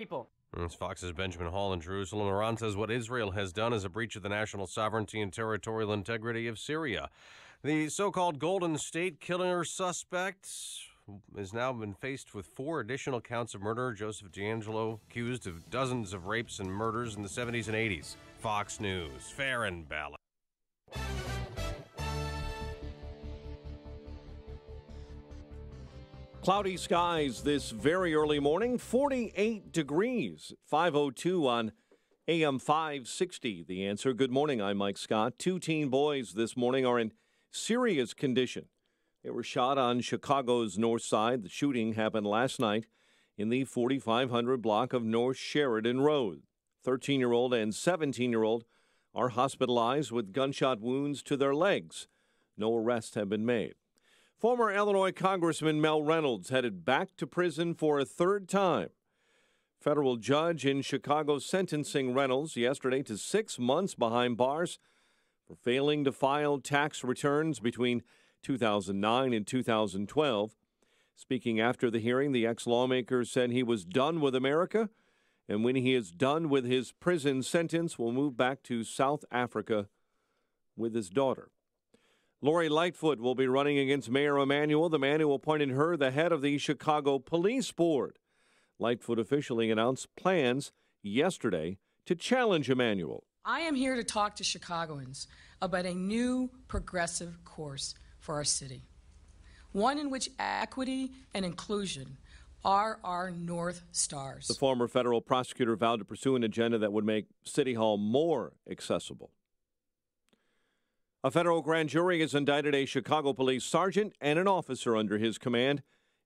people. It's Fox's Benjamin Hall in Jerusalem. Iran says what Israel has done is a breach of the national sovereignty and territorial integrity of Syria. The so-called Golden State killer suspect has now been faced with 4 additional counts of murder. Joseph D'Angelo, accused of dozens of rapes and murders in the 70s and 80s. Fox News, fair and balanced. Cloudy skies this very early morning, 48 degrees, 5:02 on AM 560. The Answer. Good morning, I'm Mike Scott. 2 teen boys this morning are in serious condition. They were shot on Chicago's north side. The shooting happened last night in the 4500 block of North Sheridan Road. 13-year-old and 17-year-old are hospitalized with gunshot wounds to their legs. No arrests have been made. Former Illinois Congressman Mel Reynolds headed back to prison for a 3rd time. Federal judge in Chicago sentencing Reynolds yesterday to 6 months behind bars for failing to file tax returns between 2009 and 2012. Speaking after the hearing, the ex-lawmaker said he was done with America, and when he is done with his prison sentence, will move back to South Africa with his daughter. Lori Lightfoot will be running against Mayor Emanuel, the man who appointed her the head of the Chicago Police Board. Lightfoot officially announced plans yesterday to challenge Emanuel. I am here to talk to Chicagoans about a new progressive course for our city, one in which equity and inclusion are our North Stars. The former federal prosecutor vowed to pursue an agenda that would make City Hall more accessible. A federal grand jury has indicted a Chicago police sergeant and an officer under his command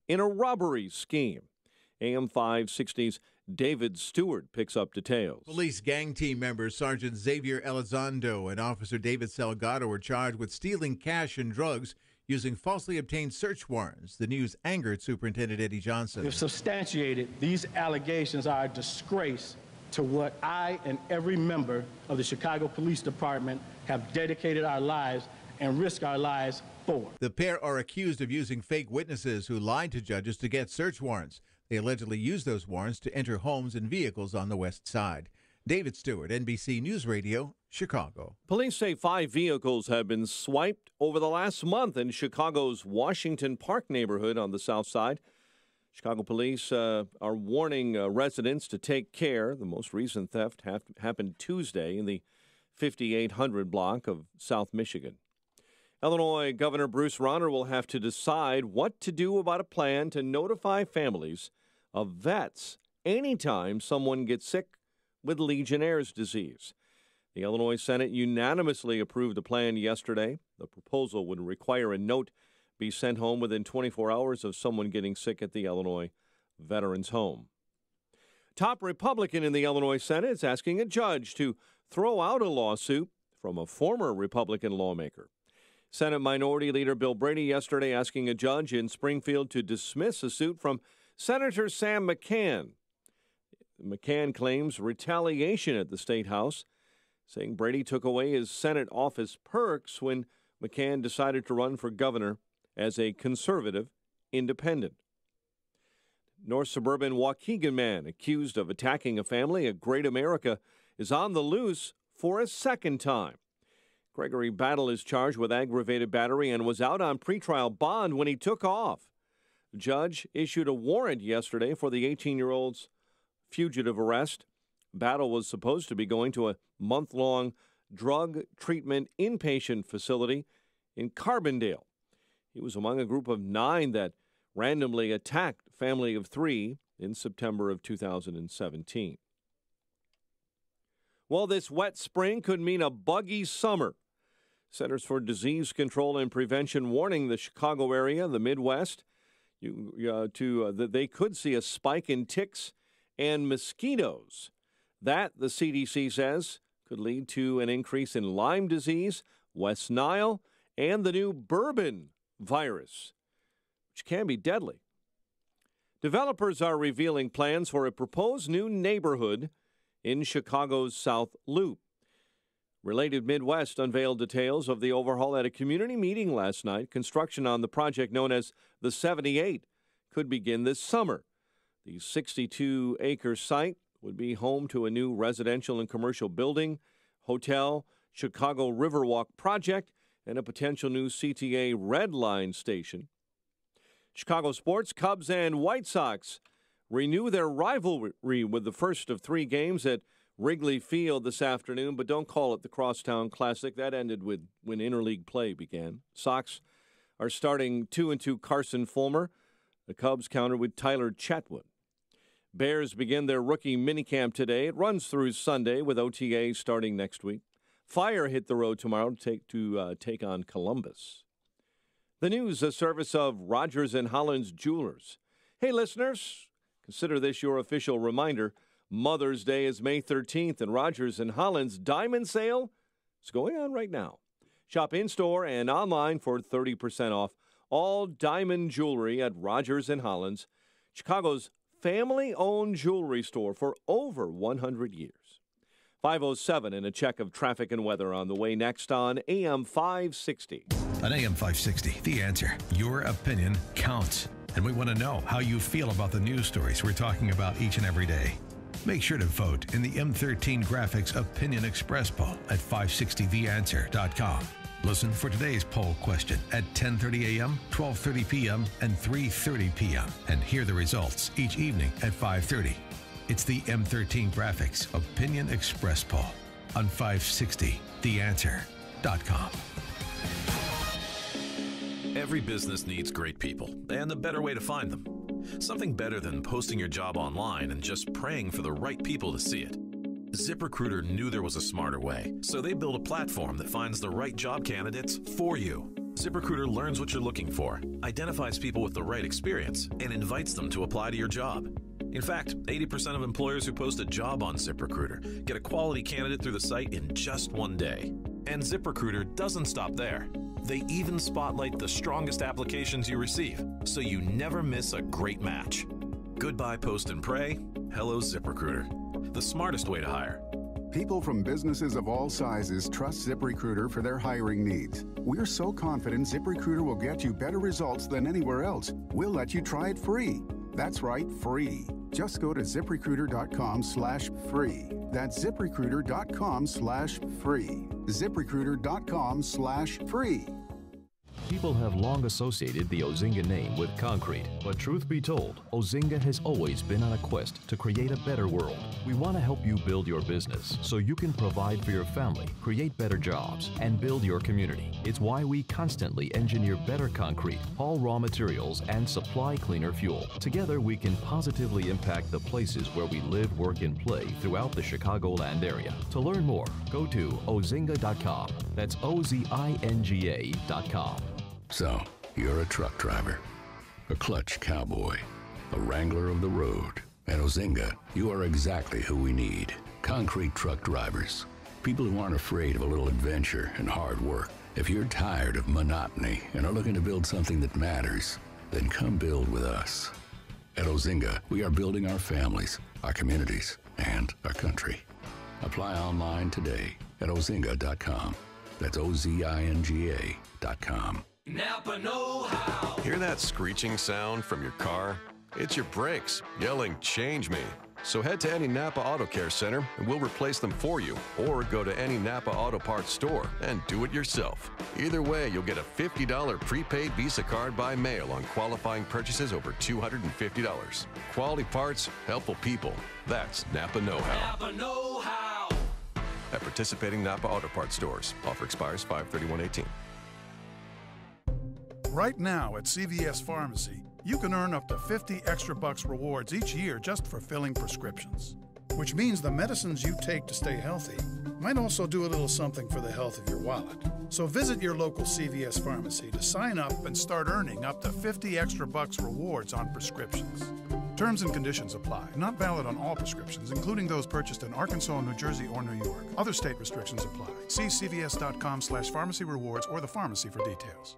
in a robbery scheme. AM 560's David Stewart picks up details. Police gang team members Sergeant Xavier Elizondo and Officer David Salgado were charged with stealing cash and drugs using falsely obtained search warrants. The news angered Superintendent Eddie Johnson. If substantiated, these allegations are a disgrace to what I and every member of the Chicago Police Department have dedicated our lives and risk our lives for. The pair are accused of using fake witnesses who lied to judges to get search warrants. They allegedly used those warrants to enter homes and vehicles on the west side. David Stewart, NBC News Radio, Chicago. Police say 5 vehicles have been swiped over the last month in Chicago's Washington Park neighborhood on the south side. Chicago police are warning residents to take care. The most recent theft happened Tuesday in the 5800 block of South Michigan. Illinois Governor Bruce Rauner will have to decide what to do about a plan to notify families of vets anytime someone gets sick with Legionnaire's disease. The Illinois Senate unanimously approved the plan yesterday. The proposal would require a note be sent home within 24 hours of someone getting sick at the Illinois Veterans Home. Top Republican in the Illinois Senate is asking a judge to throw out a lawsuit from a former Republican lawmaker. Senate Minority Leader Bill Brady yesterday asking a judge in Springfield to dismiss a suit from Senator Sam McCann. McCann claims retaliation at the State House, saying Brady took away his Senate office perks when McCann decided to run for governor as a conservative independent. North suburban Waukegan man accused of attacking a family at Great America is on the loose for a 2nd time. Gregory Battle is charged with aggravated battery and was out on pretrial bond when he took off. The judge issued a warrant yesterday for the 18-year-old's fugitive arrest. Battle was supposed to be going to a month-long drug treatment inpatient facility in Carbondale. He was among a group of 9 that randomly attacked a family of 3 in September of 2017. Well, this wet spring could mean a buggy summer. Centers for Disease Control and Prevention warning the Chicago area, the Midwest, that they could see a spike in ticks and mosquitoes. That, the CDC says, could lead to an increase in Lyme disease, West Nile, and the new bourbon virus, which can be deadly. Developers are revealing plans for a proposed new neighborhood in Chicago's South Loop. Related Midwest unveiled details of the overhaul at a community meeting last night. Construction on the project known as the 78 could begin this summer. The 62-acre site would be home to a new residential and commercial building, hotel, Chicago Riverwalk project, and a potential new CTA Red Line station. Chicago sports, Cubs and White Sox renew their rivalry with the first of 3 games at Wrigley Field this afternoon, but don't call it the Crosstown Classic. That ended when interleague play began. Sox are starting 2-2 Carson Fulmer. The Cubs counter with Tyler Chatwood. Bears begin their rookie minicamp today. It runs through Sunday with OTA starting next week. Fire hit the road tomorrow to take on Columbus. The news, a service of Rogers & Hollins Jewelers. Hey, listeners, consider this your official reminder. Mother's Day is May 13th, and Rogers & Hollins Diamond Sale is going on right now. Shop in-store and online for 30% off all diamond jewelry at Rogers & Hollins, Chicago's family-owned jewelry store for over 100 years. 5:07 and a check of traffic and weather on the way next on AM 560. On AM 560, The Answer. Your opinion counts. And we want to know how you feel about the news stories we're talking about each and every day. Make sure to vote in the M13 Graphics Opinion Express poll at 560theanswer.com. Listen for today's poll question at 10:30 a.m., 12:30 p.m., and 3:30 p.m. and hear the results each evening at 5:30. It's the M13 Graphics Opinion Express poll on 560theanswer.com. Every business needs great people, and a better way to find them. Something better than posting your job online and just praying for the right people to see it. ZipRecruiter knew there was a smarter way, so they built a platform that finds the right job candidates for you. ZipRecruiter learns what you're looking for, identifies people with the right experience, and invites them to apply to your job. In fact, 80% of employers who post a job on ZipRecruiter get a quality candidate through the site in just 1 day. And ZipRecruiter doesn't stop there. They even spotlight the strongest applications you receive, so you never miss a great match. Goodbye Post and Pray. Hello ZipRecruiter. The smartest way to hire. People from businesses of all sizes trust ZipRecruiter for their hiring needs. We're so confident ZipRecruiter will get you better results than anywhere else. We'll let you try it free. That's right, free. Just go to ZipRecruiter.com/free. That's ZipRecruiter.com/free. ZipRecruiter.com/free. People have long associated the Ozinga name with concrete, but truth be told, Ozinga has always been on a quest to create a better world. We want to help you build your business so you can provide for your family, create better jobs, and build your community. It's why we constantly engineer better concrete, haul raw materials, and supply cleaner fuel. Together, we can positively impact the places where we live, work, and play throughout the Chicagoland area. To learn more, go to ozinga.com. That's OZINGA.com. So, you're a truck driver, a clutch cowboy, a wrangler of the road. At Ozinga, you are exactly who we need. Concrete truck drivers. People who aren't afraid of a little adventure and hard work. If you're tired of monotony and are looking to build something that matters, then come build with us. At Ozinga, we are building our families, our communities, and our country. Apply online today at ozinga.com. That's OZINGA.com. Napa know-how. Hear that screeching sound from your car? It's your brakes yelling, "Change me." So head to any Napa Auto Care Center and we'll replace them for you. Or go to any Napa Auto Parts store and do it yourself. Either way, you'll get a $50 prepaid Visa card by mail on qualifying purchases over $250. Quality parts, helpful people. That's Napa know-how. Napa know-how. At participating Napa Auto Parts stores. Offer expires 5/31/18. Right now at CVS Pharmacy, you can earn up to $50 extra rewards each year just for filling prescriptions. Which means the medicines you take to stay healthy might also do a little something for the health of your wallet. So visit your local CVS Pharmacy to sign up and start earning up to $50 extra rewards on prescriptions. Terms and conditions apply. Not valid on all prescriptions, including those purchased in Arkansas, New Jersey, or New York. Other state restrictions apply. See cvs.com/pharmacy rewards or the pharmacy for details.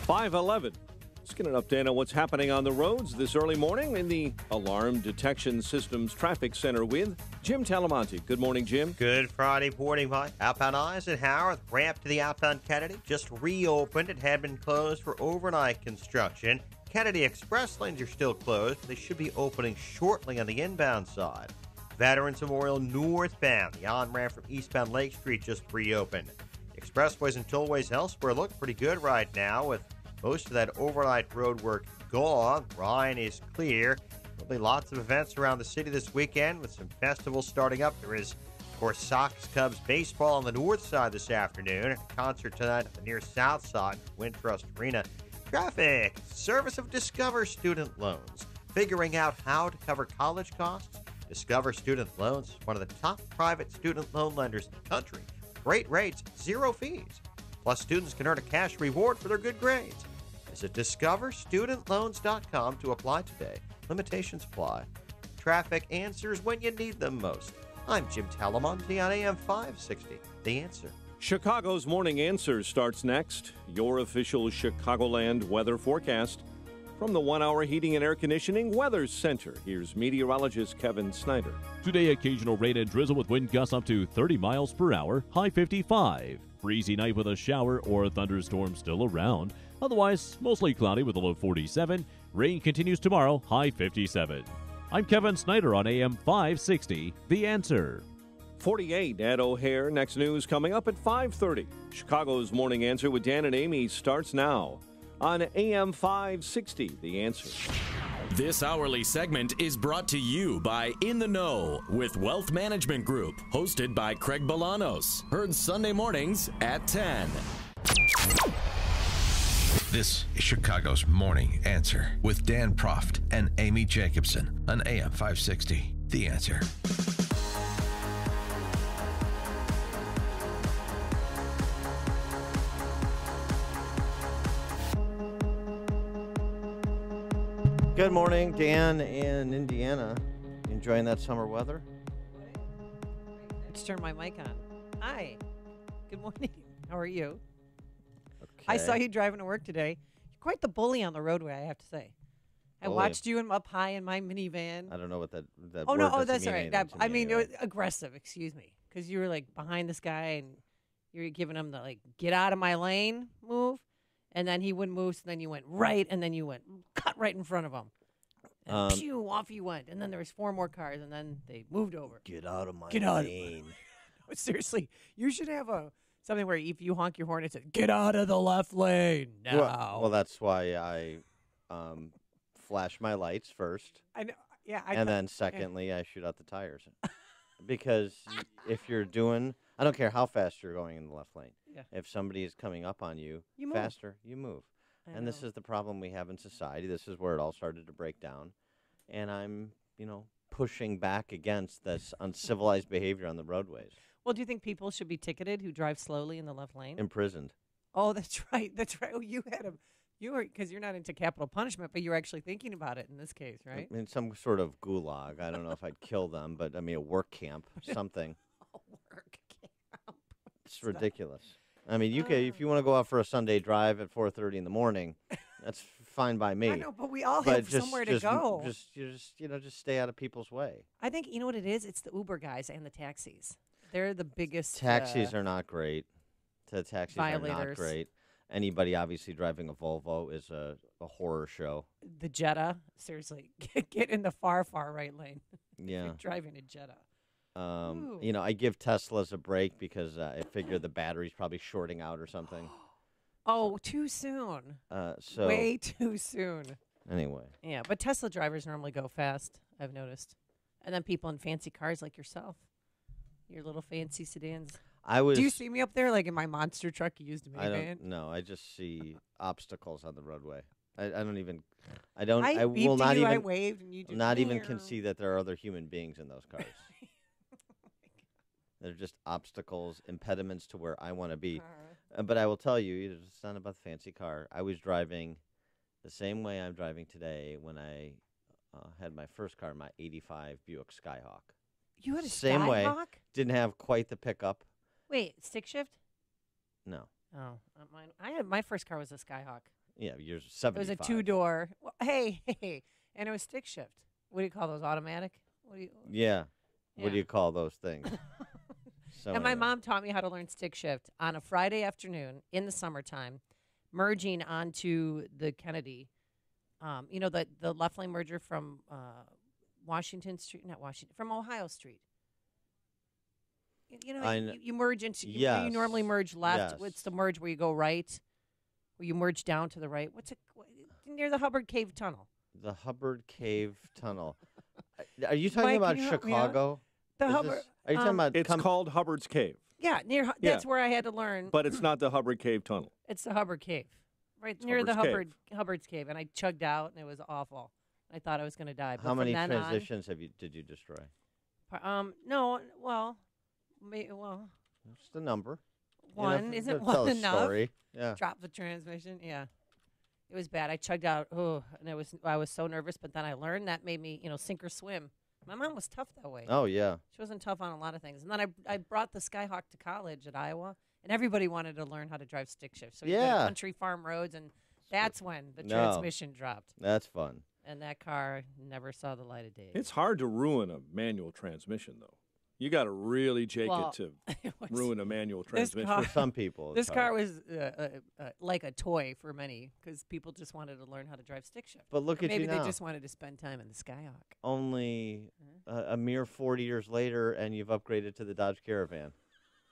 5:11. Let's get an update on what's happening on the roads this early morning in the Alarm Detection Systems Traffic Center with Jim Talamonte. Good morning, Jim. Good Friday morning, Mike. Outbound Eisenhower, the ramp to the outbound Kennedy just reopened. It had been closed for overnight construction. Kennedy Express lanes are still closed, but they should be opening shortly on the inbound side. Veterans Memorial northbound, the on-ramp from eastbound Lake Street just reopened. Expressways and tollways elsewhere look pretty good right now with most of that overnight road work gone. Ryan is clear. There'll be lots of events around the city this weekend with some festivals starting up. There is, of course, Sox-Cubs baseball on the north side this afternoon. A concert tonight at the near south side, Wintrust Arena. Traffic. Service of Discover Student Loans. Figuring out how to cover college costs? Discover Student Loans is one of the top private student loan lenders in the country. Great rates, zero fees. Plus, students can earn a cash reward for their good grades. Visit discoverstudentloans.com to apply today. Limitations apply. Traffic answers when you need them most. I'm Jim Talamonte on AM 560. The Answer. Chicago's Morning Answer starts next. Your official Chicagoland weather forecast from the 1 Hour Heating and Air Conditioning Weather Center. Here's meteorologist Kevin Snyder. Today, occasional rain and drizzle with wind gusts up to 30 miles per hour, high 55. Breezy night with a shower or a thunderstorm still around. Otherwise, mostly cloudy with a low 47. Rain continues tomorrow, high 57. I'm Kevin Snyder on AM 560, The Answer. 48 at O'Hare. Next news coming up at 5:30. Chicago's Morning Answer with Dan and Amy starts now on AM 560, The Answer. This hourly segment is brought to you by In the Know with Wealth Management Group, hosted by Craig Bolanos. Heard Sunday mornings at 10. This is Chicago's Morning Answer with Dan Proft and Amy Jacobson on AM 560. The Answer. Good morning, Dan in Indiana. Enjoying that summer weather? Let's turn my mic on. Hi. Good morning. How are you? Okay. I saw you driving to work today. You're quite the bully on the roadway, I have to say. I watched you up high in my minivan. I don't know what that oh, word no, doesn't that's mean all right. anything to I me mean, anyway. it was aggressive, excuse me. Because you were like behind this guy and you were giving him the like, get out of my lane move. And then he wouldn't move, so then you went right, and then you went cut right in front of him. And pew, off you went. And then there was 4 more cars, and then they moved over. Get out of my lane. No, seriously, you should have something where if you honk your horn, it says, get out of the left lane now. Well, that's why I flash my lights first. I know. Yeah. And then secondly, I shoot out the tires. Because if you're doing, I don't care how fast you're going in the left lane. Yeah. If somebody is coming up on you, move. faster, you move. And this is the problem we have in society. This is where it all started to break down. And I'm, pushing back against this uncivilized behavior on the roadways. Well, do you think people should be ticketed who drive slowly in the left lane? Imprisoned. Oh, that's right. That's right. Oh, you were, because you're not into capital punishment, but you're actually thinking about it in this case, right? In some sort of gulag. I don't know if I'd kill them, but a work camp, something. Work camp. It's ridiculous. I mean, you can, if you want to go out for a Sunday drive at 4:30 in the morning, that's fine by me. I know, but we all have somewhere to go. Just stay out of people's way. I think, you know what it is? It's the Uber guys and the taxis. They're the biggest. Taxis are not great. The taxis violators. are not great. Anybody obviously driving a Volvo is a horror show. The Jetta, seriously, get in the far, far right lane. Yeah. You're driving a Jetta. I give Teslas a break because I figure the battery's probably shorting out or something. Oh, too soon. Way too soon. Anyway. Yeah, but Tesla drivers normally go fast, I've noticed. And then people in fancy cars like yourself, your little fancy sedans. Do you see me up there like in my monster truck you used a minivan? No, I just see obstacles on the roadway. I waved and you just not even concede that there are other human beings in those cars. They're just obstacles, impediments to where I want to be. But I will tell you, it's not about the fancy car. I was driving the same way I'm driving today when I had my first car, my 85 Buick Skyhawk. You had a same Skyhawk? way. Didn't have quite the pickup. Wait, stick shift? No. Oh, mine. My first car was a Skyhawk. Yeah, you're It 75. was a 2-door. Well, hey, and it was stick shift. What do you call those? Automatic? What do you? Yeah. What do Yeah. you call those things? So And my anyway. mom taught me how to learn stick shift on a Friday afternoon in the summertime, merging onto the Kennedy. You know, the left lane merger from Washington Street, not Washington, from Ohio Street. You know, you merge into, you Yes. normally merge left. Yes. It's the merge where you go right, where you merge down to the right. What's it, near the Hubbard Cave Tunnel? The Hubbard Cave Tunnel. Are you talking Mike, about can you help me out? Chicago? The Is Hubbard. this- Are you talking about? It's called Hubbard's Cave, Yeah, near. That's where I had to learn. but it's not the Hubbard Cave Tunnel. It's the Hubbard Cave, right It's near the Hubbard's Cave. Hubbard's Cave, and I chugged out, and it was awful. I thought I was going to die. But How from many then transitions did you destroy? No, well, well, Just a number. one You isn't know, tell one a enough. story. Yeah. Drop the transmission. Yeah, it was bad. I chugged out. Oh, and I was so nervous. But then I learned that made me, sink or swim. My mom was tough that way. Oh yeah. She wasn't tough on a lot of things. And then I brought the Skyhawk to college at Iowa, and everybody wanted to learn how to drive stick shift. So you go to Yeah. country farm roads, and that's when the No. transmission dropped. That's fun. And that car never saw the light of day. It's hard to ruin a manual transmission, though. You got to really jake Well, it to it was- ruin a manual this transmission. car- For some people. This it's car hard. was like a toy for many because people just wanted to learn how to drive stick shift. But look Or at you maybe now. they just wanted to spend time in the Skyhawk. Only Mm-hmm. a mere 40 years later, and you've upgraded to the Dodge Caravan.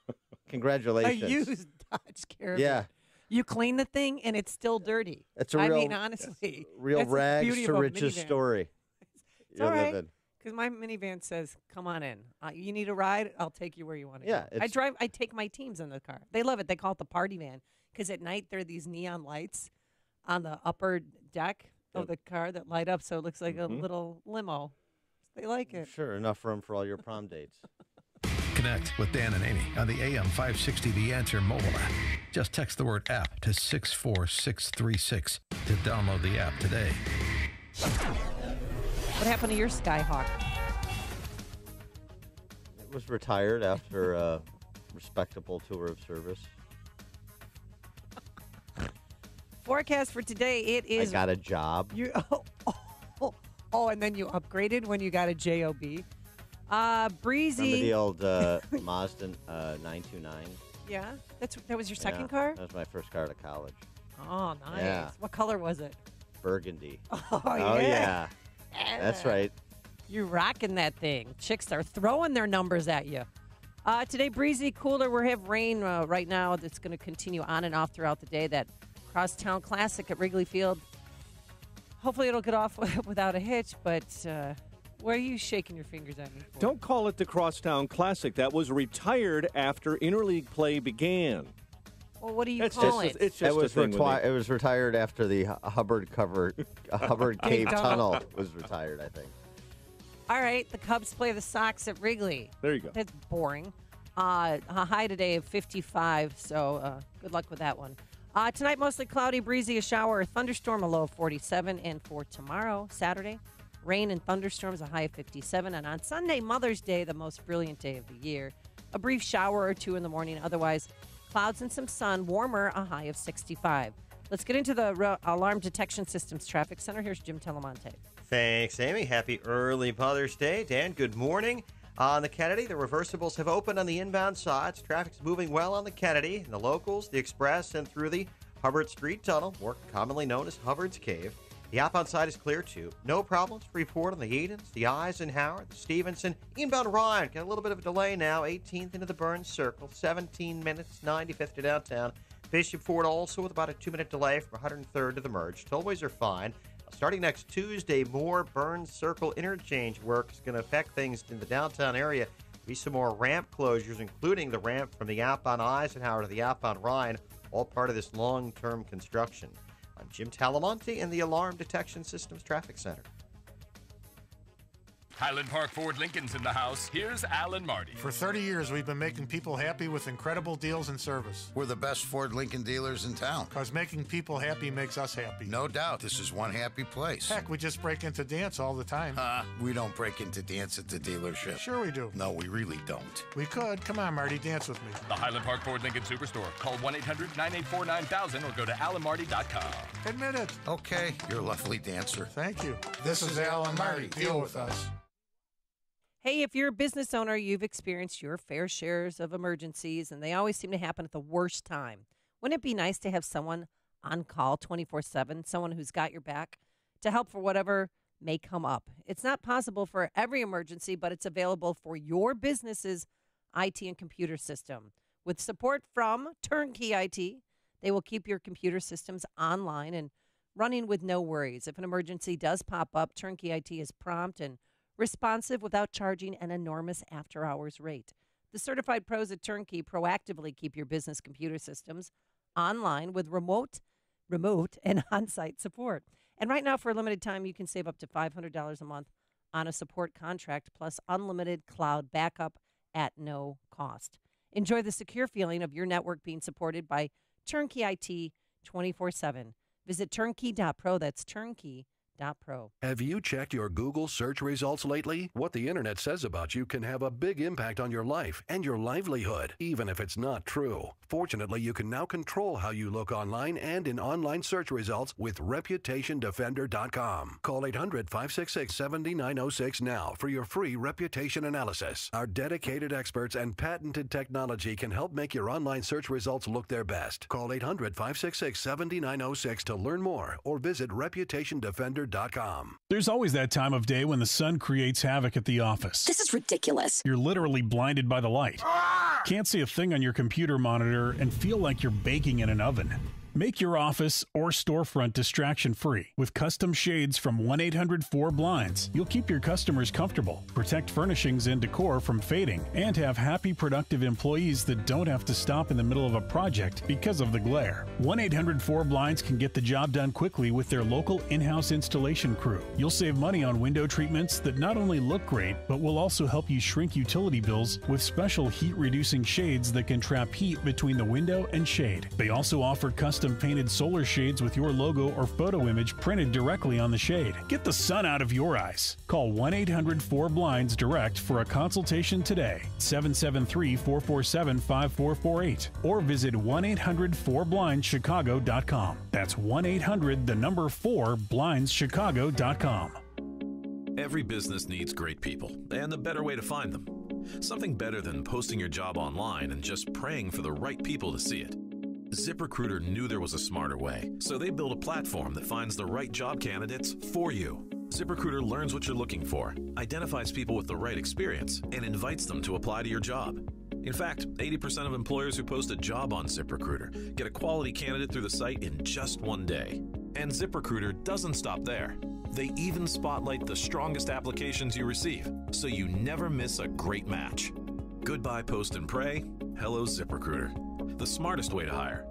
A Congratulations. used Dodge Caravan. Yeah. You clean the thing and it's still dirty. It's a I real, mean, honestly, real that's the rags beauty to of a riches minivan. story. It's You're all right. living. Because my minivan says, "Come on in. You need a ride? I'll take you where you want to Yeah, go." I take my teams in the car. They love it. They call it the party van because at night there are these neon lights on the upper deck of the car that light up, so it looks like a little limo. They like it. Sure, enough room for all your prom dates. Connect with Dan and Amy on the AM 560 The Answer mobile app. Just text the word app to 64636 to download the app today. What happened to your Skyhawk? It was retired after a respectable tour of service. Forecast for today, it is. I got a job. You and then you upgraded when you got a job. Breezy. Remember the old Mazda 929? Yeah, that was your second Yeah, car. That was my first car to college. Oh, nice. Yeah. What color was it? Burgundy. Oh, yeah. That's right. You're rocking that thing. Chicks are throwing their numbers at you. Today, breezy, cooler. We have rain right now that's going to continue on and off throughout the day. That Crosstown Classic at Wrigley Field. Hopefully it'll get off without a hitch, but why are you shaking your fingers at me for? Don't call it the Crosstown Classic. That was retired after interleague play began. Well, what do you It's call just, it? It's just It was, a thing with me. it was retired after the Hubbard Cave Tunnel was retired, I think. All right, the Cubs play the Sox at Wrigley. There you go. That's boring. A high today of 55, so good luck with that one. Tonight, mostly cloudy, breezy, a shower, a thunderstorm, a low of 47. And for tomorrow, Saturday, rain and thunderstorms, a high of 57. And on Sunday, Mother's Day, the most brilliant day of the year, a brief shower or two in the morning. Otherwise, clouds and some sun, warmer, a high of 65. Let's get into the Alarm Detection Systems Traffic Center. Here's Jim Telemonte. Thanks, Amy. Happy early Mother's Day. Dan, good morning. On the Kennedy, the reversibles have opened on the inbound sides. Traffic's moving well on the Kennedy, and the locals, the express, and through the Hubbard Street Tunnel, more commonly known as Hubbard's Cave. The outbound side is clear, too. No problems to report on the Edens, the Eisenhower, the Stevenson. Inbound Ryan, got a little bit of a delay now. 18th into the Burns Circle, 17 minutes, 95th to downtown. Bishop Ford also with about a 2-minute delay from 103rd to the merge. Tollways are fine. Starting next Tuesday, more Burns Circle interchange work is going to affect things in the downtown area. Be some more ramp closures, including the ramp from the outbound Eisenhower to the outbound Ryan, all part of this long-term construction. I'm Jim Talamonte in the Alarm Detection Systems Traffic Center. Highland Park Ford Lincoln's in the house. Here's Alan Marty. For 30 years, we've been making people happy with incredible deals and service. We're the best Ford Lincoln dealers in town. Because making people happy makes us happy. No doubt. This is one happy place. Heck, we just break into dance all the time. We don't break into dance at the dealership. Sure we do. No, we really don't. We could. Come on, Marty, dance with me. The Highland Park Ford Lincoln Superstore. Call 1-800-984-9000 or go to alanmarty.com. Admit it. Okay, you're a lovely dancer. Thank you. This is Alan Marty. Deal with us. Hey, if you're a business owner, you've experienced your fair shares of emergencies, and they always seem to happen at the worst time. Wouldn't it be nice to have someone on call 24/7, someone who's got your back to help for whatever may come up? It's not possible for every emergency, but it's available for your business's IT and computer system. With support from Turnkey IT, they will keep your computer systems online and running with no worries. If an emergency does pop up, Turnkey IT is prompt and responsive without charging an enormous after-hours rate. The certified pros at Turnkey proactively keep your business computer systems online with remote and on-site support. And right now, for a limited time, you can save up to $500 a month on a support contract plus unlimited cloud backup at no cost. Enjoy the secure feeling of your network being supported by Turnkey IT 24/7. Visit turnkey.pro. That's turnkey.pro. Have you checked your Google search results lately? What the internet says about you can have a big impact on your life and your livelihood, even if it's not true. Fortunately, you can now control how you look online and in online search results with ReputationDefender.com. Call 800-566-7906 now for your free reputation analysis. Our dedicated experts and patented technology can help make your online search results look their best. Call 800-566-7906 to learn more or visit ReputationDefender.com. There's always that time of day when the sun creates havoc at the office. This is ridiculous. You're literally blinded by the light. Can't see a thing on your computer monitor and feel like you're baking in an oven. Make your office or storefront distraction-free with custom shades from 1-800-4BLINDS. You'll keep your customers comfortable, protect furnishings and decor from fading, and have happy, productive employees that don't have to stop in the middle of a project because of the glare. 1-800-4BLINDS can get the job done quickly with their local in-house installation crew. You'll save money on window treatments that not only look great, but will also help you shrink utility bills with special heat-reducing shades that can trap heat between the window and shade. They also offer custom painted solar shades with your logo or photo image printed directly on the shade. Get the sun out of your eyes. Call 1-800-4BLINDS direct for a consultation today, 773-447-5448, or visit 1-800-4BLINDSchicago.com. That's 1-800-4BLINDSchicago.com. Every business needs great people, and the better way to find them. Something better than posting your job online and just praying for the right people to see it. ZipRecruiter knew there was a smarter way, so they built a platform that finds the right job candidates for you. ZipRecruiter learns what you're looking for, identifies people with the right experience, and invites them to apply to your job. In fact, 80% of employers who post a job on ZipRecruiter get a quality candidate through the site in just one day. And ZipRecruiter doesn't stop there. They even spotlight the strongest applications you receive, so you never miss a great match. Goodbye Post and Pray. Hello ZipRecruiter. The smartest way to hire.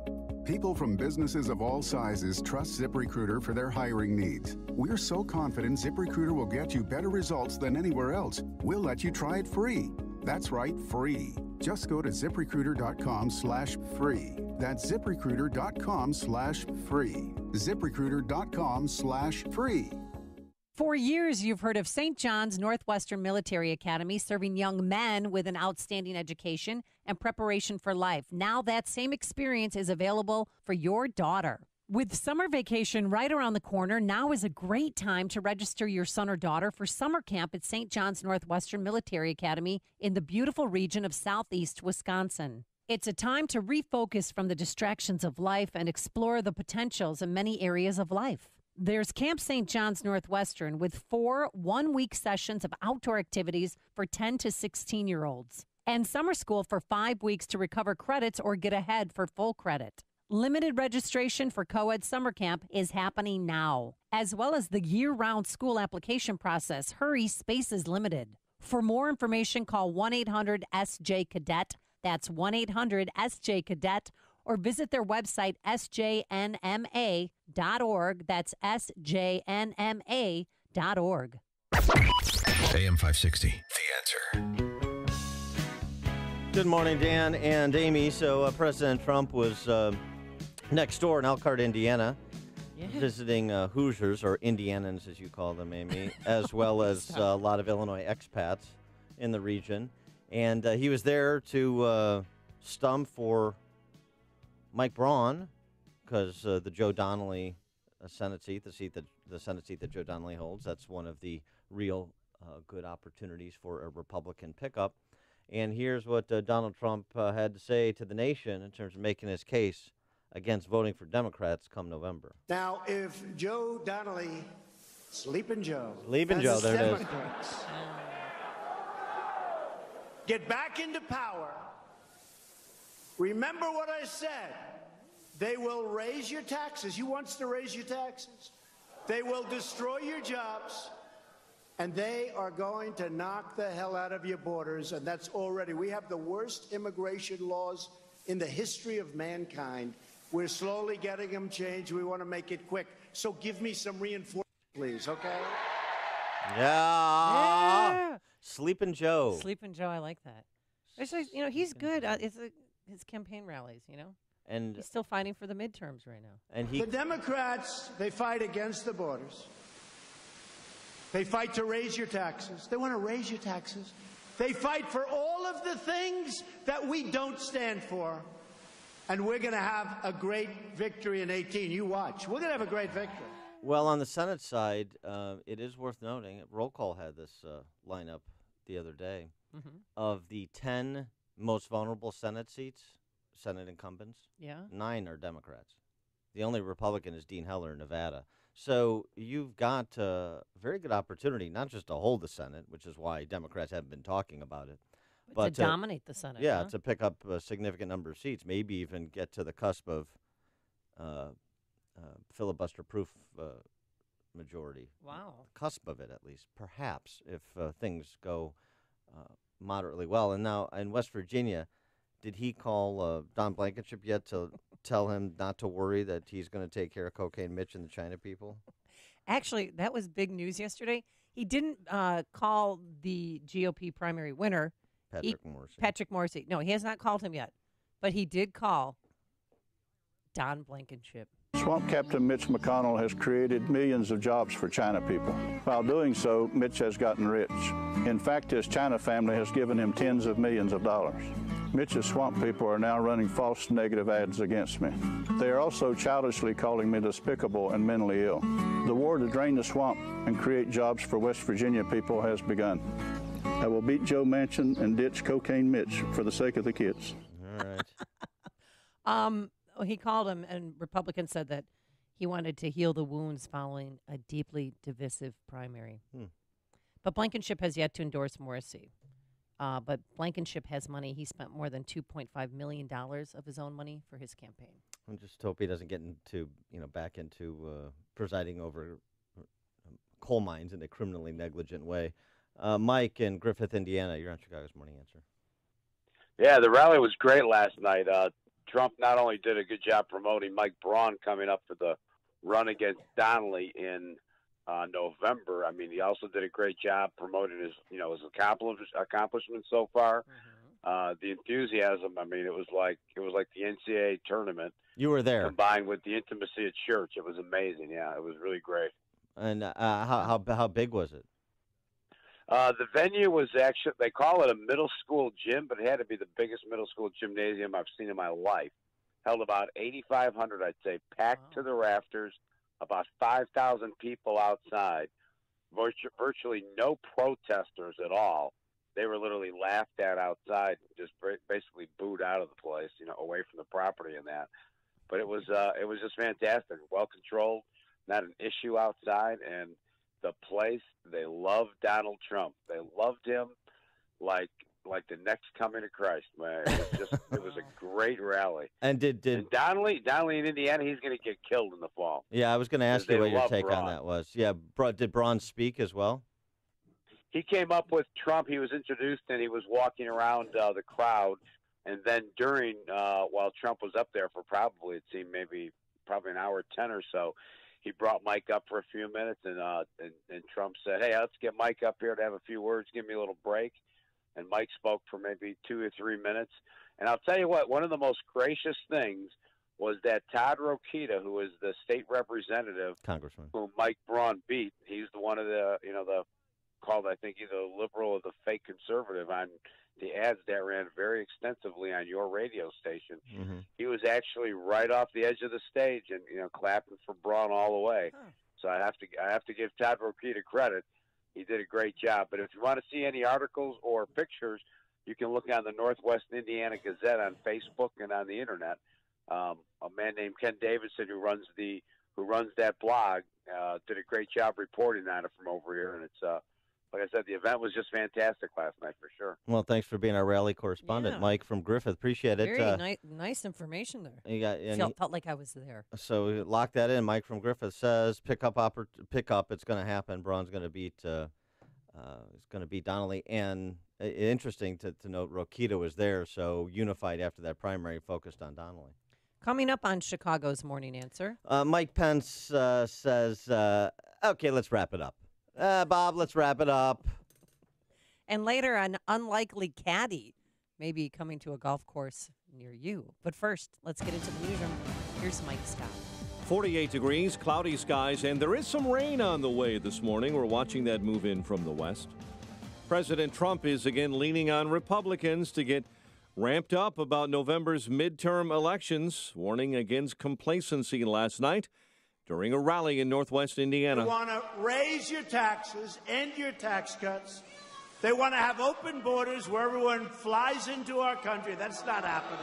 People from businesses of all sizes trust ZipRecruiter for their hiring needs. We're so confident ZipRecruiter will get you better results than anywhere else. We'll let you try it free. That's right, free. Just go to ZipRecruiter.com/free. That's ZipRecruiter.com/free. ZipRecruiter.com/free. For years, you've heard of St. John's Northwestern Military Academy, serving young men with an outstanding education and preparation for life. Now that same experience is available for your daughter. With summer vacation right around the corner, now is a great time to register your son or daughter for summer camp at St. John's Northwestern Military Academy in the beautiful region of southeast Wisconsin. It's a time to refocus from the distractions of life and explore the potentials in many areas of life. There's Camp St. John's Northwestern with 4 one-week sessions of outdoor activities for 10 to 16-year-olds. And summer school for 5 weeks to recover credits or get ahead for full credit. Limited registration for co-ed summer camp is happening now, as well as the year-round school application process. Hurry, space is limited. For more information, call 1-800-SJ-CADET. That's 1-800-SJ-CADET. Or visit their website, sjnma.org. That's sjnma.org. AM 560, The Answer. Good morning, Dan and Amy. So President Trump was next door in Elkhart, Indiana, visiting Hoosiers, or Indianans as you call them, Amy, as well as a lot of Illinois expats in the region. And he was there to stump for Mike Braun, because the Joe Donnelly Senate seat, the Senate seat that Joe Donnelly holds, that's one of the real good opportunities for a Republican pickup. And here's what Donald Trump had to say to the nation in terms of making his case against voting for Democrats come November. Now, if Joe Donnelly, Sleeping Joe, Sleeping Joe, there it is. Get back into power, remember what I said. They will raise your taxes. Who wants to raise your taxes? They will destroy your jobs. And they are going to knock the hell out of your borders, and that's already. We have the worst immigration laws in the history of mankind. We're slowly getting them changed. We want to make it quick. So give me some reinforcement, please, okay? Yeah. Sleeping Joe. Sleeping Joe, I like that. It's like, he's good. His campaign rallies, And he's still fighting for the midterms right now. And the Democrats, they fight against the borders. They fight to raise your taxes. They want to raise your taxes. They fight for all of the things that we don't stand for. And we're going to have a great victory in 2018. You watch. We're going to have a great victory. Well, on the Senate side, it is worth noting, Roll Call had this lineup the other day, of the 10 most vulnerable Senate seats, Senate incumbents, 9 are Democrats. The only Republican is Dean Heller in Nevada. So you've got a very good opportunity, not just to hold the Senate, which is why Democrats haven't been talking about it, but to dominate the Senate. Yeah, to pick up a significant number of seats, maybe even get to the cusp of filibuster-proof majority. Wow. The cusp of it, at least, perhaps, if things go moderately well. And now in West Virginia, did he call Don Blankenship yet to tell him not to worry that he's going to take care of Cocaine Mitch and the China people? Actually, that was big news yesterday. He didn't call the GOP primary winner, Patrick Morrissey. No, he has not called him yet. But he did call Don Blankenship. Swamp Captain Mitch McConnell has created millions of jobs for China people. While doing so, Mitch has gotten rich. In fact, his China family has given him tens of millions of dollars. Mitch's swamp people are now running false negative ads against me. They are also childishly calling me despicable and mentally ill. The war to drain the swamp and create jobs for West Virginia people has begun. I will beat Joe Manchin and ditch Cocaine Mitch for the sake of the kids. All right. He called him, and Republicans said that he wanted to heal the wounds following a deeply divisive primary. But Blankenship has yet to endorse Morrissey. But Blankenship has money. He spent more than $2.5 million of his own money for his campaign. I just hope he doesn't get into, back into presiding over coal mines in a criminally negligent way. Mike in Griffith, Indiana, you're on Chicago's Morning Answer. Yeah, the rally was great last night. Trump not only did a good job promoting Mike Braun coming up for the run against Donnelly in November. I mean, he also did a great job promoting his accomplishments so far. The enthusiasm. I mean, it was like the NCAA tournament. You were there, combined with the intimacy at church. It was amazing. Yeah, it was really great. And how big was it? The venue was actually, they call it a middle school gym, but it had to be the biggest middle school gymnasium I've seen in my life. Held about 8,500, I'd say, packed to the rafters, about 5,000 people outside, virtually no protesters at all. They were literally laughed at outside, just basically booed out of the place, away from the property and that. But it was just fantastic, well controlled, not an issue outside, and the place, they loved Donald Trump. They loved him like the next coming of Christ, man. It was a great rally. And did Donnelly in Indiana, he's going to get killed in the fall. Yeah, I was going to ask you what your take Braun on that was. Yeah, did Braun speak as well? He came up with Trump. He was introduced, and he was walking around the crowd. And then during, while Trump was up there for probably, it seemed probably an hour 10 or so, he brought Mike up for a few minutes, and Trump said, "Hey, let's get Mike up here to have a few words. Give me a little break." And Mike spoke for maybe 2 or 3 minutes. And I'll tell you what, one of the most gracious things was that Todd Rokita, who is the state representative, Congressman, whom Mike Braun beat. He's the one of the, the called, I think, either the liberal or the fake conservative on the ads that ran very extensively on your radio station. Mm-hmm. He was actually right off the edge of the stage and, clapping for Braun all the way. Huh. So I have to give Todd Rokita credit. He did a great job. But if you want to see any articles or pictures, you can look on the Northwest Indiana Gazette on Facebook and on the internet. A man named Ken Davidson, who runs that blog, did a great job reporting on it from over here. And it's like I said, the event was just fantastic last night for sure. Well, thanks for being our rally correspondent, Yeah. Mike from Griffith. Appreciate it. Very nice information there. You got, Felt like I was there. So lock that in. Mike from Griffith says pick up. It's going to happen. Braun's going to beat. It's going to beat Donnelly. And interesting to note, Rokita was there, so unified after that primary focused on Donnelly. Coming up on Chicago's Morning Answer. Mike Pence says, "Okay, let's wrap it up." Bob, let's wrap it up. And later, an unlikely caddy may be coming to a golf course near you. But first, let's get into the newsroom. Here's Mike Scott. 48 degrees, cloudy skies, and there is some rain on the way this morning. We're watching that move in from the west. President Trump is again leaning on Republicans to get ramped up about November's midterm elections, warning against complacency last night during a rally in Northwest Indiana. They want to raise your taxes, end your tax cuts. They want to have open borders where everyone flies into our country. That's not happening.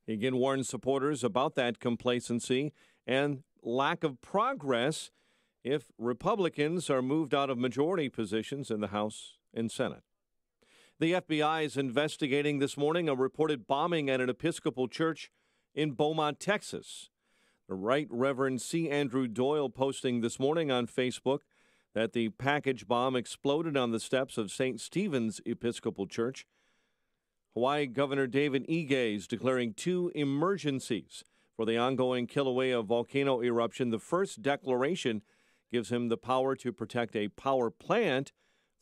He again warned supporters about that complacency and lack of progress if Republicans are moved out of majority positions in the House and Senate. The FBI is investigating this morning a reported bombing at an Episcopal church in Beaumont, Texas. The Right Reverend C. Andrew Doyle posting this morning on Facebook that the package bomb exploded on the steps of St. Stephen's Episcopal Church. Hawaii Governor David Ige is declaring 2 emergencies for the ongoing Kilauea volcano eruption. The first declaration gives him the power to protect a power plant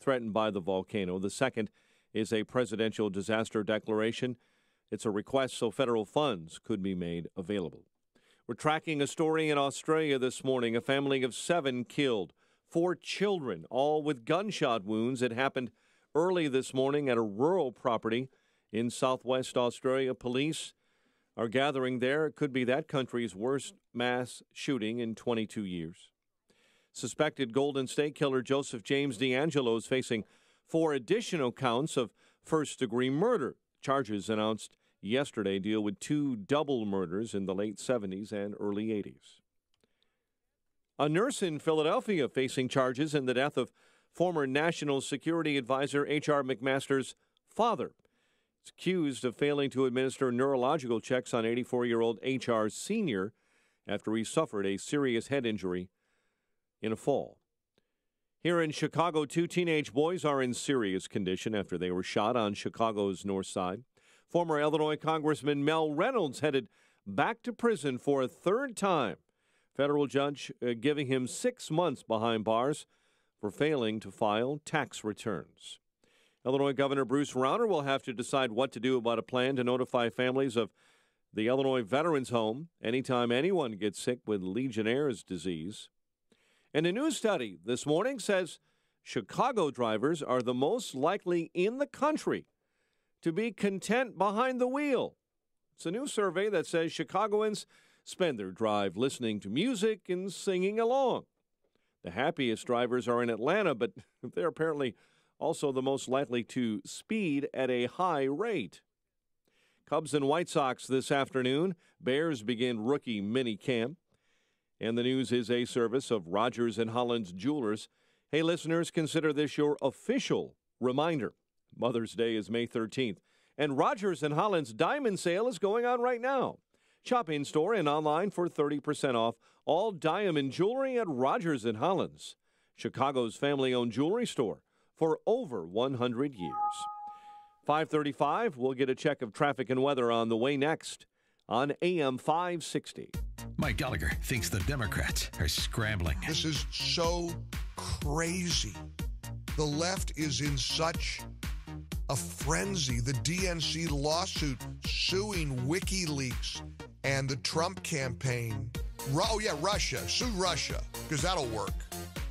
threatened by the volcano. The second is a presidential disaster declaration. It's a request so federal funds could be made available. We're tracking a story in Australia this morning. A family of 7 killed, 4 children, all with gunshot wounds. It happened early this morning at a rural property in southwest Australia. Police are gathering there. It could be that country's worst mass shooting in 22 years. Suspected Golden State Killer Joseph James DeAngelo is facing 4 additional counts of first-degree murder. Charges announced yesterday deal with 2 double murders in the late 70s and early 80s. A nurse in Philadelphia facing charges in the death of former National Security Advisor H.R. McMaster's father. He's accused of failing to administer neurological checks on 84-year-old H.R. Sr. after he suffered a serious head injury in a fall. Here in Chicago, 2 teenage boys are in serious condition after they were shot on Chicago's north side. Former Illinois Congressman Mel Reynolds headed back to prison for a 3rd time. Federal judge giving him 6 months behind bars for failing to file tax returns. Illinois Governor Bruce Rauner will have to decide what to do about a plan to notify families of the Illinois Veterans Home anytime anyone gets sick with Legionnaire's disease. And a new study this morning says Chicago drivers are the most likely in the country to be content behind the wheel. It's a new survey that says Chicagoans spend their drive listening to music and singing along. The happiest drivers are in Atlanta, but they're apparently also the most likely to speed at a high rate. Cubs and White Sox this afternoon. Bears begin rookie mini camp. And the news is a service of Rogers and Hollins Jewelers. Hey, listeners, consider this your official reminder. Mother's Day is May 13th, and Rogers and Hollins Diamond Sale is going on right now. Shop in-store and online for 30% off all diamond jewelry at Rogers and Hollins, Chicago's family-owned jewelry store for over 100 years. 5:35, we'll get a check of traffic and weather on the way next on AM 560. Mike Gallagher thinks the Democrats are scrambling. This is so crazy. The left is in such a frenzy. The DNC lawsuit suing WikiLeaks and the Trump campaign. Oh, yeah, Russia. Sue Russia, because that'll work.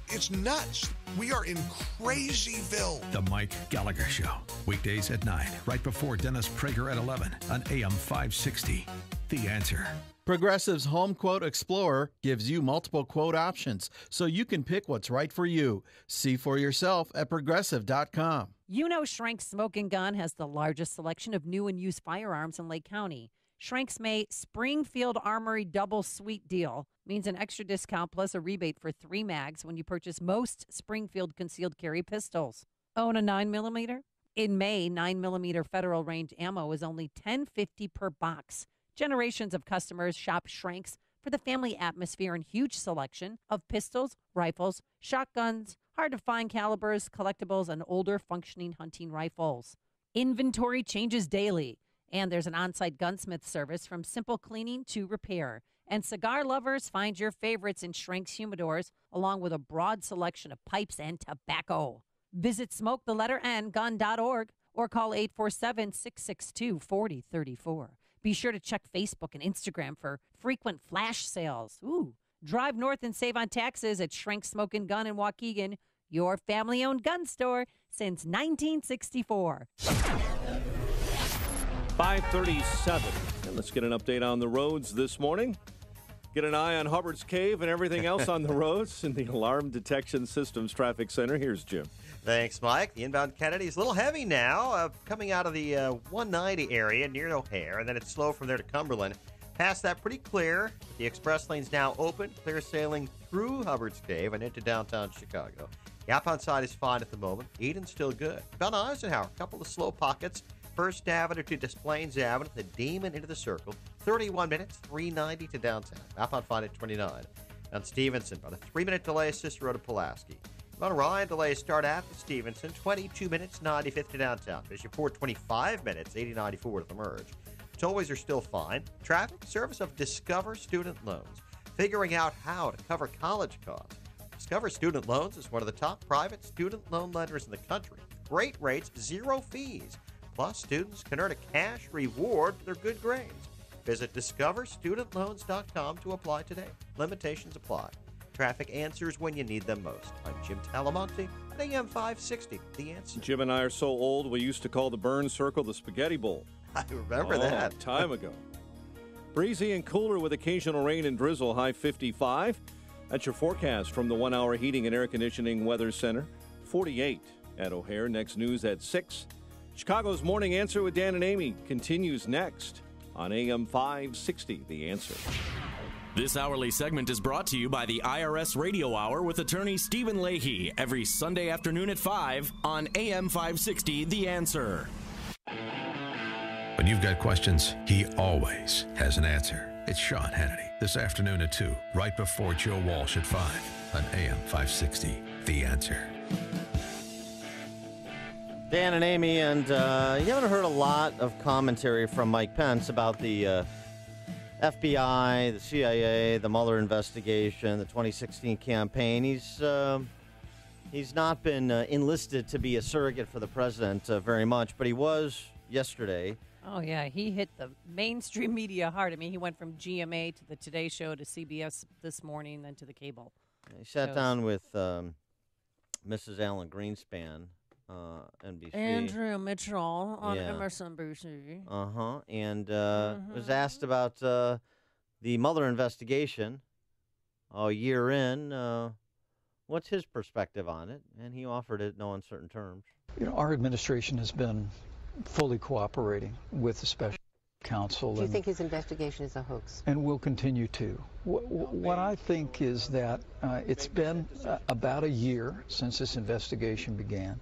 It's nuts. We are in crazyville. The Mike Gallagher Show. Weekdays at 9, right before Dennis Prager at 11 on AM 560. The Answer. Progressive's Home Quote Explorer gives you multiple quote options, so you can pick what's right for you. See for yourself at Progressive.com. You know Schrank's Smoke & Gun has the largest selection of new and used firearms in Lake County. Schrank's May Springfield Armory Double Sweet Deal means an extra discount plus a rebate for 3 mags when you purchase most Springfield concealed carry pistols. Own a 9mm? In May, 9mm Federal Range ammo is only $10.50 per box. Generations of customers shop Schrank's for the family atmosphere and huge selection of pistols, rifles, shotguns, hard-to-find calibers, collectibles, and older functioning hunting rifles. Inventory changes daily, and there's an on-site gunsmith service from simple cleaning to repair. And cigar lovers find your favorites in Schrank's humidors, along with a broad selection of pipes and tobacco. Visit SmokeTheletterN.gun.org or call 847-662-4034. Be sure to check Facebook and Instagram for frequent flash sales. Ooh. Drive north and save on taxes at Schrank Smoke & Gun in Waukegan, your family-owned gun store since 1964. 5:37. And let's get an update on the roads this morning. Get an eye on Hubbard's Cave and everything else on the roads in the Alarm Detection Systems Traffic Center. Here's Jim. Thanks, Mike. The inbound Kennedy is a little heavy now, coming out of the 190 area near O'Hare, and then it's slow from there to Cumberland. Past that, pretty clear. The express lane's now open, clear sailing through Hubbard's Cave and into downtown Chicago. The outbound side is fine at the moment. Eden's still good. About Eisenhower, a couple of slow pockets. First Avenue to Des Plaines Avenue, the Demon into the Circle. 31 minutes, 390 to downtown. Outbound fine at 29. On Stevenson, about a 3-minute delay, Cicero to Pulaski. On Ryan, delays start after Stevenson, 22 minutes, 95th to downtown. Bishoport, 25 minutes, 8094 to the merge. Tollways are still fine. Traffic, service of Discover Student Loans. Figuring out how to cover college costs. Discover Student Loans is one of the top private student loan lenders in the country. Great rates, 0 fees. Plus, students can earn a cash reward for their good grades. Visit discoverstudentloans.com to apply today. Limitations apply. Traffic answers when you need them most. I'm Jim Talamonte at AM 560. The Answer. Jim and I are so old, we used to call the burn circle the spaghetti bowl. I remember that. Time ago. Breezy and cooler with occasional rain and drizzle, high 55. That's your forecast from the 1 Hour Heating and Air Conditioning Weather Center. 48 at O'Hare. Next news at 6. Chicago's Morning Answer with Dan and Amy continues next on AM 560. The Answer. This hourly segment is brought to you by the IRS Radio Hour with attorney Stephen Leahy every Sunday afternoon at 5 on AM 560 The Answer. When you've got questions, he always has an answer. It's Sean Hannity this afternoon at 2, right before Joe Walsh at 5 on AM 560 The Answer. Dan and Amy, and you haven't heard a lot of commentary from Mike Pence about the FBI, the CIA, the Mueller investigation, the 2016 campaign. He's not been enlisted to be a surrogate for the president very much, but he was yesterday. Oh, yeah. He hit the mainstream media hard. I mean, he went from GMA to the Today Show to CBS this morning, then to the cable. He sat down with Mrs. Alan Greenspan, NBC. Andrew Mitchell on MSNBC. And was asked about the Mueller investigation a year in. What's his perspective on it? And he offered it in no uncertain terms. You know, our administration has been fully cooperating with the special counsel. Do you think his investigation is a hoax? And will continue to. What I think is that it's been about a year since this investigation began.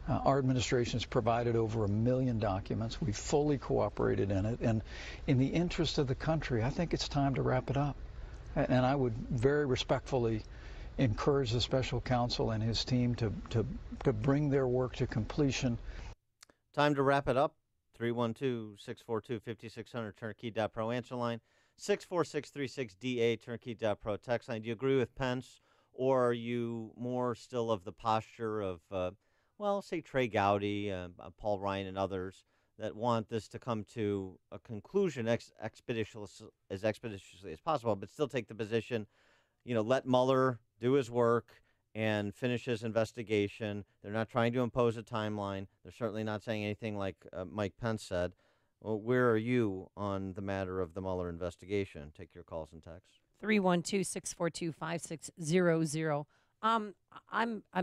Our administration has provided over 1 million documents. We've fully cooperated in it. And in the interest of the country, I think it's time to wrap it up. And I would very respectfully encourage the special counsel and his team to bring their work to completion. Time to wrap it up. 312-642-5600, turnkey.pro answer line. 64636DA, Turnkey.Pro text line. Do you agree with Pence, or are you more still of the posture of, say Trey Gowdy, Paul Ryan, and others that want this to come to a conclusion as expeditiously as possible, but still take the position, let Mueller do his work and finish his investigation. They're not trying to impose a timeline. They're certainly not saying anything like Mike Pence said. Well, where are you on the matter of the Mueller investigation? Take your calls and texts. 312-642-5600. I'm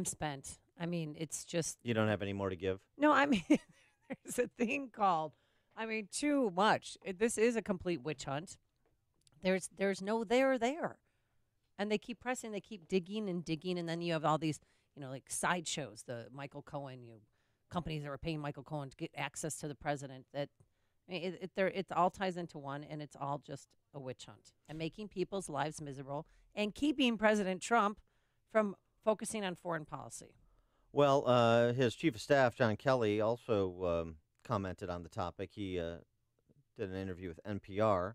spent. I mean, it's just... You don't have any more to give? No, I mean, there's a thing called, too much. This is a complete witch hunt. There's no there. And they keep pressing, they keep digging, and then you have all these, like sideshows, the Michael Cohen, companies that were paying Michael Cohen to get access to the president. That it all ties into one, and it's all just a witch hunt and making people's lives miserable and keeping President Trump from focusing on foreign policy. Well, his chief of staff, John Kelly, also commented on the topic. He did an interview with NPR,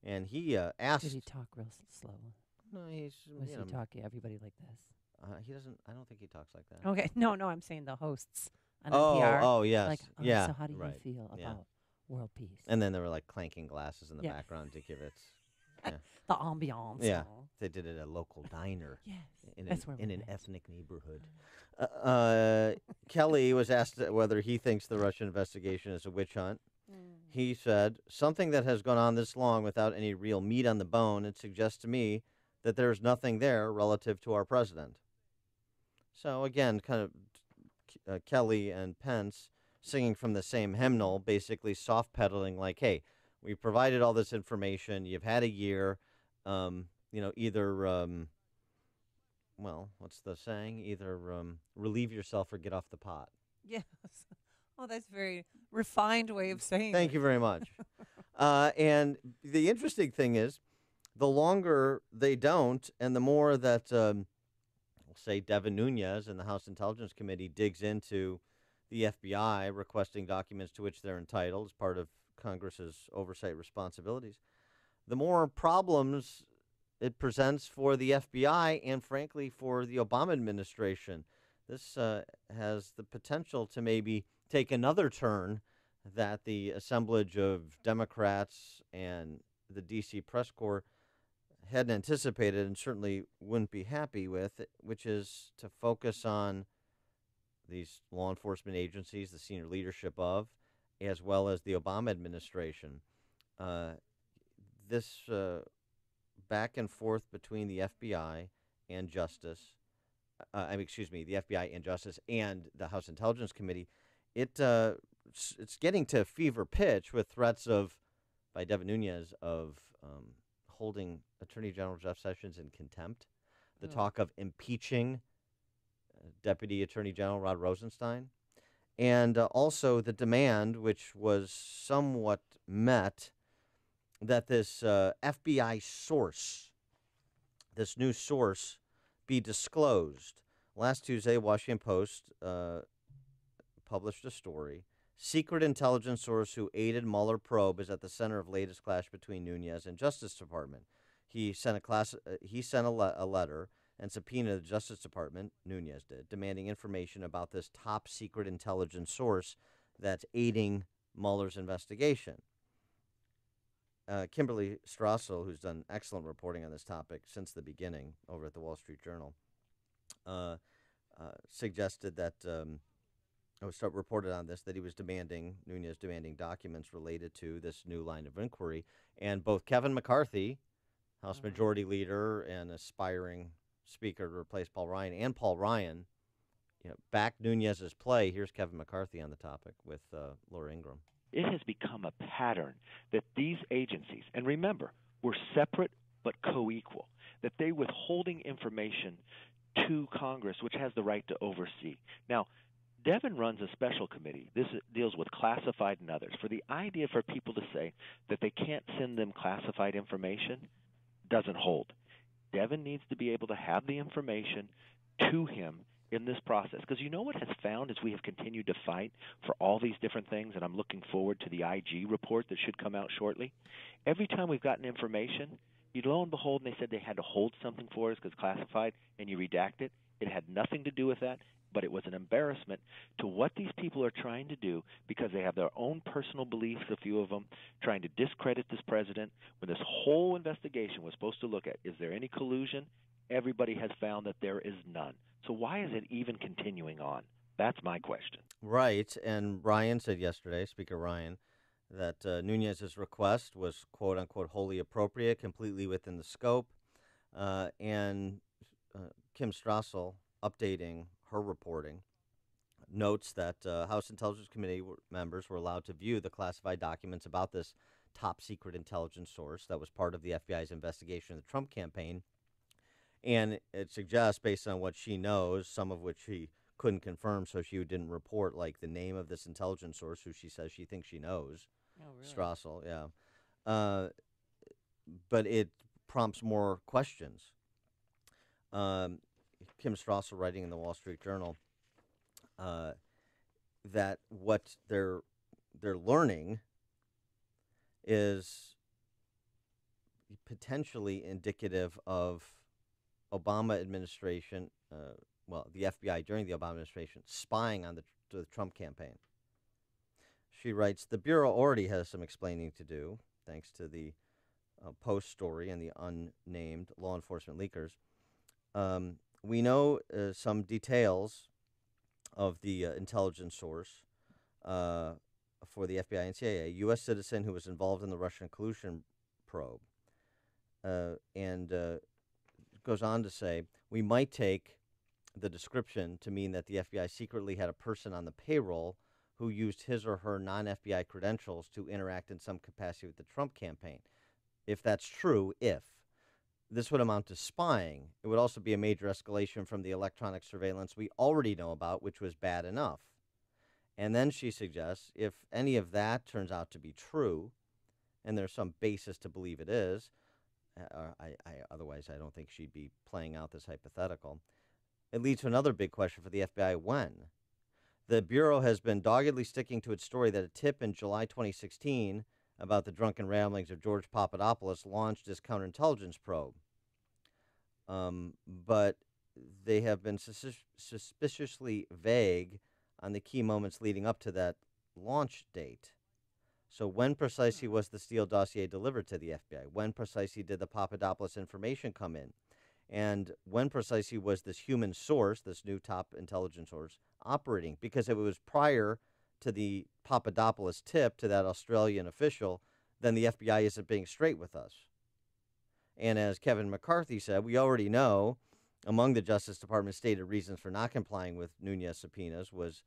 and he asked... Did he talk real slow? No, he's... Was he talking everybody like this? He doesn't... I don't think he talks like that. Okay. No, I'm saying the hosts on NPR. Oh, yes. Like, yeah. So how do you right. feel about world peace? And then there were, clanking glasses in the background to give it... the ambiance. Yeah. They did it at a local diner. Yes. In That's an ethnic neighborhood. Kelly was asked whether he thinks the Russian investigation is a witch hunt. He said, something that has gone on this long without any real meat on the bone, it suggests to me that there's nothing there relative to our president. So again, kind of Kelly and Pence singing from the same hymnal, basically soft pedaling like, hey, we provided all this information. You've had a year, either, what's the saying? Either relieve yourself or get off the pot. Yes. Oh, that's a very refined way of saying Thank you very much. And the interesting thing is, the longer they don't, and the more that, say, Devin Nunes in the House Intelligence Committee digs into the FBI requesting documents to which they're entitled as part of Congress's oversight responsibilities, the more problems it presents for the FBI and, frankly, for the Obama administration. This has the potential to maybe take another turn that the assemblage of Democrats and the D.C. press corps hadn't anticipated and certainly wouldn't be happy with, which is to focus on these law enforcement agencies, the senior leadership of, as well as the Obama administration. This back and forth between the FBI and Justice, the FBI and Justice and the House Intelligence Committee, it's getting to fever pitch with threats by Devin Nunes of holding Attorney General Jeff Sessions in contempt, the talk of impeaching Deputy Attorney General Rod Rosenstein, and also the demand, which was somewhat met, that this FBI source, this new source, be disclosed. Last Tuesday, Washington Post published a story. Secret intelligence source who aided Mueller probe is at the center of latest clash between Nunes and Justice Department. He sent a letter and subpoenaed the Justice Department, Nunes did, demanding information about this top secret intelligence source that's aiding Mueller's investigation. Kimberly Strassel, who's done excellent reporting on this topic since the beginning over at the Wall Street Journal, suggested that reported on this, that he was Nunes demanding documents related to this new line of inquiry. And both Kevin McCarthy, House Majority Leader and aspiring Speaker to replace Paul Ryan, and Paul Ryan, backed Nunes's play. Here's Kevin McCarthy on the topic with Laura Ingraham. It has become a pattern that these agencies, and remember, we're separate but co-equal, that they withholding information to Congress, which has the right to oversee. Now, Devin runs a special committee. This deals with classified and others. For the idea for people to say that they can't send them classified information doesn't hold. Devin needs to be able to have the information to him in this process. Because you know what has found as we have continued to fight for all these different things, and I'm looking forward to the IG report that should come out shortly. Every time we've gotten information, lo and behold, and they said they had to hold something for us because classified, and you redact it. It had nothing to do with that, but it was an embarrassment to what these people are trying to do because they have their own personal beliefs, a few of them, trying to discredit this president when this whole investigation was supposed to look at, is there any collusion? Everybody has found that there is none. So why is it even continuing on? That's my question. Right, and Ryan said yesterday, Speaker Ryan, that Nunes's request was, quote-unquote, wholly appropriate, completely within the scope, and Kim Strassel, updating her reporting, notes that House Intelligence Committee members were allowed to view the classified documents about this top-secret intelligence source that was part of the FBI's investigation of the Trump campaign, and it suggests, based on what she knows, some of which she couldn't confirm, so she didn't report, like the name of this intelligence source, who she says she thinks she knows. Oh, really? Strassel, yeah. But it prompts more questions. Kim Strassel, writing in the Wall Street Journal, that what they're learning is potentially indicative of Obama administration, the FBI during the Obama administration, spying on the Trump campaign. She writes, the Bureau already has some explaining to do, thanks to the Post story and the unnamed law enforcement leakers. We know some details of the intelligence source for the FBI and CIA, a U.S. citizen who was involved in the Russian collusion probe. And goes on to say, we might take the description to mean that the FBI secretly had a person on the payroll who used his or her non-FBI credentials to interact in some capacity with the Trump campaign. If that's true, this would amount to spying. It would also be a major escalation from the electronic surveillance we already know about, which was bad enough. And then she suggests, if any of that turns out to be true, and there's some basis to believe it is, otherwise I don't think she'd be playing out this hypothetical, it leads to another big question for the FBI: when? The Bureau has been doggedly sticking to its story that a tip in July 2016 about the drunken ramblings of George Papadopoulos launched this counterintelligence probe. But they have been suspiciously vague on the key moments leading up to that launch date. So when precisely was the Steele dossier delivered to the FBI? When precisely did the Papadopoulos information come in? And when precisely was this human source, this new top intelligence source, operating? Because if it was prior to the Papadopoulos tip to that Australian official, then the FBI isn't being straight with us. And as Kevin McCarthy said, we already know among the Justice Department's stated reasons for not complying with Nunes subpoenas was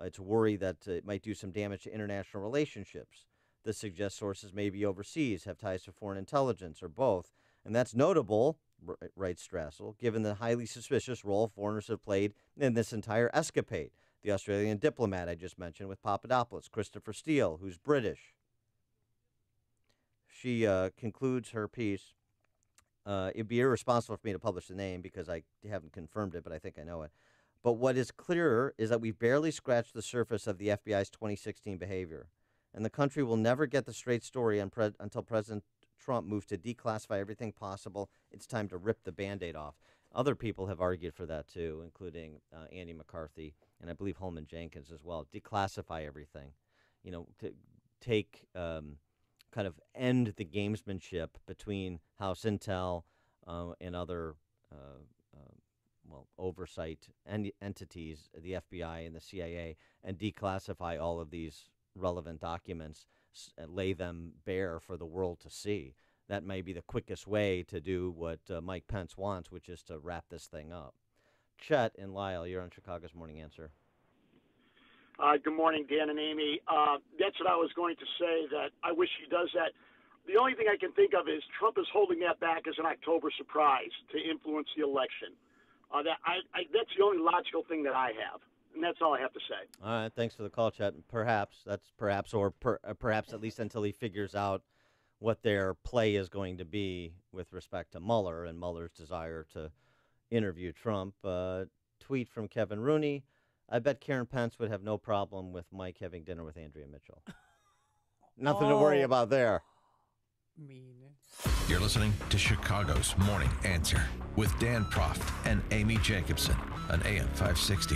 its worry that it might do some damage to international relationships. This suggests sources may be overseas, have ties to foreign intelligence, or both. And that's notable, writes Strassel, given the highly suspicious role foreigners have played in this entire escapade. The Australian diplomat I just mentioned with Papadopoulos, Christopher Steele, who's British. She concludes her piece, it'd be irresponsible for me to publish the name because I haven't confirmed it, but I think I know it. But what is clearer is that we've barely scratched the surface of the FBI's 2016 behavior. And the country will never get the straight story until President Trump moves to declassify everything possible. It's time to rip the Band-Aid off. Other people have argued for that, too, including Andy McCarthy and I believe Holman Jenkins as well. Declassify everything. To take, kind of end the gamesmanship between House Intel and other oversight entities, the FBI and the CIA, and declassify all of these relevant documents, lay them bare for the world to see. That may be the quickest way to do what Mike Pence wants, which is to wrap this thing up. Chet and Lyle, you're on Chicago's Morning Answer. Good morning, Dan and Amy. That's what I was going to say, that I wish he does that. The only thing I can think of is Trump is holding that back as an October surprise to influence the election. That's the only logical thing that I have, and that's all I have to say. All right, thanks for the call, Chet. Perhaps at least until he figures out what their play is going to be with respect to Mueller and Mueller's desire to interview Trump. tweet from Kevin Rooney. I bet Karen Pence would have no problem with Mike having dinner with Andrea Mitchell. Nothing to worry about there. Mean. You're listening to Chicago's Morning Answer with Dan Proft and Amy Jacobson on AM 560.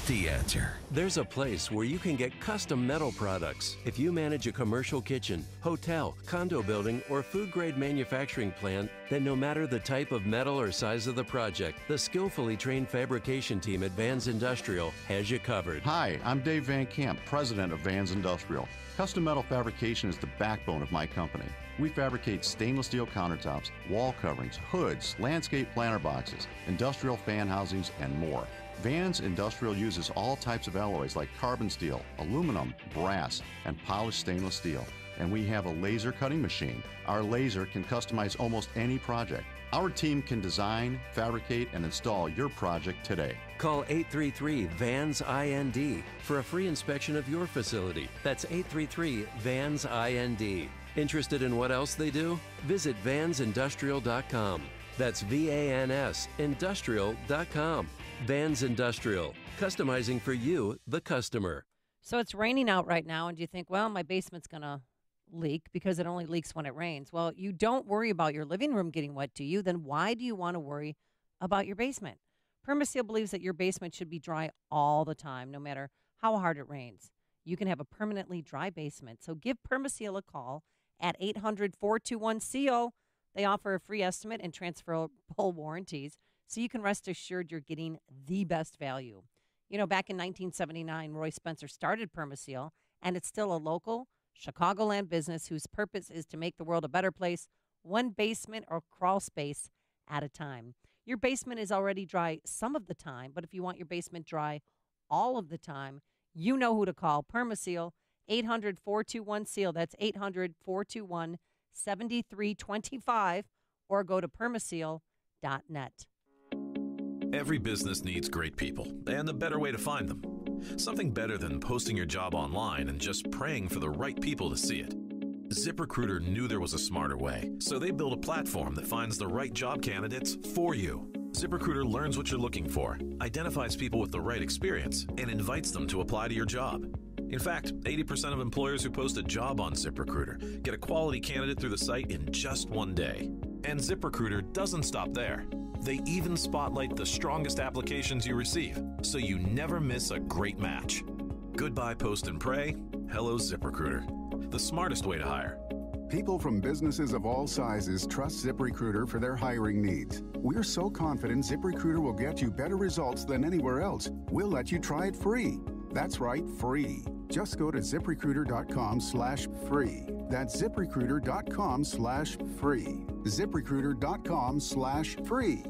The Answer. There's a place where you can get custom metal products. If you manage a commercial kitchen, hotel, condo building, or food-grade manufacturing plant, then no matter the type of metal or size of the project, the skillfully trained fabrication team at Vans Industrial has you covered. Hi, I'm Dave Van Camp, president of Vans Industrial. Custom metal fabrication is the backbone of my company. We fabricate stainless steel countertops, wall coverings, hoods, landscape planter boxes, industrial fan housings, and more. Vans Industrial uses all types of alloys like carbon steel, aluminum, brass, and polished stainless steel. And we have a laser cutting machine. Our laser can customize almost any project. Our team can design, fabricate, and install your project today. Call 833-VANS-IND for a free inspection of your facility. That's 833-VANS-IND. Interested in what else they do? Visit vansindustrial.com. That's VANS industrial.com. Vans Industrial, customizing for you, the customer. So it's raining out right now, and do you think, well, my basement's going to leak because it only leaks when it rains? Well, you don't worry about your living room getting wet, do you? Then why do you want to worry about your basement? Permaseal believes that your basement should be dry all the time, no matter how hard it rains. You can have a permanently dry basement, so give Permaseal a call at 800-421-CO. They offer a free estimate and transferable warranties, so you can rest assured you're getting the best value. You know, back in 1979, Roy Spencer started Permaseal, and it's still a local Chicagoland business whose purpose is to make the world a better place, one basement or crawl space at a time. Your basement is already dry some of the time, but if you want your basement dry all of the time, you know who to call. Permaseal, 800-421-SEAL. That's 800-421-7325, or go to permaseal.net. Every business needs great people, and the better way to find them. Something better than posting your job online and just praying for the right people to see it. ZipRecruiter knew there was a smarter way, so they built a platform that finds the right job candidates for you. ZipRecruiter learns what you're looking for, identifies people with the right experience, and invites them to apply to your job. In fact, 80% of employers who post a job on ZipRecruiter get a quality candidate through the site in just one day. And ZipRecruiter doesn't stop there. They even spotlight the strongest applications you receive, so you never miss a great match. Goodbye post and pray. Hello ZipRecruiter. The smartest way to hire. People from businesses of all sizes trust ZipRecruiter for their hiring needs. We're so confident ZipRecruiter will get you better results than anywhere else. We'll let you try it free. That's right, free. Just go to ZipRecruiter.com/free. That's ZipRecruiter.com/free. ZipRecruiter.com/free.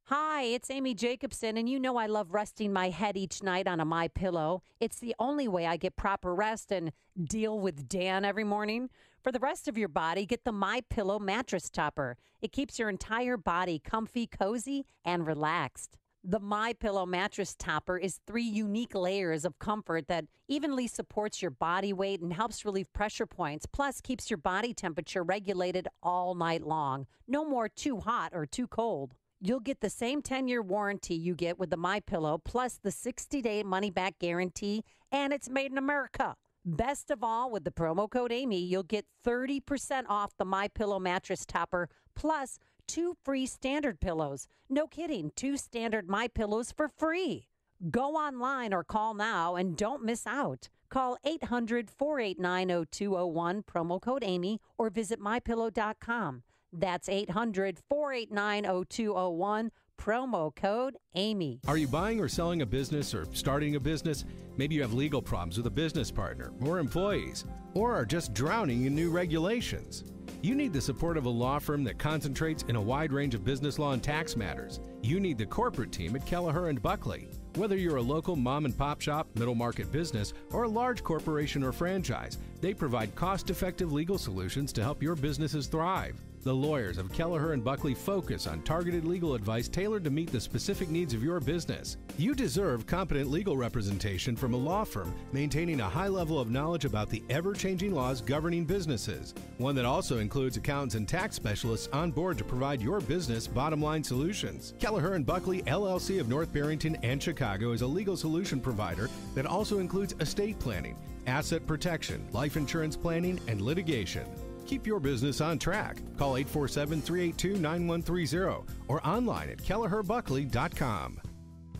Hi, it's Amy Jacobson, and you know I love resting my head each night on a MyPillow. It's the only way I get proper rest and deal with Dan every morning. For the rest of your body, get the MyPillow mattress topper. It keeps your entire body comfy, cozy, and relaxed. The MyPillow mattress topper is 3 unique layers of comfort that evenly supports your body weight and helps relieve pressure points, plus keeps your body temperature regulated all night long. No more too hot or too cold. You'll get the same 10-year warranty you get with the MyPillow, plus the 60-day money-back guarantee, and it's made in America. Best of all, with the promo code Amy, you'll get 30% off the MyPillow mattress topper, plus 2 free standard pillows. No kidding, 2 standard MyPillows for free. Go online or call now and don't miss out. Call 800-489-0201, promo code Amy, or visit MyPillow.com. That's 800-489-0201, promo code Amy. Are you buying or selling a business or starting a business? Maybe you have legal problems with a business partner or employees, or are just drowning in new regulations. You need the support of a law firm that concentrates in a wide range of business law and tax matters. You need the corporate team at Kelleher & Buckley. Whether you're a local mom and pop shop, middle market business, or a large corporation or franchise, they provide cost-effective legal solutions to help your businesses thrive. The lawyers of Kelleher and Buckley focus on targeted legal advice tailored to meet the specific needs of your business. You deserve competent legal representation from a law firm maintaining a high level of knowledge about the ever-changing laws governing businesses. One that also includes accountants and tax specialists on board to provide your business bottom-line solutions. Kelleher and Buckley, LLC of North Barrington and Chicago is a legal solution provider that also includes estate planning, asset protection, life insurance planning, and litigation. Keep your business on track. Call 847-382-9130 or online at kelleherbuckley.com.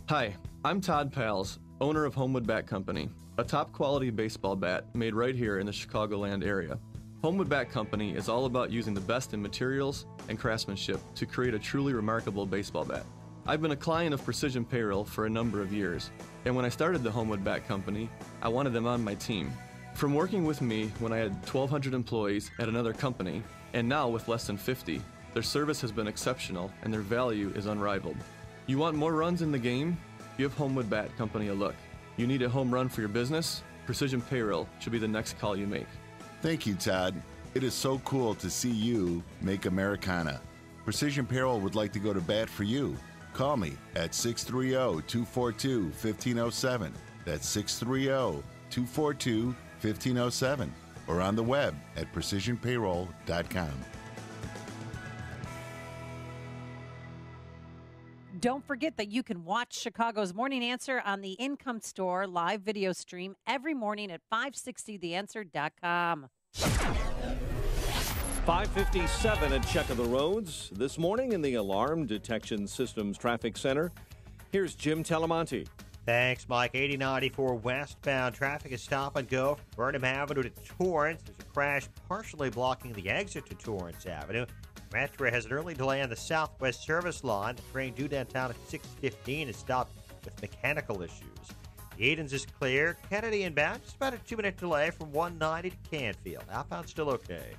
Hi, I'm Todd Pals, owner of Homewood Bat Company, a top quality baseball bat made right here in the Chicagoland area. Homewood Bat Company is all about using the best in materials and craftsmanship to create a truly remarkable baseball bat. I've been a client of Precision Payroll for a number of years, and when I started the Homewood Bat Company, I wanted them on my team. From working with me when I had 1,200 employees at another company, and now with less than 50, their service has been exceptional and their value is unrivaled. You want more runs in the game? Give Homewood Bat Company a look. You need a home run for your business? Precision Payroll should be the next call you make. Thank you, Todd. It is so cool to see you make Americana. Precision Payroll would like to go to bat for you. Call me at 630-242-1507. That's 630-242-1507 or on the web at precisionpayroll.com. Don't forget that you can watch Chicago's Morning Answer on the Income Store live video stream every morning at 560theanswer.com. 5:57 at Check of the Roads. This morning in the Alarm Detection Systems Traffic Center, here's Jim Talamonte. Thanks, Mike. 8094 westbound traffic is stop and go from Burnham Avenue to Torrance. There's a crash partially blocking the exit to Torrance Avenue. Metro has an early delay on the Southwest Service line. The train due downtown at 6:15 is stopped with mechanical issues. The Edens is clear. Kennedy inbound, just about a 2-minute delay from 190 to Canfield. Outbound still okay.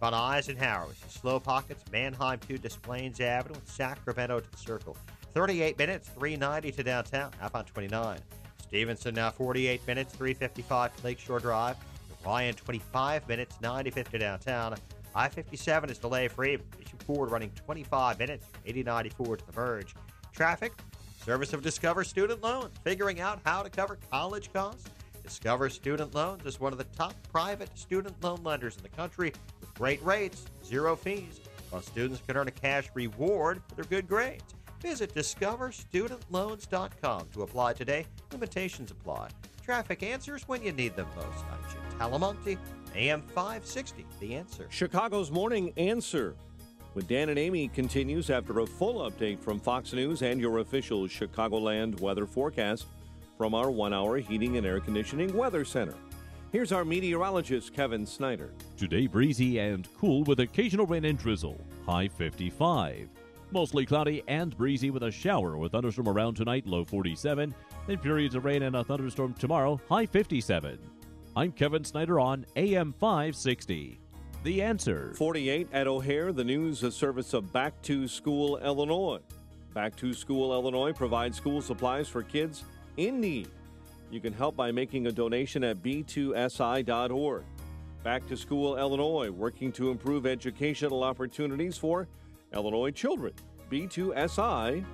On Eisenhower, we see slow pockets. Manheim to Des Plaines Avenue and Sacramento to the Circle. 38 minutes, 390 to downtown. Outbound 29. Stevenson now 48 minutes, 355 to Lakeshore Drive. Ryan 25 minutes, 95 to downtown. I-57 is delay-free. Issue Ford running 25 minutes, 8094 to the Verge. Traffic, service of Discover Student Loans, figuring out how to cover college costs. Discover Student Loans is one of the top private student loan lenders in the country with great rates, zero fees, while students can earn a cash reward for their good grades. Visit discoverstudentloans.com to apply today. Limitations apply. Traffic answers when you need them most. I'm Jim Talamonte, AM 560, The Answer. Chicago's Morning Answer with Dan and Amy continues after a full update from Fox News and your official Chicagoland weather forecast from our 1-hour heating and air conditioning weather center. Here's our meteorologist, Kevin Snyder. Today, breezy and cool with occasional rain and drizzle. High 55. Mostly cloudy and breezy with a shower with thunderstorm around tonight, low 47. Then periods of rain and a thunderstorm tomorrow, high 57. I'm Kevin Snyder on AM 560. The Answer. 48 at O'Hare, the news, a service of Back to School Illinois. Back to School Illinois provides school supplies for kids in need. You can help by making a donation at b2si.org. Back to School Illinois, working to improve educational opportunities for Illinois children. b2si.org.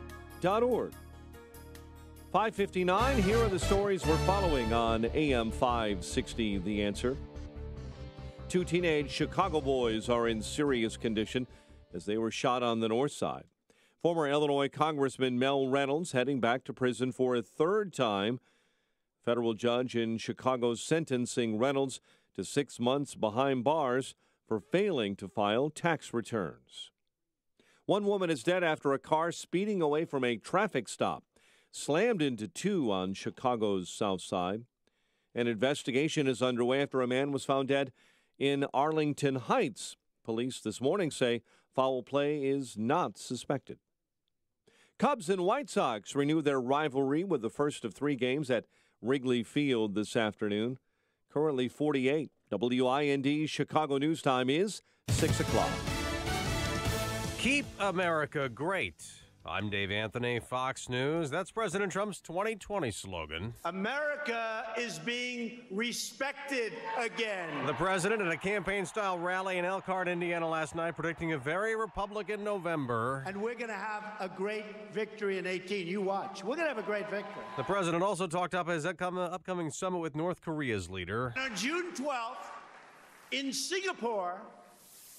5:59, here are the stories we're following on AM 560, The Answer. 2 teenage Chicago boys are in serious condition as they were shot on the north side. Former Illinois Congressman Mel Reynolds heading back to prison for a third time. Federal judge in Chicago sentencing Reynolds to 6 months behind bars for failing to file tax returns. One woman is dead after a car speeding away from a traffic stop slammed into 2 on Chicago's south side. An investigation is underway after a man was found dead in Arlington Heights. Police this morning say foul play is not suspected. Cubs and White Sox renew their rivalry with the first of 3 games at Wrigley Field this afternoon. Currently 48. WIND Chicago News Time is 6 o'clock. Keep America great. I'm Dave Anthony, Fox News. That's President Trump's 2020 slogan. America is being respected again. The president at a campaign-style rally in Elkhart, Indiana last night, predicting a very Republican November. And we're going to have a great victory in 18. You watch. We're going to have a great victory. The president also talked up his upcoming summit with North Korea's leader. On June 12th, in Singapore,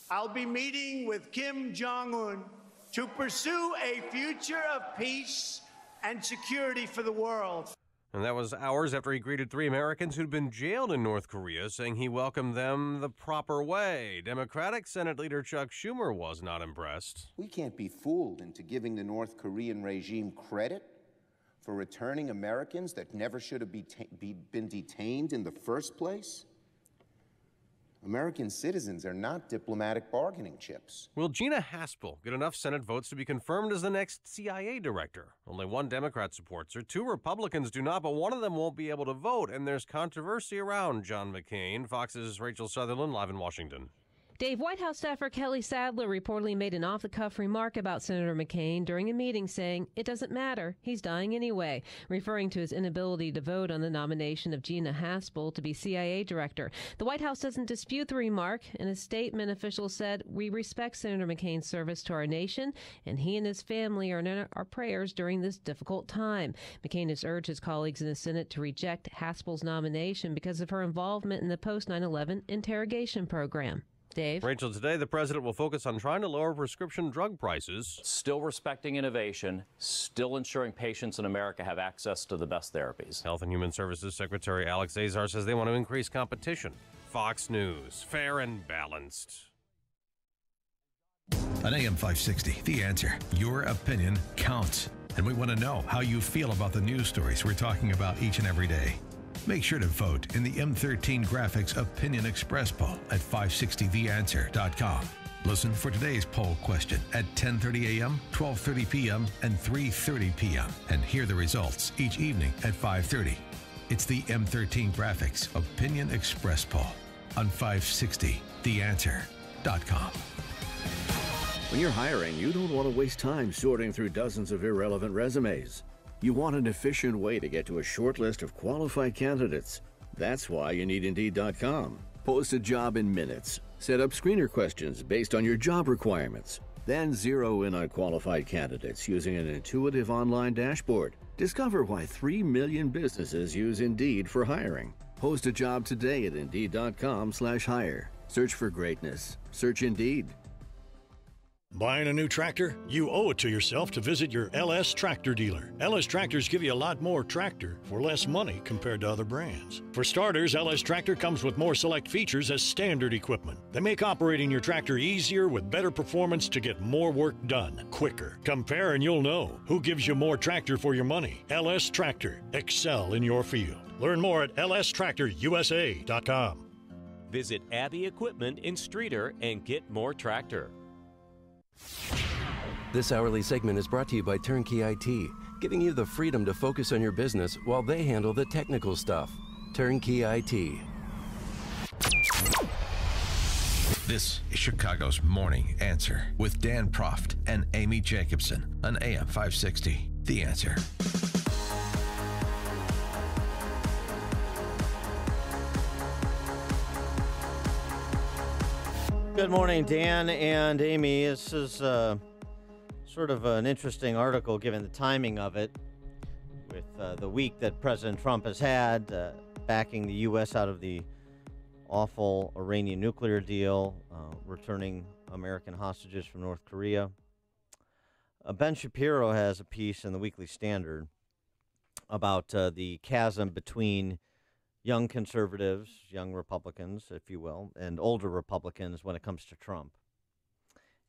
I'll be meeting with Kim Jong-un to pursue a future of peace and security for the world. And that was hours after he greeted 3 Americans who'd been jailed in North Korea, saying he welcomed them the proper way. Democratic Senate Leader Chuck Schumer was not impressed. We can't be fooled into giving the North Korean regime credit for returning Americans that never should have been detained in the first place. American citizens are not diplomatic bargaining chips. Will Gina Haspel get enough Senate votes to be confirmed as the next CIA director? Only 1 Democrat supports her, 2 Republicans do not, but one of them won't be able to vote, and there's controversy around John McCain. Fox's Rachel Sutherland, live in Washington. Dave, White House staffer Kelly Sadler reportedly made an off-the-cuff remark about Senator McCain during a meeting saying, "It doesn't matter, he's dying anyway," referring to his inability to vote on the nomination of Gina Haspel to be CIA director. The White House doesn't dispute the remark. In a statement, officials said, "We respect Senator McCain's service to our nation, and he and his family are in our prayers during this difficult time." McCain has urged his colleagues in the Senate to reject Haspel's nomination because of her involvement in the post-9/11 interrogation program. Dave? Rachel, today the president will focus on trying to lower prescription drug prices. Still respecting innovation, still ensuring patients in America have access to the best therapies. Health and Human Services Secretary Alex Azar says they want to increase competition. Fox News, fair and balanced. On AM 560, The Answer. Your opinion counts. And we want to know how you feel about the news stories we're talking about each and every day. Make sure to vote in the M13 Graphics Opinion Express poll at 560theanswer.com. Listen for today's poll question at 10:30 a.m., 12:30 p.m., and 3:30 p.m. and hear the results each evening at 5:30. It's the M13 Graphics Opinion Express poll on 560theanswer.com. When you're hiring, you don't want to waste time sorting through dozens of irrelevant resumes. You want an efficient way to get to a short list of qualified candidates. That's why you need Indeed.com. Post a job in minutes. Set up screener questions based on your job requirements. Then zero in on qualified candidates using an intuitive online dashboard. Discover why 3 million businesses use Indeed for hiring. Post a job today at Indeed.com/hire. Search for greatness. Search Indeed. Buying a new tractor? You owe it to yourself to visit your LS Tractor dealer. LS Tractors give you a lot more tractor for less money compared to other brands. For starters, LS Tractor comes with more select features as standard equipment. They make operating your tractor easier with better performance to get more work done quicker. Compare and you'll know who gives you more tractor for your money. LS Tractor. Excel in your field. Learn more at lstractorusa.com. Visit Abbey Equipment in Streator and get more tractor. This hourly segment is brought to you by Turnkey IT, giving you the freedom to focus on your business while they handle the technical stuff. Turnkey IT. This is Chicago's Morning Answer with Dan Proft and Amy Jacobson on AM 560. The Answer. Good morning, Dan and Amy. This is sort of an interesting article given the timing of it with the week that President Trump has had backing the U.S. out of the awful Iranian nuclear deal, returning American hostages from North Korea. Ben Shapiro has a piece in the Weekly Standard about the chasm between young conservatives, young Republicans, if you will, and older Republicans when it comes to Trump.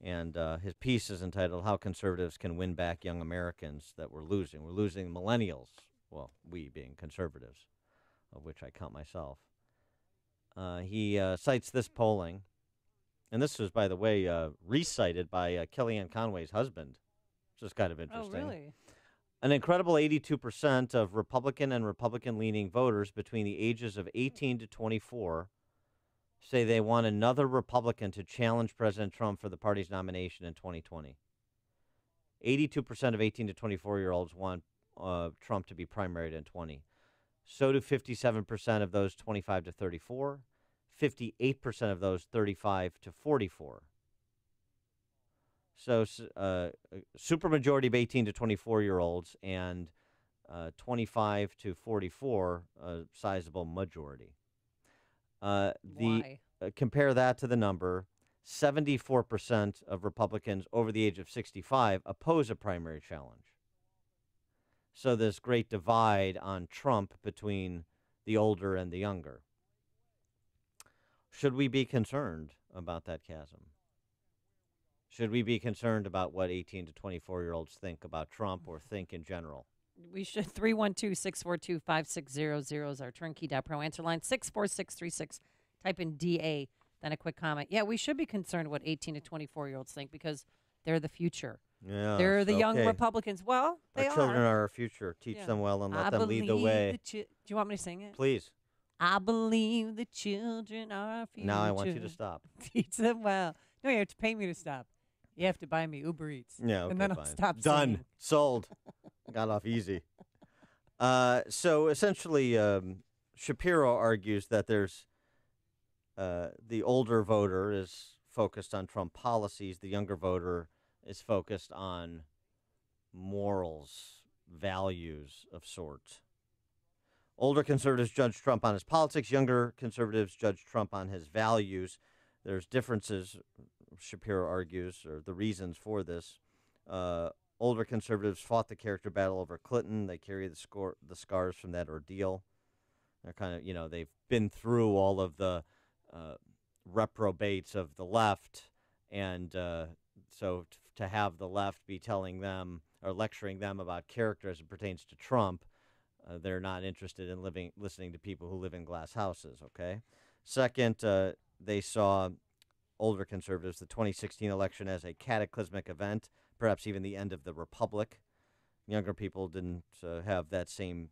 And his piece is entitled, How Conservatives Can Win Back Young Americans That We're Losing. We're losing millennials, well, we being conservatives, of which I count myself. He cites this polling, and this was, by the way, recited by Kellyanne Conway's husband, which is kind of interesting. Oh, really? An incredible 82% of Republican and Republican-leaning voters between the ages of 18 to 24 say they want another Republican to challenge President Trump for the party's nomination in 2020. 82% of 18 to 24-year-olds want Trump to be primaried in 20. So do 57% of those 25 to 34, 58% of those 35 to 44. So supermajority of 18 to 24-year-olds and 25 to 44, sizable majority. Compare that to the number. 74% of Republicans over the age of 65 oppose a primary challenge. So this great divide on Trump between the older and the younger. Should we be concerned about that chasm? Should we be concerned about what 18 to 24-year-olds think about Trump or think in general? We should. 312-642-5600 is our turnkey.pro answer line. 64636. Type in DA, then a quick comment. Yeah, we should be concerned what 18 to 24-year-olds think because they're the future. Yeah, they're the young Republicans. Well, they our children are our future. Teach them well and let them lead the way. Do you want me to sing it? Please. I believe the children are our future. Now I want you to stop. Teach them well. No, you have to pay me to stop. You have to buy me Uber Eats. Yeah, okay, and then fine. I'll stop Done. singing. Sold. Got off easy. So essentially, Shapiro argues that there's the older voter is focused on Trump policies. The younger voter is focused on morals, values of sorts. Older conservatives judge Trump on his politics. Younger conservatives judge Trump on his values. There's differences, Shapiro argues, or the reasons for this. Older conservatives fought the character battle over Clinton. They carry the scars from that ordeal. They're kind of, they've been through all of the reprobates of the left, and so to have the left be telling them or lecturing them about character as it pertains to Trump, they're not interested in listening to people who live in glass houses, okay? Second, they saw older conservatives, the 2016 election, as a cataclysmic event, perhaps even the end of the republic. Younger people didn't have that same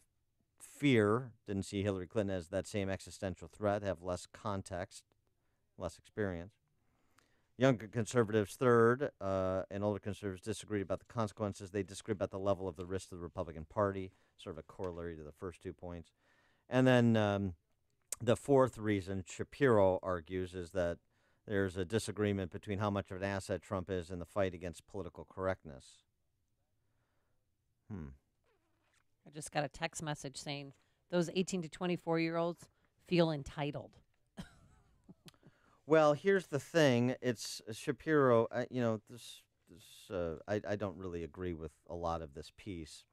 fear, didn't see Hillary Clinton as that same existential threat, have less context, less experience. Younger conservatives, third, and older conservatives disagreed about the consequences. They disagreed about the level of the risk to the Republican Party, sort of a corollary to the first 2 points. And then the fourth reason Shapiro argues is that there's a disagreement between how much of an asset Trump is in the fight against political correctness. I just got a text message saying those 18 to 24-year-olds feel entitled. Well, here's the thing. It's Shapiro, I don't really agree with a lot of this piece.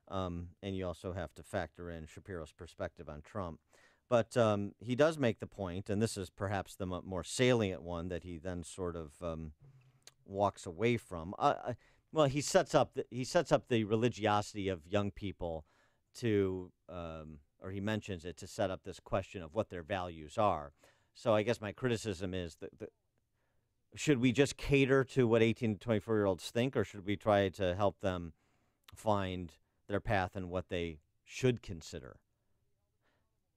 And you also have to factor in Shapiro's perspective on Trump. But he does make the point, and this is perhaps the more salient one that he then sort of walks away from. Well, he sets up the religiosity of young people to, or he mentions it to set up this question of what their values are. So I guess my criticism is that should we just cater to what 18 to 24-year-olds think, or should we try to help them find their path and what they should consider?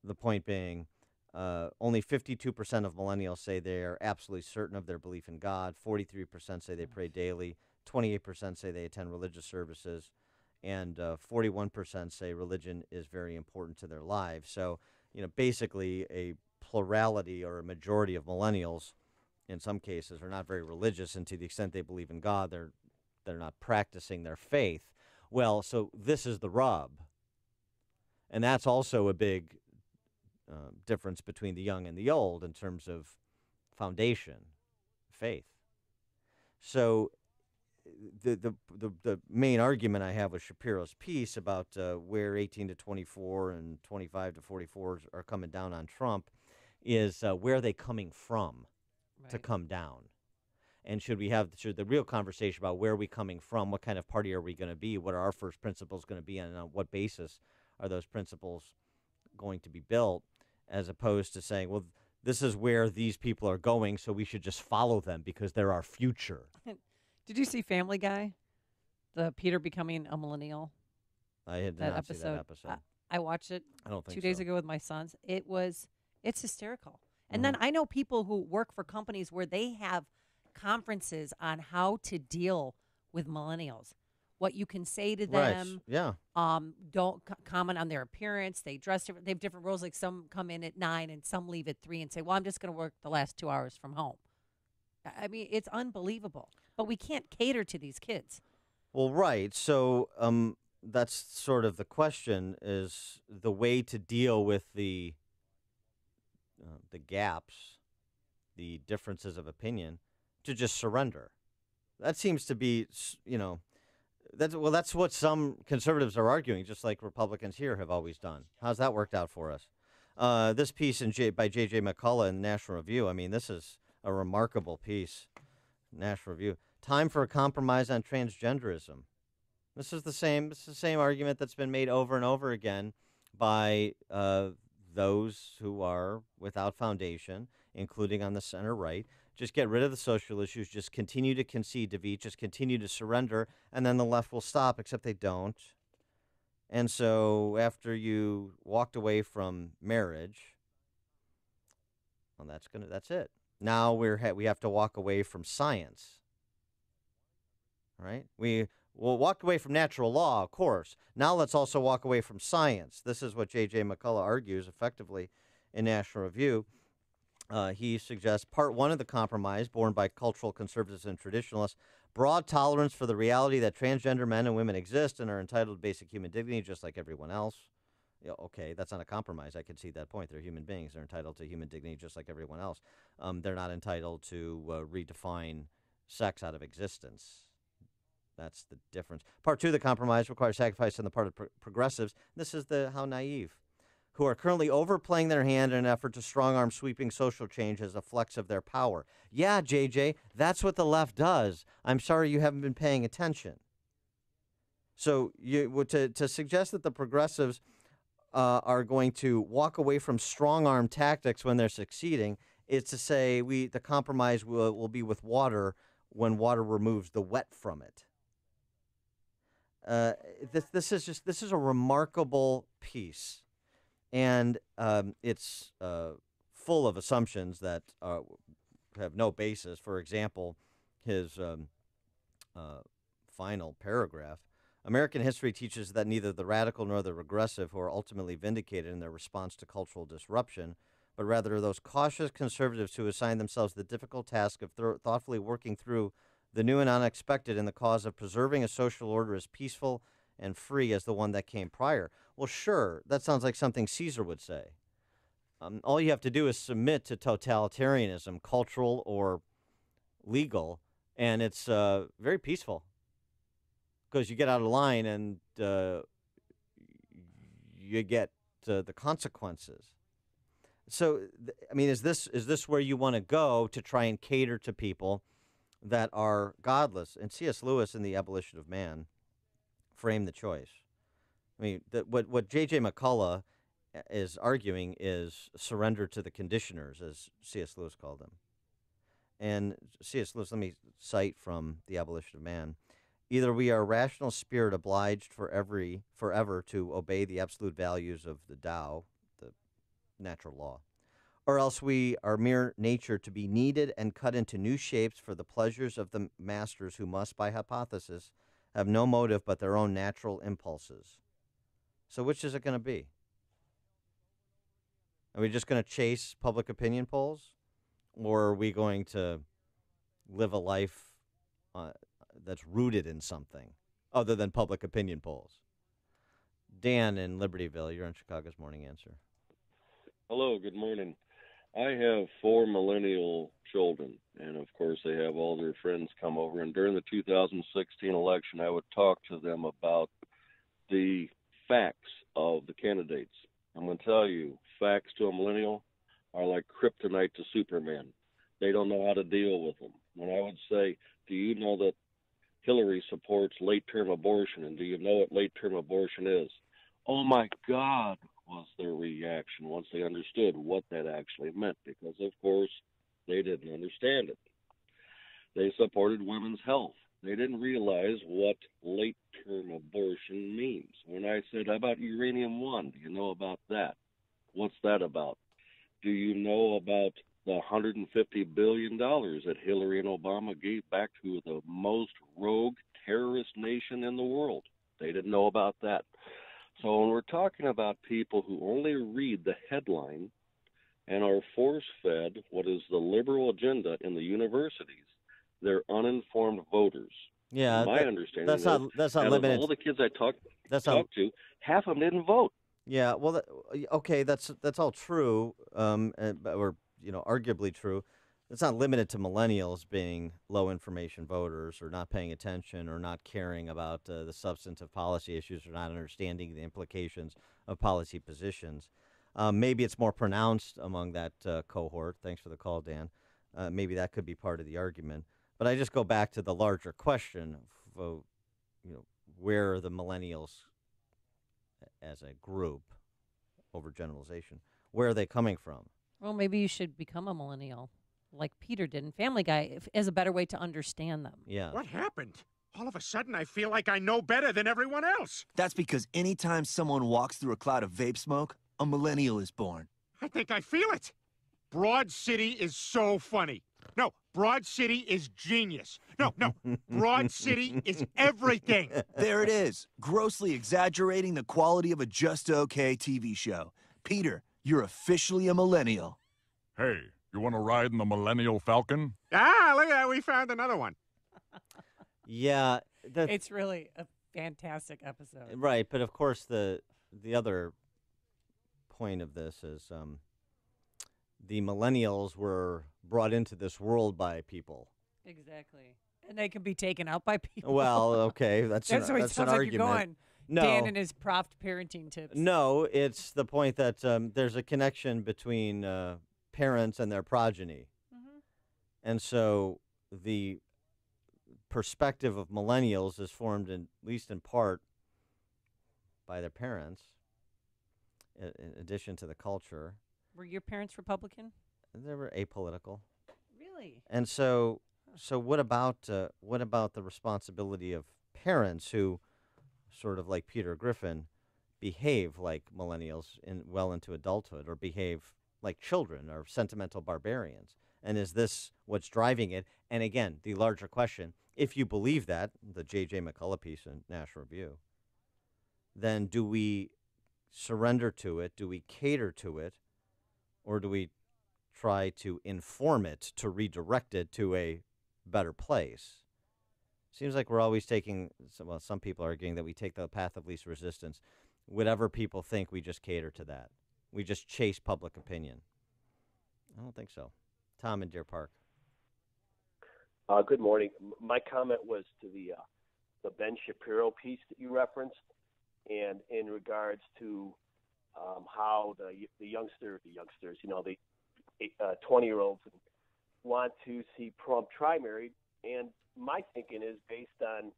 The point being, only 52% of millennials say they are absolutely certain of their belief in God. 43% say they pray daily. 28% say they attend religious services. And 41% say religion is very important to their lives. So, basically a plurality or a majority of millennials, in some cases, are not very religious, and to the extent they believe in God, they're not practicing their faith. Well, so this is the rub. And that's also a big difference between the young and the old in terms of foundation, faith. So the main argument I have with Shapiro's piece about where 18 to 24 and 25 to 44 are coming down on Trump is where are they coming from to come down? And should the real conversation about where are we coming from, what kind of party are we going to be, what are our first principles going to be, and on what basis are those principles going to be built, as opposed to saying, well, this is where these people are going, so we should just follow them because they're our future. Did you see Family Guy? The Peter becoming a millennial? I did not see that episode. I watched it I don't think 2 days so. ago with my sons. It's hysterical. And then I know people who work for companies where they have conferences on how to deal with millennials. what you can say to Right. them. Yeah. Don't comment on their appearance. They dress different. They have different rules. Like some come in at 9 and some leave at 3 and say, well, I'm just going to work the last 2 hours from home. I mean, it's unbelievable. But we can't cater to these kids. Well, right. So that's sort of the question: is the way to deal with the gaps, the differences of opinion, to just surrender. That seems to be, that's what some conservatives are arguing, just like Republicans here have always done. How's that worked out for us? This piece by J.J. McCullough in National Review, I mean, this is a remarkable piece. National Review. Time for a compromise on transgenderism. This is the same argument that's been made over and over again by those who are without foundation, including on the center right. Just get rid of the social issues, just continue to concede defeat, just continue to surrender, and then the left will stop, except they don't. And so after you walked away from marriage, well, that's it. Now we have to walk away from science. Right? We'll walk away from natural law, of course. Now let's also walk away from science. This is what J.J. McCullough argues effectively in National Review. He suggests part one of the compromise, borne by cultural conservatives and traditionalists, broad tolerance for the reality that transgender men and women exist and are entitled to basic human dignity just like everyone else. Yeah, okay, that's not a compromise. I can see that point. They're human beings. They're entitled to human dignity just like everyone else. They're not entitled to redefine sex out of existence. That's the difference. Part two of the compromise requires sacrifice on the part of progressives. This is how naive. Who are currently overplaying their hand in an effort to strong-arm sweeping social change as a flex of their power. Yeah, JJ, that's what the left does. I'm sorry you haven't been paying attention. So to suggest that the progressives are going to walk away from strong-arm tactics when they're succeeding is to say the compromise will be with water when water removes the wet from it. This is a remarkable piece. And it's full of assumptions that have no basis. For example, his final paragraph, American history teaches that neither the radical nor the regressive who are ultimately vindicated in their response to cultural disruption, but rather those cautious conservatives who assign themselves the difficult task of thoughtfully working through the new and unexpected in the cause of preserving a social order as peaceful and free as the one that came prior. Well, sure, that sounds like something Caesar would say. All you have to do is submit to totalitarianism, cultural or legal, and it's very peaceful because you get out of line and you get the consequences. So, I mean, is this where you want to go to try and cater to people that are godless? And C.S. Lewis in The Abolition of Man framed the choice. I mean, what J.J. McCullough is arguing is surrender to the conditioners, as C.S. Lewis called them. And C.S. Lewis, let me cite from The Abolition of Man. Either we are a rational spirit obliged forever to obey the absolute values of the Tao, the natural law, or else we are mere nature to be kneaded and cut into new shapes for the pleasures of the masters who must, by hypothesis, have no motive but their own natural impulses. So which is it going to be? Are we just going to chase public opinion polls? Or are we going to live a life that's rooted in something other than public opinion polls? Dan in Libertyville, you're on Chicago's Morning Answer. Hello, good morning. I have 4 millennial children, and of course they have all their friends come over. And during the 2016 election, I would talk to them about the facts of the candidates. I'm going to tell you, facts to a millennial are like kryptonite to Superman. They don't know how to deal with them. When I would say, do you know that Hillary supports late-term abortion, and do you know what late-term abortion is? Oh, my God, was their reaction once they understood what that actually meant, because, of course, they didn't understand it. They supported women's health. They didn't realize what late-term abortion means. When I said, how about uranium-1? Do you know about that? What's that about? Do you know about the $150 billion that Hillary and Obama gave back to the most rogue terrorist nation in the world. They didn't know about that. So when we're talking about people who only read the headline and are force-fed what is the liberal agenda in the universities, they're uninformed voters. Yeah, my understanding that's not out limited. of all the kids I talked That's not, to, half of them didn't vote. Yeah, well, okay, that's all true, or arguably true. It's not limited to millennials being low information voters or not paying attention or not caring about the substantive policy issues or not understanding the implications of policy positions. Maybe it's more pronounced among that cohort. Thanks for the call, Dan. Maybe that could be part of the argument. But I just go back to the larger question of, where are the millennials as a group, overgeneralization, where are they coming from? Well, maybe you should become a millennial, like Peter did in Family Guy, as a better way to understand them. Yeah. What happened? All of a sudden, I feel like I know better than everyone else. That's because anytime someone walks through a cloud of vape smoke, a millennial is born. I think I feel it. Broad City is so funny. No, Broad City is genius. No, Broad City is everything. There it is, grossly exaggerating the quality of a just okay TV show. Peter, you're officially a millennial. Hey, you want to ride in the Millennial Falcon? Ah, look at that. We found another one. Yeah. It's really a fantastic episode. Right, but of course the other point of this is the millennials were brought into this world by people. Exactly. And they can be taken out by people. Well, okay, that's where it an sounds like argument. you're going. No. Dan and his proft parenting tips. No, it's the point that there's a connection between parents and their progeny. Mm-hmm. And so the perspective of millennials is formed, at least in part, by their parents, in addition to the culture. Were your parents Republican? They were apolitical. Really? And so what about the responsibility of parents who, sort of like Peter Griffin, behave like millennials well into adulthood, or behave like children or sentimental barbarians? And is this what's driving it? And again, the larger question, if you believe that, the J.J. McCullough piece in National Review, then do we surrender to it? Do we cater to it? Or do we try to inform it, to redirect it to a better place? Seems like we're always taking, some people are arguing that we take the path of least resistance. Whatever people think, we just cater to that. We just chase public opinion. I don't think so. Tom in Deer Park. Good morning. My comment was to the Ben Shapiro piece that you referenced, and in regards to how the youngsters, the 20-year-olds want to see Trump primaried. And my thinking is based on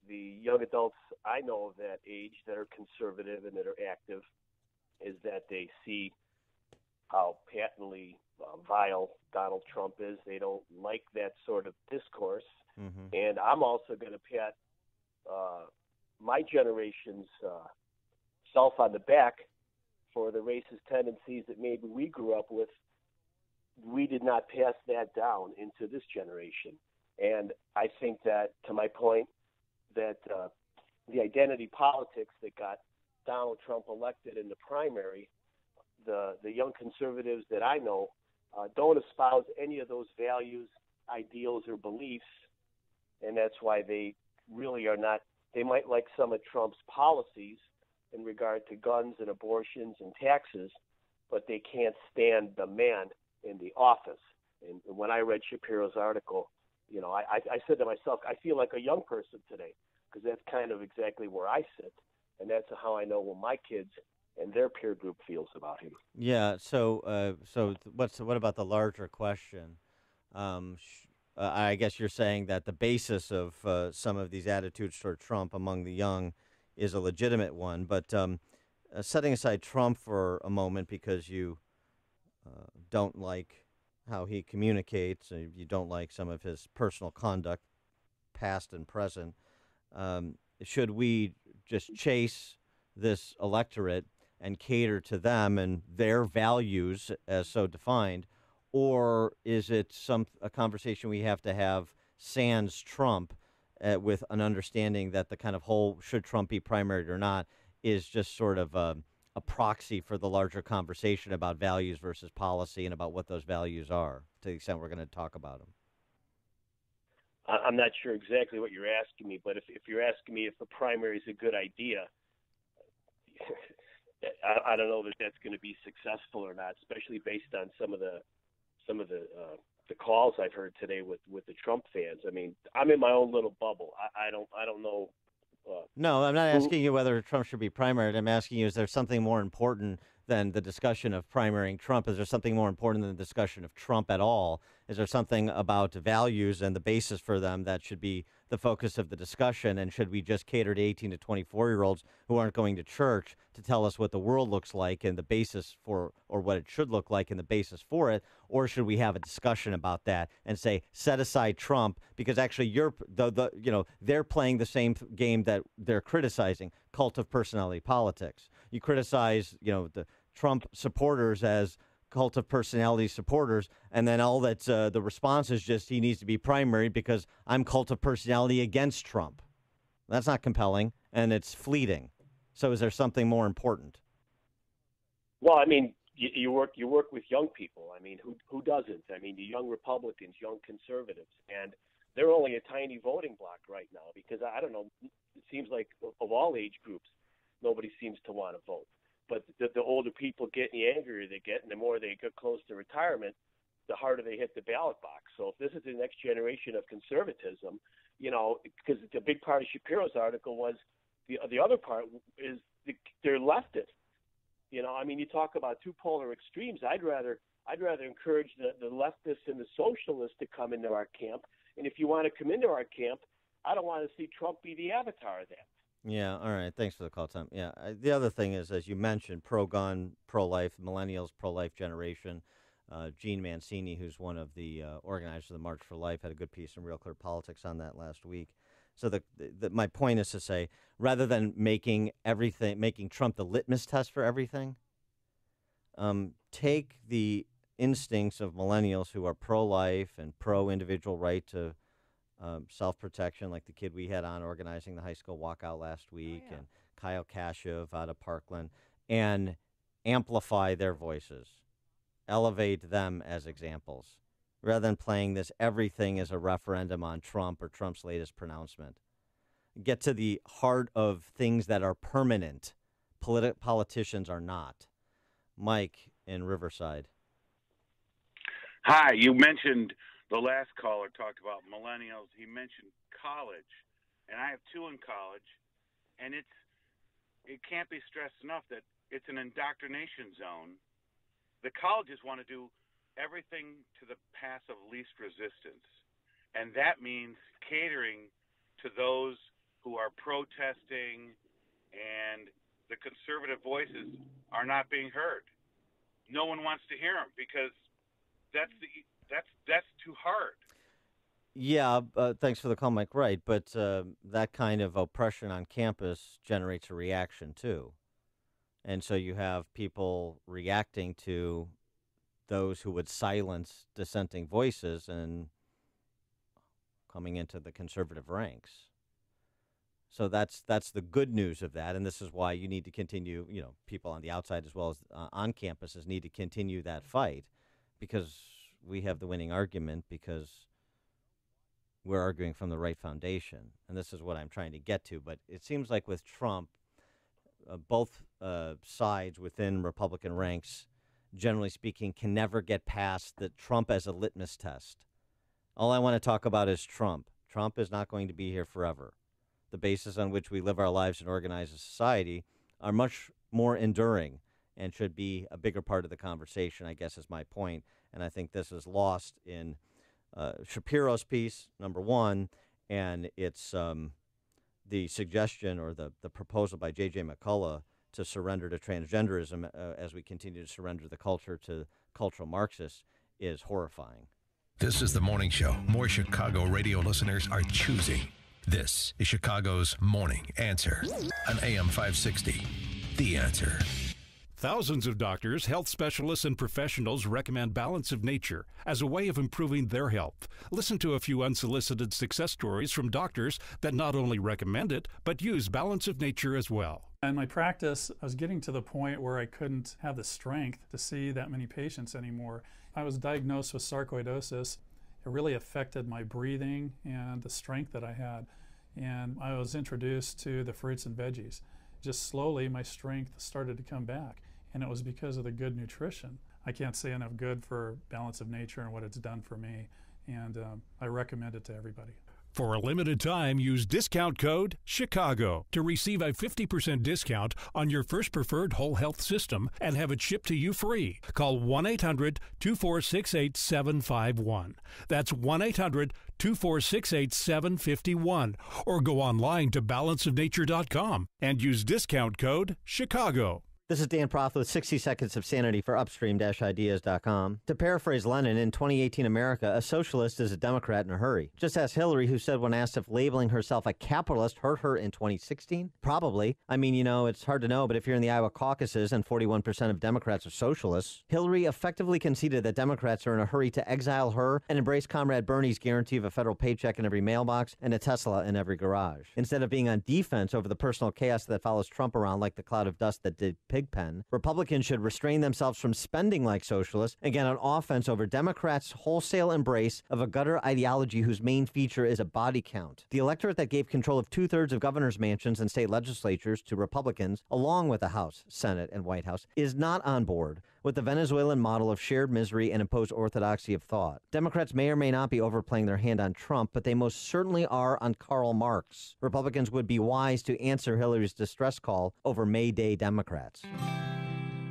the young adults I know of that age that are conservative and that are active, is that they see how patently vile Donald Trump is. They don't like that sort of discourse. Mm-hmm. And I'm also going to pat my generation's self on the back for the racist tendencies that maybe we grew up with. We did not pass that down into this generation. And I think that, to my point, that the identity politics that got Donald Trump elected in the primary, the young conservatives that I know don't espouse any of those values, ideals, or beliefs, and that's why they really are not. They might like some of Trump's policies in regard to guns and abortions and taxes, but they can't stand the man in the office. And when I read Shapiro's article, I said to myself, I feel like a young person today, because that's kind of exactly where I sit, and that's how I know what my kids and their peer group feels about him. Yeah. So what about the larger question? I guess you're saying that the basis of some of these attitudes toward Trump among the young is a legitimate one, but setting aside Trump for a moment, because you don't like how he communicates, you don't like some of his personal conduct, past and present, should we just chase this electorate and cater to them and their values as so defined, or is it a conversation we have to have sans Trump with an understanding that the kind of whole should Trump be primaried or not is just sort of a proxy for the larger conversation about values versus policy and about what those values are, to the extent we're going to talk about them. I'm not sure exactly what you're asking me, but if you're asking me if the primary is a good idea, I don't know that that's going to be successful or not, especially based on some of the calls I've heard today with the Trump fans. I mean, I'm in my own little bubble. I don't know. No, I'm not asking you whether Trump should be primaried. I'm asking you, is there something more important than the discussion of primarying Trump? Is there something more important than the discussion of Trump at all? Is there something about values and the basis for them that should be the focus of the discussion? And should we just cater to 18 to 24-year-olds who aren't going to church to tell us what the world looks like and the basis for, or what it should look like and the basis for it? Or should we have a discussion about that and say, set aside Trump, because actually they're playing the same game that they're criticizing, cult of personality politics. You criticize, the Trump supporters as cult of personality supporters, and then all that's the response is just he needs to be primaried because I'm cult of personality against Trump. That's not compelling, and it's fleeting. So is there something more important? Well, I mean, you work with young people. I mean, who doesn't? I mean, the young Republicans, young conservatives, and they're only a tiny voting bloc right now because, I don't know, it seems like of all age groups, nobody seems to want to vote. But the older people get, and the angrier they get, and the more they get close to retirement, the harder they hit the ballot box. So if this is the next generation of conservatism, because the big part of Shapiro's article was the other part is they're leftist. I mean, you talk about two polar extremes. I'd rather encourage the leftists and the socialists to come into our camp. And if you want to come into our camp, I don't want to see Trump be the avatar of that. Yeah, all right. Thanks for the call, Tom. Yeah, the other thing is, as you mentioned, pro-gun, pro-life, millennials, pro-life generation. Gene Mancini, who's one of the organizers of the March for Life, had a good piece in Real Clear Politics on that last week. So my point is to say, rather than making Trump the litmus test for everything, take the instincts of millennials who are pro-life and pro-individual right to self-protection, like the kid we had on organizing the high school walkout last week, and Kyle Kashev out of Parkland, and amplify their voices, elevate them as examples, rather than playing this everything as a referendum on Trump or Trump's latest pronouncement. Get to the heart of things that are permanent. Politicians are not. Mike in Riverside. Hi, you mentioned the last caller talked about millennials. He mentioned college, and I have two in college, and it can't be stressed enough that it's an indoctrination zone. The colleges want to do everything to the path of least resistance, and that means catering to those who are protesting, and the conservative voices are not being heard. No one wants to hear them because that's too hard. Yeah, thanks for the call, Mike. Right, but that kind of oppression on campus generates a reaction too, and so you have people reacting to those who would silence dissenting voices and coming into the conservative ranks. So that's the good news of that, and this is why you need to continue. People on the outside as well as on campuses need to continue that fight, because we have the winning argument, because we're arguing from the right foundation. And this is what I'm trying to get to. But it seems like with Trump, both sides within Republican ranks, generally speaking, can never get past the Trump as a litmus test. All I want to talk about is Trump. Trump is not going to be here forever. The basis on which we live our lives and organize a society are much more enduring and should be a bigger part of the conversation, I guess is my point. And I think this is lost in Shapiro's piece, number one, and it's the suggestion or the proposal by J.J. McCullough to surrender to transgenderism as we continue to surrender the culture to cultural Marxists is horrifying. This is the morning show more Chicago radio listeners are choosing. This is Chicago's Morning Answer on AM 560. The Answer. Thousands of doctors, health specialists, and professionals recommend Balance of Nature as a way of improving their health. Listen to a few unsolicited success stories from doctors that not only recommend it, but use Balance of Nature as well. In my practice, I was getting to the point where I couldn't have the strength to see that many patients anymore. I was diagnosed with sarcoidosis. It really affected my breathing and the strength that I had. And I was introduced to the fruits and veggies. Just slowly, my strength started to come back. And it was because of the good nutrition. I can't say enough good for Balance of Nature and what it's done for me. And I recommend it to everybody. For a limited time, use discount code CHICAGO to receive a 50% discount on your first preferred whole health system and have it shipped to you free. Call 1-800-246-8751. That's 1-800-246-8751. Or go online to balanceofnature.com and use discount code CHICAGO. This is Dan Proth with 60 Seconds of Sanity for Upstream-Ideas.com. To paraphrase Lenin, in 2018 America, a socialist is a Democrat in a hurry. Just ask Hillary, who said when asked if labeling herself a capitalist hurt her in 2016. Probably. I mean, it's hard to know, but if you're in the Iowa caucuses and 41% of Democrats are socialists, Hillary effectively conceded that Democrats are in a hurry to exile her and embrace Comrade Bernie's guarantee of a federal paycheck in every mailbox and a Tesla in every garage. Instead of being on defense over the personal chaos that follows Trump around like the cloud of dust that did Pigpen, Republicans should restrain themselves from spending like socialists and get on offense over Democrats' wholesale embrace of a gutter ideology whose main feature is a body count. The electorate that gave control of 2/3 of governors' mansions and state legislatures to Republicans, along with the House, Senate, and White House, is not on board with the Venezuelan model of shared misery and imposed orthodoxy of thought. Democrats may or may not be overplaying their hand on Trump, but they most certainly are on Karl Marx. Republicans would be wise to answer Hillary's distress call over May Day Democrats.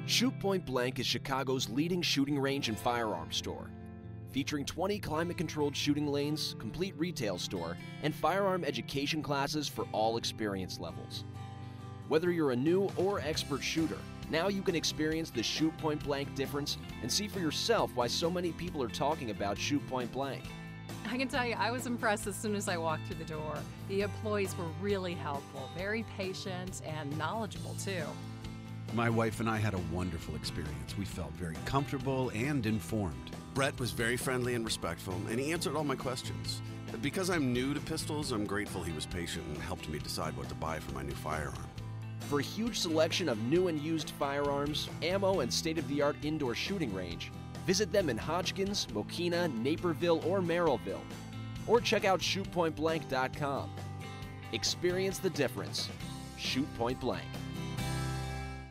Shoot Point Blank is Chicago's leading shooting range and firearms store. Featuring 20 climate-controlled shooting lanes, complete retail store, and firearm education classes for all experience levels. Whether you're a new or expert shooter, now you can experience the Shoot Point Blank difference and see for yourself why so many people are talking about Shoot Point Blank. I can tell you, I was impressed as soon as I walked through the door. The employees were really helpful, very patient, and knowledgeable, too. My wife and I had a wonderful experience. We felt very comfortable and informed. Brett was very friendly and respectful, and he answered all my questions. Because I'm new to pistols, I'm grateful he was patient and helped me decide what to buy for my new firearm. For a huge selection of new and used firearms, ammo, and state-of-the-art indoor shooting range, visit them in Hodgkins, Mokina, Naperville, or Merrillville. Or check out shootpointblank.com. Experience the difference. Shoot Point Blank.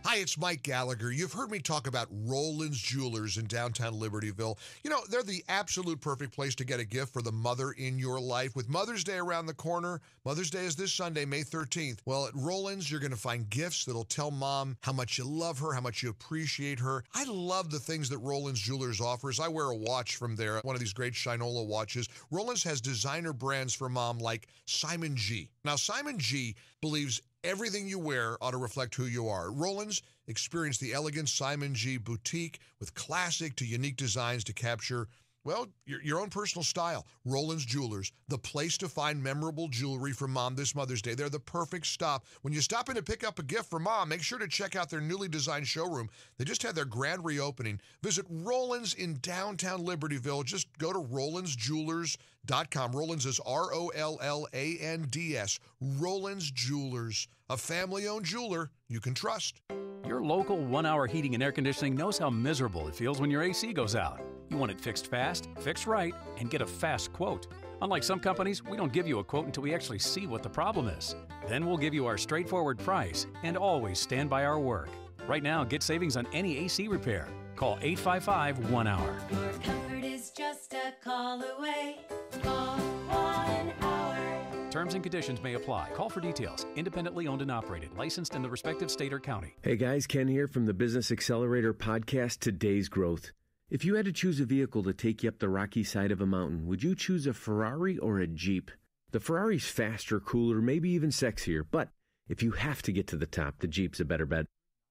Hi, it's Mike Gallagher. You've heard me talk about Roland's Jewelers in downtown Libertyville. You know, they're the absolute perfect place to get a gift for the mother in your life. With Mother's Day around the corner, Mother's Day is this Sunday, May 13th. Well, at Roland's, you're going to find gifts that'll tell mom how much you love her, how much you appreciate her. I love the things that Roland's Jewelers offers. I wear a watch from there, one of these great Shinola watches. Roland's has designer brands for mom like Simon G. Now, Simon G believes everything you wear ought to reflect who you are. At Roland's, experience the elegant Simon G boutique with classic to unique designs to capture, well, your own personal style. Roland's Jewelers, the place to find memorable jewelry for mom this Mother's Day. They're the perfect stop. When you stop in to pick up a gift for mom, make sure to check out their newly designed showroom. They just had their grand reopening. Visit Roland's in downtown Libertyville. Just go to RolandsJewelers.com. Roland's is ROLLANDS. Roland's Jewelers, a family-owned jeweler you can trust. Your local 1-hour heating and air conditioning knows how miserable it feels when your AC goes out. You want it fixed fast, fixed right, and get a fast quote. Unlike some companies, we don't give you a quote until we actually see what the problem is. Then we'll give you our straightforward price and always stand by our work. Right now, get savings on any AC repair. Call 855-1-HOUR. Your comfort is just a call away. Call 1-HOUR. Terms and conditions may apply. Call for details. Independently owned and operated. Licensed in the respective state or county. Hey guys, Ken here from the Business Accelerator podcast, Today's Growth. If you had to choose a vehicle to take you up the rocky side of a mountain, would you choose a Ferrari or a Jeep? The Ferrari's faster, cooler, maybe even sexier, but if you have to get to the top, the Jeep's a better bet.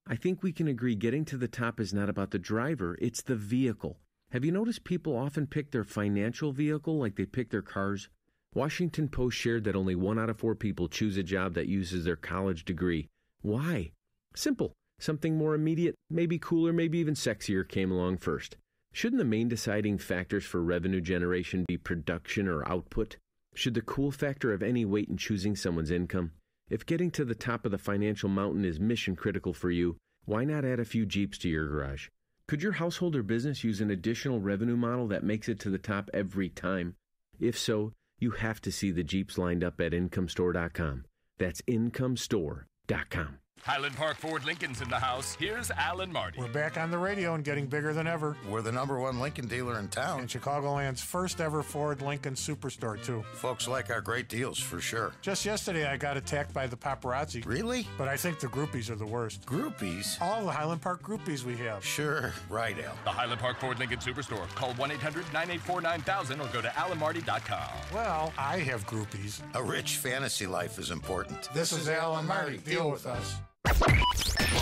I think we can agree getting to the top is not about the driver, it's the vehicle. Have you noticed people often pick their financial vehicle like they pick their cars? Washington Post shared that only 1 out of 4 people choose a job that uses their college degree. Why? Simple. Something more immediate, maybe cooler, maybe even sexier came along first. Shouldn't the main deciding factors for revenue generation be production or output? Should the cool factor have any weight in choosing someone's income? If getting to the top of the financial mountain is mission critical for you, why not add a few Jeeps to your garage? Could your household or business use an additional revenue model that makes it to the top every time? If so, you have to see the Jeeps lined up at IncomeStore.com. That's IncomeStore.com. Highland Park Ford Lincoln's in the house. Here's Alan Marty. We're back on the radio and getting bigger than ever. We're the #1 Lincoln dealer in town. And Chicagoland's first ever Ford Lincoln Superstore, too. Folks like our great deals, for sure. Just yesterday, I got attacked by the paparazzi. Really? But I think the groupies are the worst. Groupies? All the Highland Park groupies we have. Sure. Right, Al. The Highland Park Ford Lincoln Superstore. Call 1-800-984-9000 or go to alanmarty.com. Well, I have groupies. A rich fantasy life is important. This is Alan Marty. Deal with us.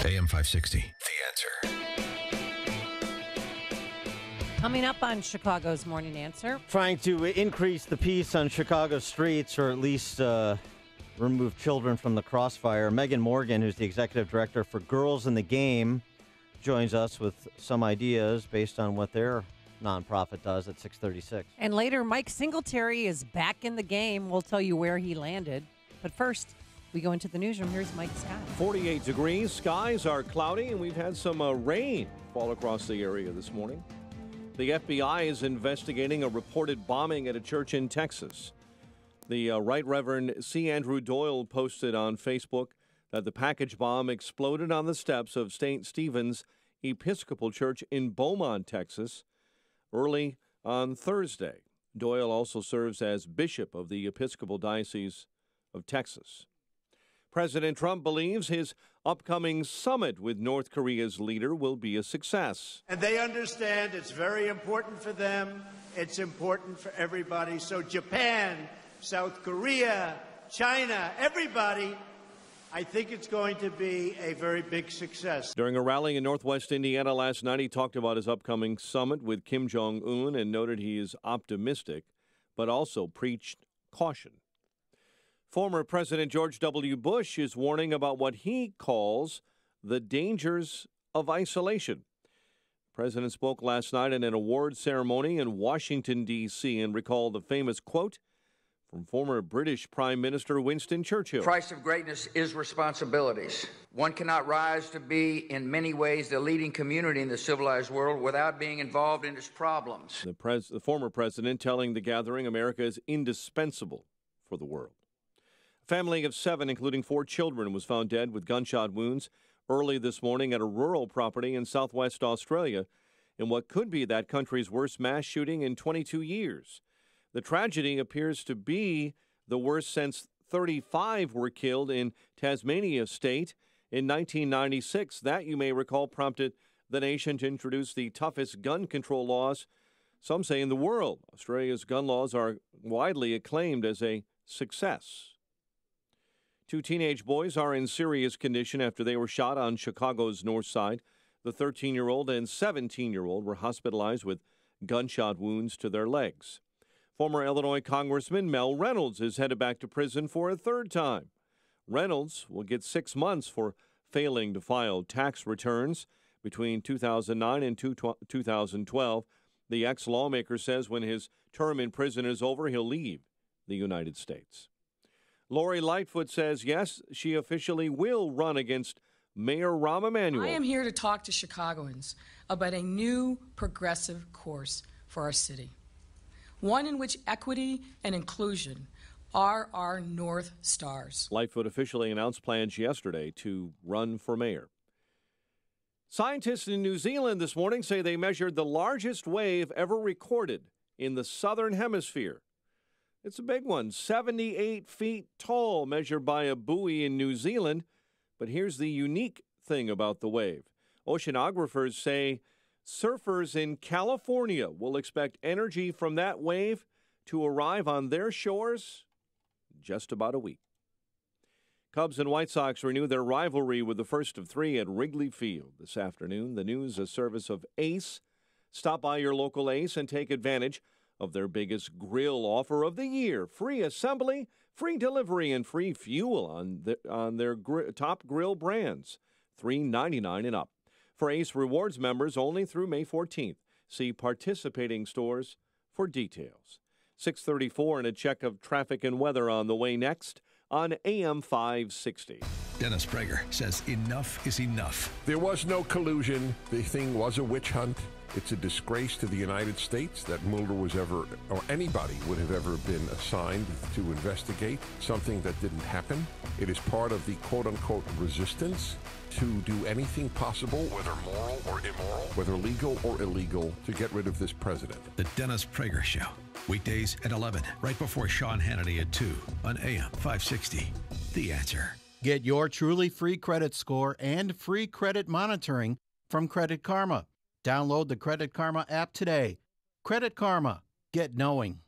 AM 560, The Answer. Coming up on Chicago's Morning Answer. Trying to increase the peace on Chicago streets, or at least remove children from the crossfire. Megan Morgan, who's the executive director for Girls in the Game, joins us with some ideas based on what their nonprofit does at 6:36. And later, Mike Singletary is back in the game. We'll tell you where he landed. But first, we go into the newsroom. Here's Mike Scott. 48 degrees. Skies are cloudy, and we've had some rain fall across the area this morning. The FBI is investigating a reported bombing at a church in Texas. The Right Reverend C. Andrew Doyle posted on Facebook that the package bomb exploded on the steps of St. Stephen's Episcopal Church in Beaumont, Texas, early on Thursday. Doyle also serves as Bishop of the Episcopal Diocese of Texas. President Trump believes his upcoming summit with North Korea's leader will be a success. And they understand it's very important for them. It's important for everybody. So Japan, South Korea, China, everybody, I think it's going to be a very big success. During a rally in Northwest Indiana last night, he talked about his upcoming summit with Kim Jong-un and noted he is optimistic, but also preached caution. Former President George W. Bush is warning about what he calls the dangers of isolation. The president spoke last night at an award ceremony in Washington, D.C., and recalled the famous quote from former British Prime Minister Winston Churchill. The price of greatness is responsibilities. One cannot rise to be, in many ways, the leading community in the civilized world without being involved in its problems. The former president telling the gathering America is indispensable for the world. A family of 7, including 4 children, was found dead with gunshot wounds early this morning at a rural property in southwest Australia in what could be that country's worst mass shooting in 22 years. The tragedy appears to be the worst since 35 were killed in Tasmania state in 1996. That, you may recall, prompted the nation to introduce the toughest gun control laws, some say, in the world. Australia's gun laws are widely acclaimed as a success. 2 teenage boys are in serious condition after they were shot on Chicago's north side. The 13-year-old and 17-year-old were hospitalized with gunshot wounds to their legs. Former Illinois Congressman Mel Reynolds is headed back to prison for a 3rd time. Reynolds will get 6 months for failing to file tax returns between 2009 and 2012. The ex-lawmaker says when his term in prison is over, he'll leave the United States. Lori Lightfoot says, yes, she officially will run against Mayor Rahm Emanuel. I am here to talk to Chicagoans about a new progressive course for our city, one in which equity and inclusion are our North Stars. Lightfoot officially announced plans yesterday to run for mayor. Scientists in New Zealand this morning say they measured the largest wave ever recorded in the southern hemisphere. It's a big one, 78 feet tall, measured by a buoy in New Zealand. But here's the unique thing about the wave. Oceanographers say surfers in California will expect energy from that wave to arrive on their shores in just about a week. Cubs and White Sox renew their rivalry with the first of 3 at Wrigley Field this afternoon. The news a service of Ace. Stop by your local Ace and take advantage of their biggest grill offer of the year. Free assembly, free delivery, and free fuel on their top grill brands. $3.99 and up. For Ace Rewards members only through May 14th. See participating stores for details. 6:34 and a check of traffic and weather on the way next on AM 560. Dennis Prager says enough is enough. There was no collusion. The thing was a witch hunt. It's a disgrace to the United States that Mueller was ever, or anybody would have ever been assigned to investigate something that didn't happen. It is part of the quote-unquote resistance to do anything possible, whether moral or immoral, whether legal or illegal, to get rid of this president. The Dennis Prager Show. Weekdays at 11, right before Sean Hannity at 2 on AM 560. The Answer. Get your truly free credit score and free credit monitoring from Credit Karma. Download the Credit Karma app today. Credit Karma. Get knowing.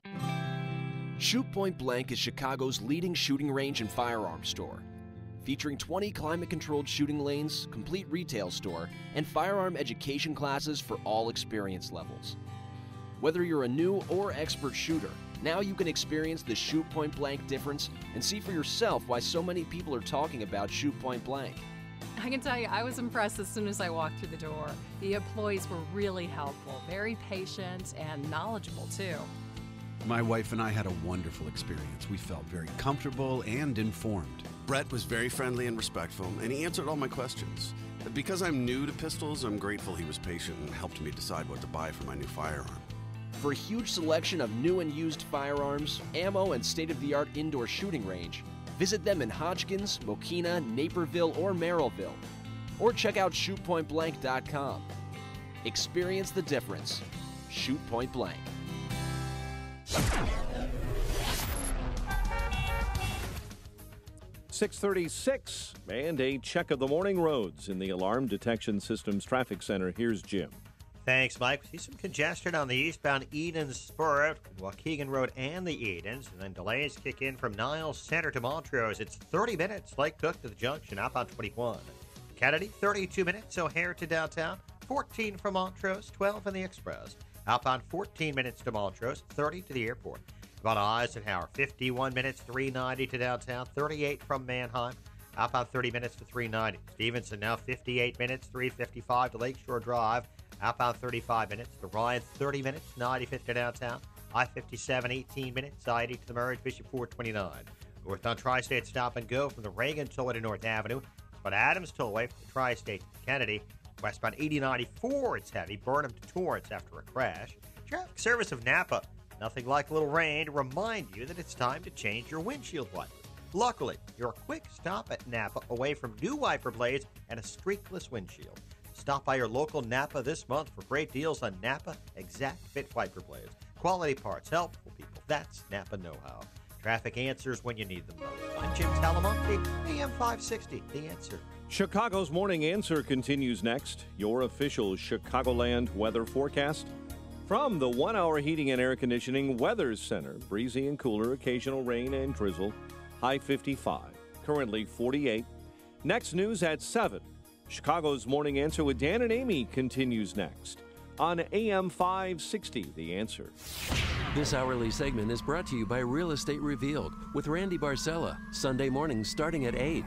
Shoot Point Blank is Chicago's leading shooting range and firearms store. Featuring 20 climate-controlled shooting lanes, complete retail store, and firearm education classes for all experience levels. Whether you're a new or expert shooter, now you can experience the Shoot Point Blank difference and see for yourself why so many people are talking about Shoot Point Blank. I can tell you, I was impressed as soon as I walked through the door. The employees were really helpful, very patient, and knowledgeable, too. My wife and I had a wonderful experience. We felt very comfortable and informed. Brett was very friendly and respectful, and he answered all my questions. Because I'm new to pistols, I'm grateful he was patient and helped me decide what to buy for my new firearm. For a huge selection of new and used firearms, ammo, and state-of-the-art indoor shooting range, visit them in Hodgkins, Mokina, Naperville, or Merrillville. Or check out shootpointblank.com. Experience the difference. Shoot Point Blank. .36 and a check of the morning roads in the Alarm Detection Systems Traffic Center. Here's Jim. Thanks, Mike. We see some congestion on the eastbound Edens spur out Waukegan Road and the Edens, and then delays kick in from Niles Center to Montrose. It's 30 minutes, Lake Cook to the junction, outbound 21. Kennedy, 32 minutes, O'Hare to downtown, 14 from Montrose, 12 in the Express. Outbound 14 minutes to Montrose, 30 to the airport. About Eisenhower, 51 minutes, 390 to downtown, 38 from Manheim. Outbound 30 minutes to 390. Stevenson now 58 minutes, 355 to Lakeshore Drive. Outbound 35 minutes. To Ryan, 30 minutes, 95th to downtown. I-57, 18 minutes, I-80 to the Merge, Bishop 429. Northbound Tri-State stop and go from the Reagan Tollway to North Avenue. But Adams Tollway from the Tri-State to Kennedy. Westbound 8094, it's heavy. Burnham to Torrance after a crash. Traffic Service of Napa. Nothing like a little rain to remind you that it's time to change your windshield wipers. Luckily, you're a quick stop at Napa away from new wiper blades and a streakless windshield. Stop by your local Napa this month for great deals on Napa Exact Fit wiper blades. Quality parts, helpful people. That's Napa know-how. Traffic answers when you need them most. I'm Jim Talamonte, AM 560, The Answer. Chicago's Morning Answer continues next. Your official Chicagoland weather forecast from the 1 Hour Heating and Air Conditioning Weather Center. Breezy and cooler, occasional rain and drizzle. High 55, currently 48. Next news at 7. Chicago's Morning Answer with Dan and Amy continues next on AM 560, The Answer. This hourly segment is brought to you by Real Estate Revealed with Randy Barcella, Sunday mornings starting at 8.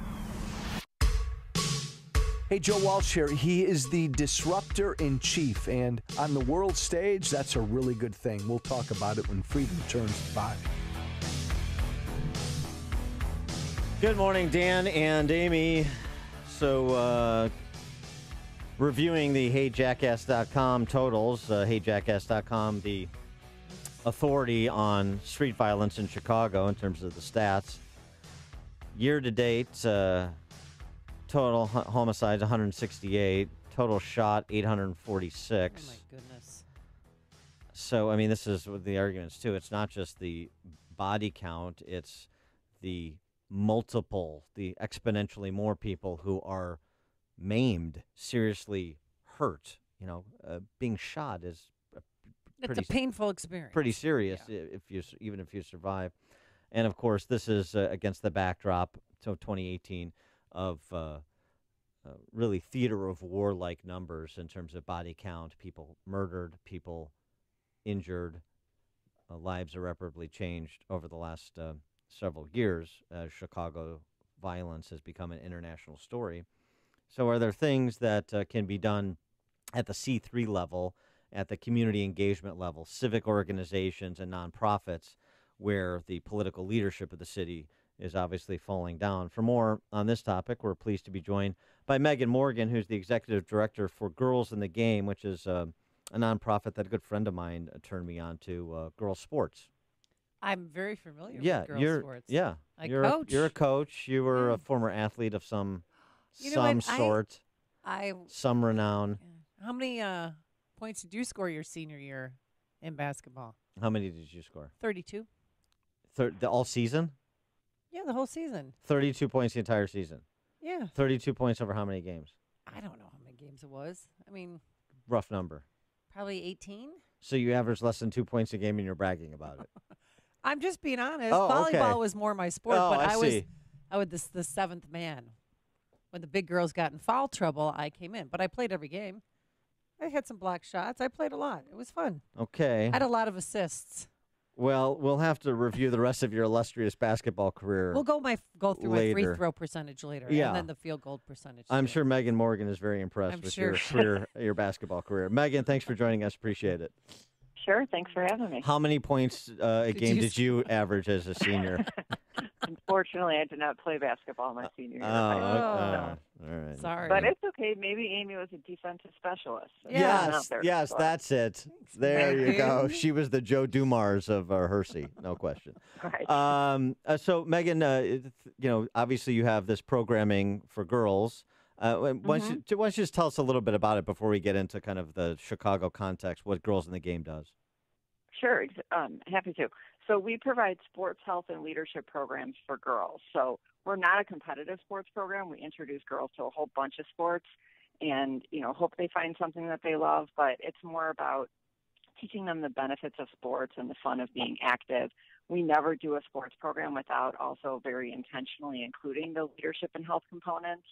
Hey, Joe Walsh here. He is the disruptor in chief, and on the world stage, that's a really good thing. We'll talk about it when freedom turns 5. Good morning, Dan and Amy. So, reviewing the HeyJackass.com totals, HeyJackass.com, the authority on street violence in Chicago in terms of the stats. Year to date, total homicides 168, total shot 846. Oh my goodness. So, I mean, this is with the arguments too. It's not just the body count, it's the the exponentially more people who are maimed, seriously hurt. You know, being shot is It's a painful experience. Pretty serious even if you survive. And of course, this is against the backdrop, so 2018, of really theater of war-like numbers in terms of body count, people murdered, people injured, lives irreparably changed over the last several years. Chicago violence has become an international story. So are there things that can be done at the C3 level, at the community engagement level, civic organizations and nonprofits, where the political leadership of the city is obviously falling down? For more on this topic, we're pleased to be joined by Megan Morgan, who's the executive director for Girls in the Game, which is a nonprofit that a good friend of mine turned me on to, girls sports. I'm very familiar Yeah, with girls you're sports. yeah, I you're coach. you're a coach. You were a former athlete of some sort, I some renown. How many points did you score your senior year in basketball? How many did you score? 32. All season? Yeah, the whole season. 32 points the entire season. Yeah. 32 points over how many games? I don't know how many games it was. I mean, Rough number. probably 18. So you average less than 2 points a game and you're bragging about it. I'm just being honest. Oh, okay. Volleyball was more my sport, Oh, but I see. I was the seventh man. When the big girls got in foul trouble, I came in. But I played every game. I had some block shots. I played a lot. It was fun. Okay. I had a lot of assists. Well, we'll have to review the rest of your illustrious basketball career. We'll go through my free later. throw percentage later, Yeah. and then the field goal percentage. I'm too. sure Megan Morgan is very impressed I'm with sure your she career, your basketball career. Megan, thanks for joining us. Appreciate it. Sure. Thanks for having me. How many points a game did you average as a senior? Unfortunately, I did not play basketball my senior year. All right. Sorry. But it's okay. Maybe Amy was a defensive specialist. So she's Yes, out there yes, for that's it. There you go. Megan. She was the Joe Dumars of Hersey, no question. Right. So, Megan, obviously you have this programming for girls. Why don't you just tell us a little bit about it before we get into kind of the Chicago context, what Girls in the Game does? Sure. Happy to. So we provide sports health and leadership programs for girls. So we're not a competitive sports program. We introduce girls to a whole bunch of sports and, hope they find something that they love. But it's more about teaching them the benefits of sports and the fun of being active. We never do a sports program without also very intentionally including the leadership and health components.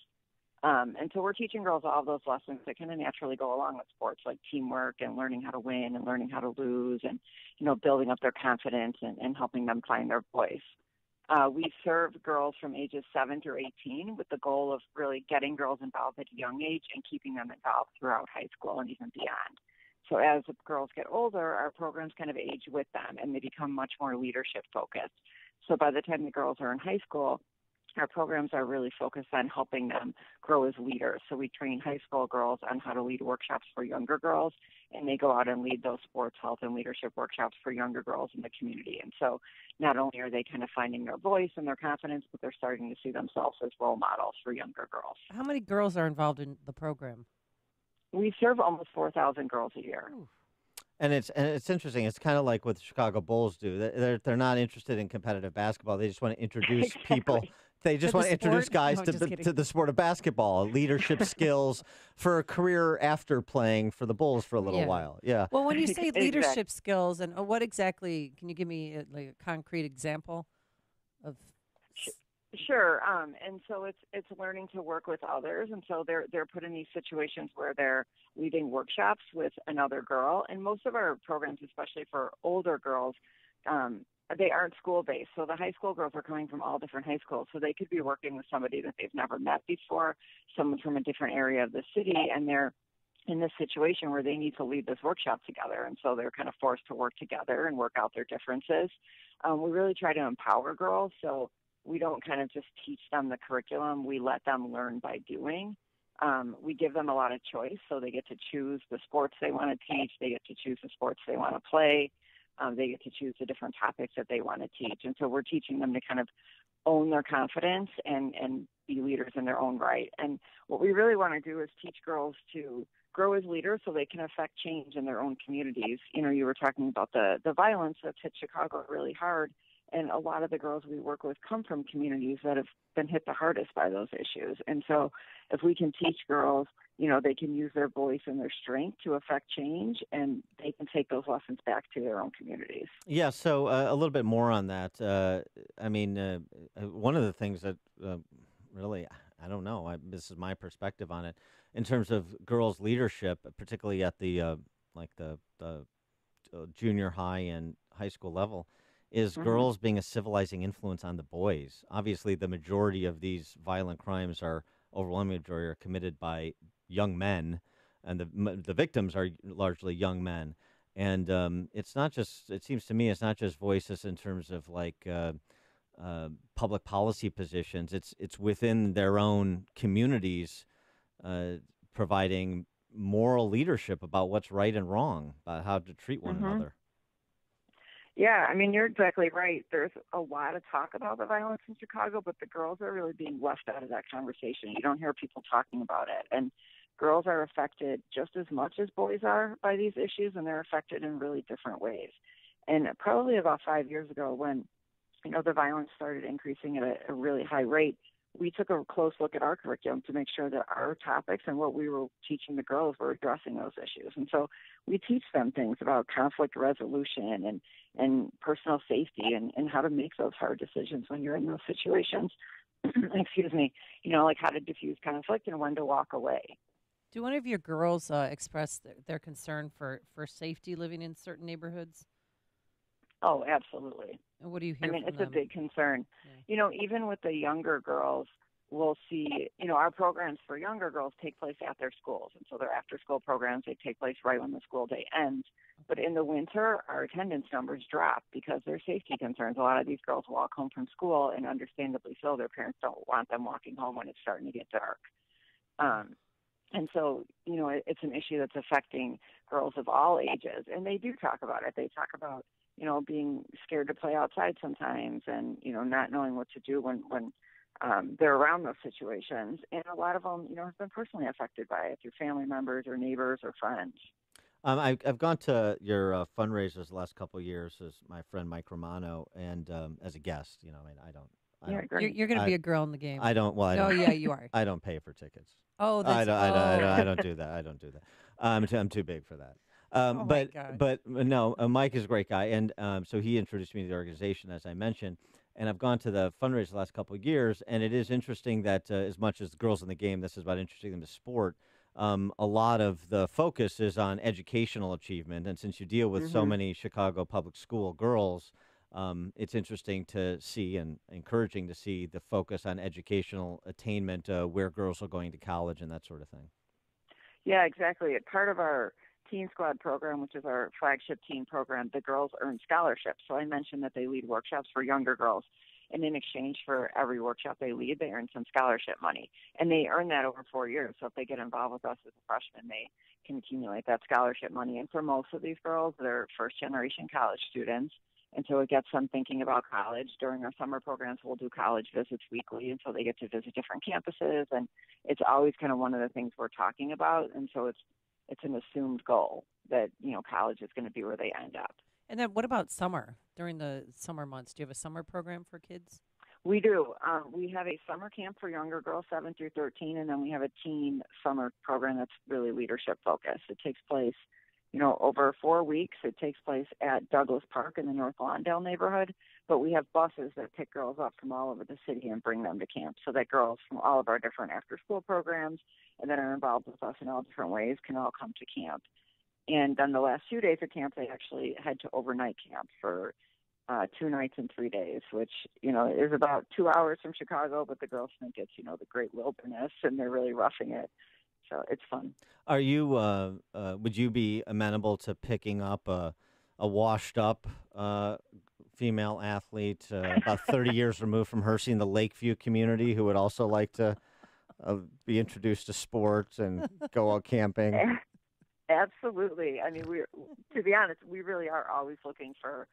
And so we're teaching girls all those lessons that kind of naturally go along with sports, like teamwork and learning how to win and learning how to lose and, building up their confidence and helping them find their voice. We serve girls from ages 7 through 18 with the goal of really getting girls involved at a young age and keeping them involved throughout high school and even beyond. So as the girls get older, our programs kind of age with them and they become much more leadership focused. So by the time the girls are in high school, our programs are really focused on helping them grow as leaders. So we train high school girls on how to lead workshops for younger girls, and they go out and lead those sports health and leadership workshops for younger girls in the community. And so not only are they kind of finding their voice and their confidence, but they're starting to see themselves as role models for younger girls. How many girls are involved in the program? We serve almost 4,000 girls a year. And it's interesting. It's kind of like what the Chicago Bulls do. They're not interested in competitive basketball. They just want to introduce people. They just want to introduce guys to the sport of basketball, leadership skills for a career after playing for the Bulls for a little while. Yeah. Well, when you say leadership skills, and what exactly? Can you give me a concrete example of? Sure. And so it's learning to work with others. And so they're put in these situations where they're leading workshops with another girl. And most of our programs, especially for older girls, they aren't school-based. So the high school girls are coming from all different high schools. So they could be working with somebody that they've never met before, someone from a different area of the city, and they're in this situation where they need to lead this workshop together. And so they're kind of forced to work together and work out their differences. We really try to empower girls. So we don't kind of just teach them the curriculum. We let them learn by doing. We give them a lot of choice. So they get to choose the sports they want to teach. They get to choose the sports they want to play. They get to choose the different topics that they want to teach. And so we're teaching them to kind of own their confidence and be leaders in their own right. And what we really want to do is teach girls to grow as leaders so they can affect change in their own communities. You were talking about the violence that's hit Chicago really hard. And a lot of the girls we work with come from communities that have been hit the hardest by those issues. And so if we can teach girls, they can use their voice and their strength to affect change, and they can take those lessons back to their own communities. Yeah, so a little bit more on that. One of the things that really, I don't know, this is my perspective on it, in terms of girls' leadership, particularly at the junior high and high school level, is girls being a civilizing influence on the boys. Obviously, the majority of these violent crimes are overwhelming majority, are committed by young men, and the victims are largely young men. And it's not just. It seems to me it's not just voices in terms of like public policy positions. It's within their own communities, providing moral leadership about what's right and wrong, about how to treat one another. Yeah, I mean, you're exactly right. There's a lot of talk about the violence in Chicago, but the girls are really being left out of that conversation. You don't hear people talking about it. And girls are affected just as much as boys are by these issues, and they're affected in really different ways. And probably about 5 years ago when, the violence started increasing at a really high rate, we took a close look at our curriculum to make sure that our topics and what we were teaching the girls were addressing those issues. And so we teach them things about conflict resolution and personal safety and how to make those hard decisions when you're in those situations. Excuse me. Like how to diffuse conflict and when to walk away. Do one of your girls express their concern for safety living in certain neighborhoods? Oh, absolutely. And what do you hear from it's them? a big concern. Yeah. Even with the younger girls, we'll see, our programs for younger girls take place at their schools. And so their after-school programs, they take place right when the school day ends. But in the winter, our attendance numbers drop because there's safety concerns. A lot of these girls walk home from school, and understandably so, their parents don't want them walking home when it's starting to get dark. And so, it's an issue that's affecting girls of all ages. And they do talk about it. They talk about, being scared to play outside sometimes and, not knowing what to do when they're around those situations. And a lot of them, have been personally affected by it through family members or neighbors or friends. I've gone to your fundraisers the last couple of years as my friend Mike Romano and as a guest. You're going to be a girl in the game. I don't. Well, I don't. Oh, yeah, you are. I don't pay for tickets. Oh, that's I don't do that. I don't do that. I'm too big for that. But no, Mike is a great guy, and so he introduced me to the organization, as I mentioned. And I've gone to the fundraiser the last couple of years, and it is interesting that as much as girls in the game, this is about introducing them to sport. A lot of the focus is on educational achievement, and since you deal with so many Chicago public school girls, it's interesting to see and encouraging to see the focus on educational attainment, where girls are going to college and that sort of thing. Yeah, exactly. Part of our Teen Squad program, which is our flagship teen program, the girls earn scholarships. So I mentioned that they lead workshops for younger girls. And in exchange for every workshop they lead, they earn some scholarship money. And they earn that over 4 years. So if they get involved with us as a freshman, they can accumulate that scholarship money. And for most of these girls, they're first-generation college students. And so it gets them thinking about college. During our summer programs, we'll do college visits weekly, and so they get to visit different campuses. And it's always kind of one of the things we're talking about. And so it's an assumed goal that, college is going to be where they end up. And then what about summer, during the summer months? Do you have a summer program for kids? We do. We have a summer camp for younger girls, 7 through 13, and then we have a teen summer program that's really leadership focused. It takes place, over 4 weeks. It takes place at Douglas Park in the North Lawndale neighborhood, but we have buses that pick girls up from all over the city and bring them to camp so that girls from all of our different after-school programs and that are involved with us in all different ways can all come to camp. And then the last 2 days of camp, they actually head to overnight camp for 2 nights and 3 days, which, is about 2 hours from Chicago, but the girls think it's, the great wilderness, and they're really roughing it. So it's fun. Are you, would you be amenable to picking up a washed-up female athlete about 30 years removed from Hershey in the Lakeview community who would also like to be introduced to sports and go out camping? Absolutely. I mean, to be honest, we really are always looking for,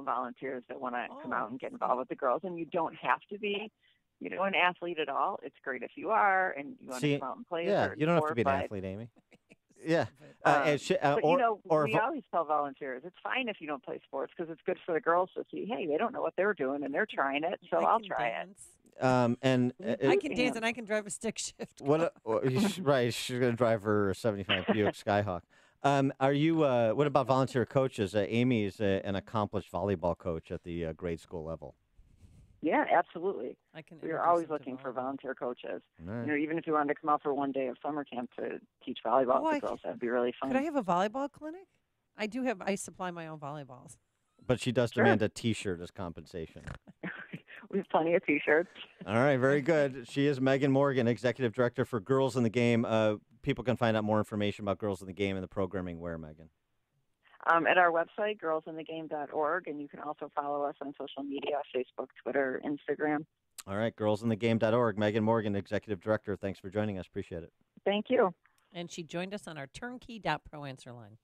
volunteers that want to come out and get involved with the girls. And you don't have to be, an athlete at all. It's great if you are and you want to come out and play. Yeah, you don't have to be an athlete, Amy. Yeah. But, we always tell volunteers, it's fine if you don't play sports because it's good for the girls to see, hey, they don't know what they're doing and they're trying it, so I'll try it. I can dance and I can drive a stick shift. Right, she's going to drive her 75 Buick Skyhawk. Are you? What about volunteer coaches? Amy is an accomplished volleyball coach at the grade school level. Yeah, absolutely. We're always looking for volunteer coaches. Right. Even if you wanted to come out for 1 day of summer camp to teach volleyball with the girls, that'd be really fun. Could I have a volleyball clinic? I supply my own volleyballs. But she does demand a T-shirt as compensation. We have plenty of T-shirts. All right, very good. She is Megan Morgan, Executive Director for Girls in the Game. People can find out more information about Girls in the Game and the programming where, Megan? At our website, girlsinthegame.org, and you can also follow us on social media, Facebook, Twitter, Instagram. All right, girlsinthegame.org. Megan Morgan, Executive Director. Thanks for joining us. Appreciate it. Thank you. And she joined us on our turnkey.pro answer line.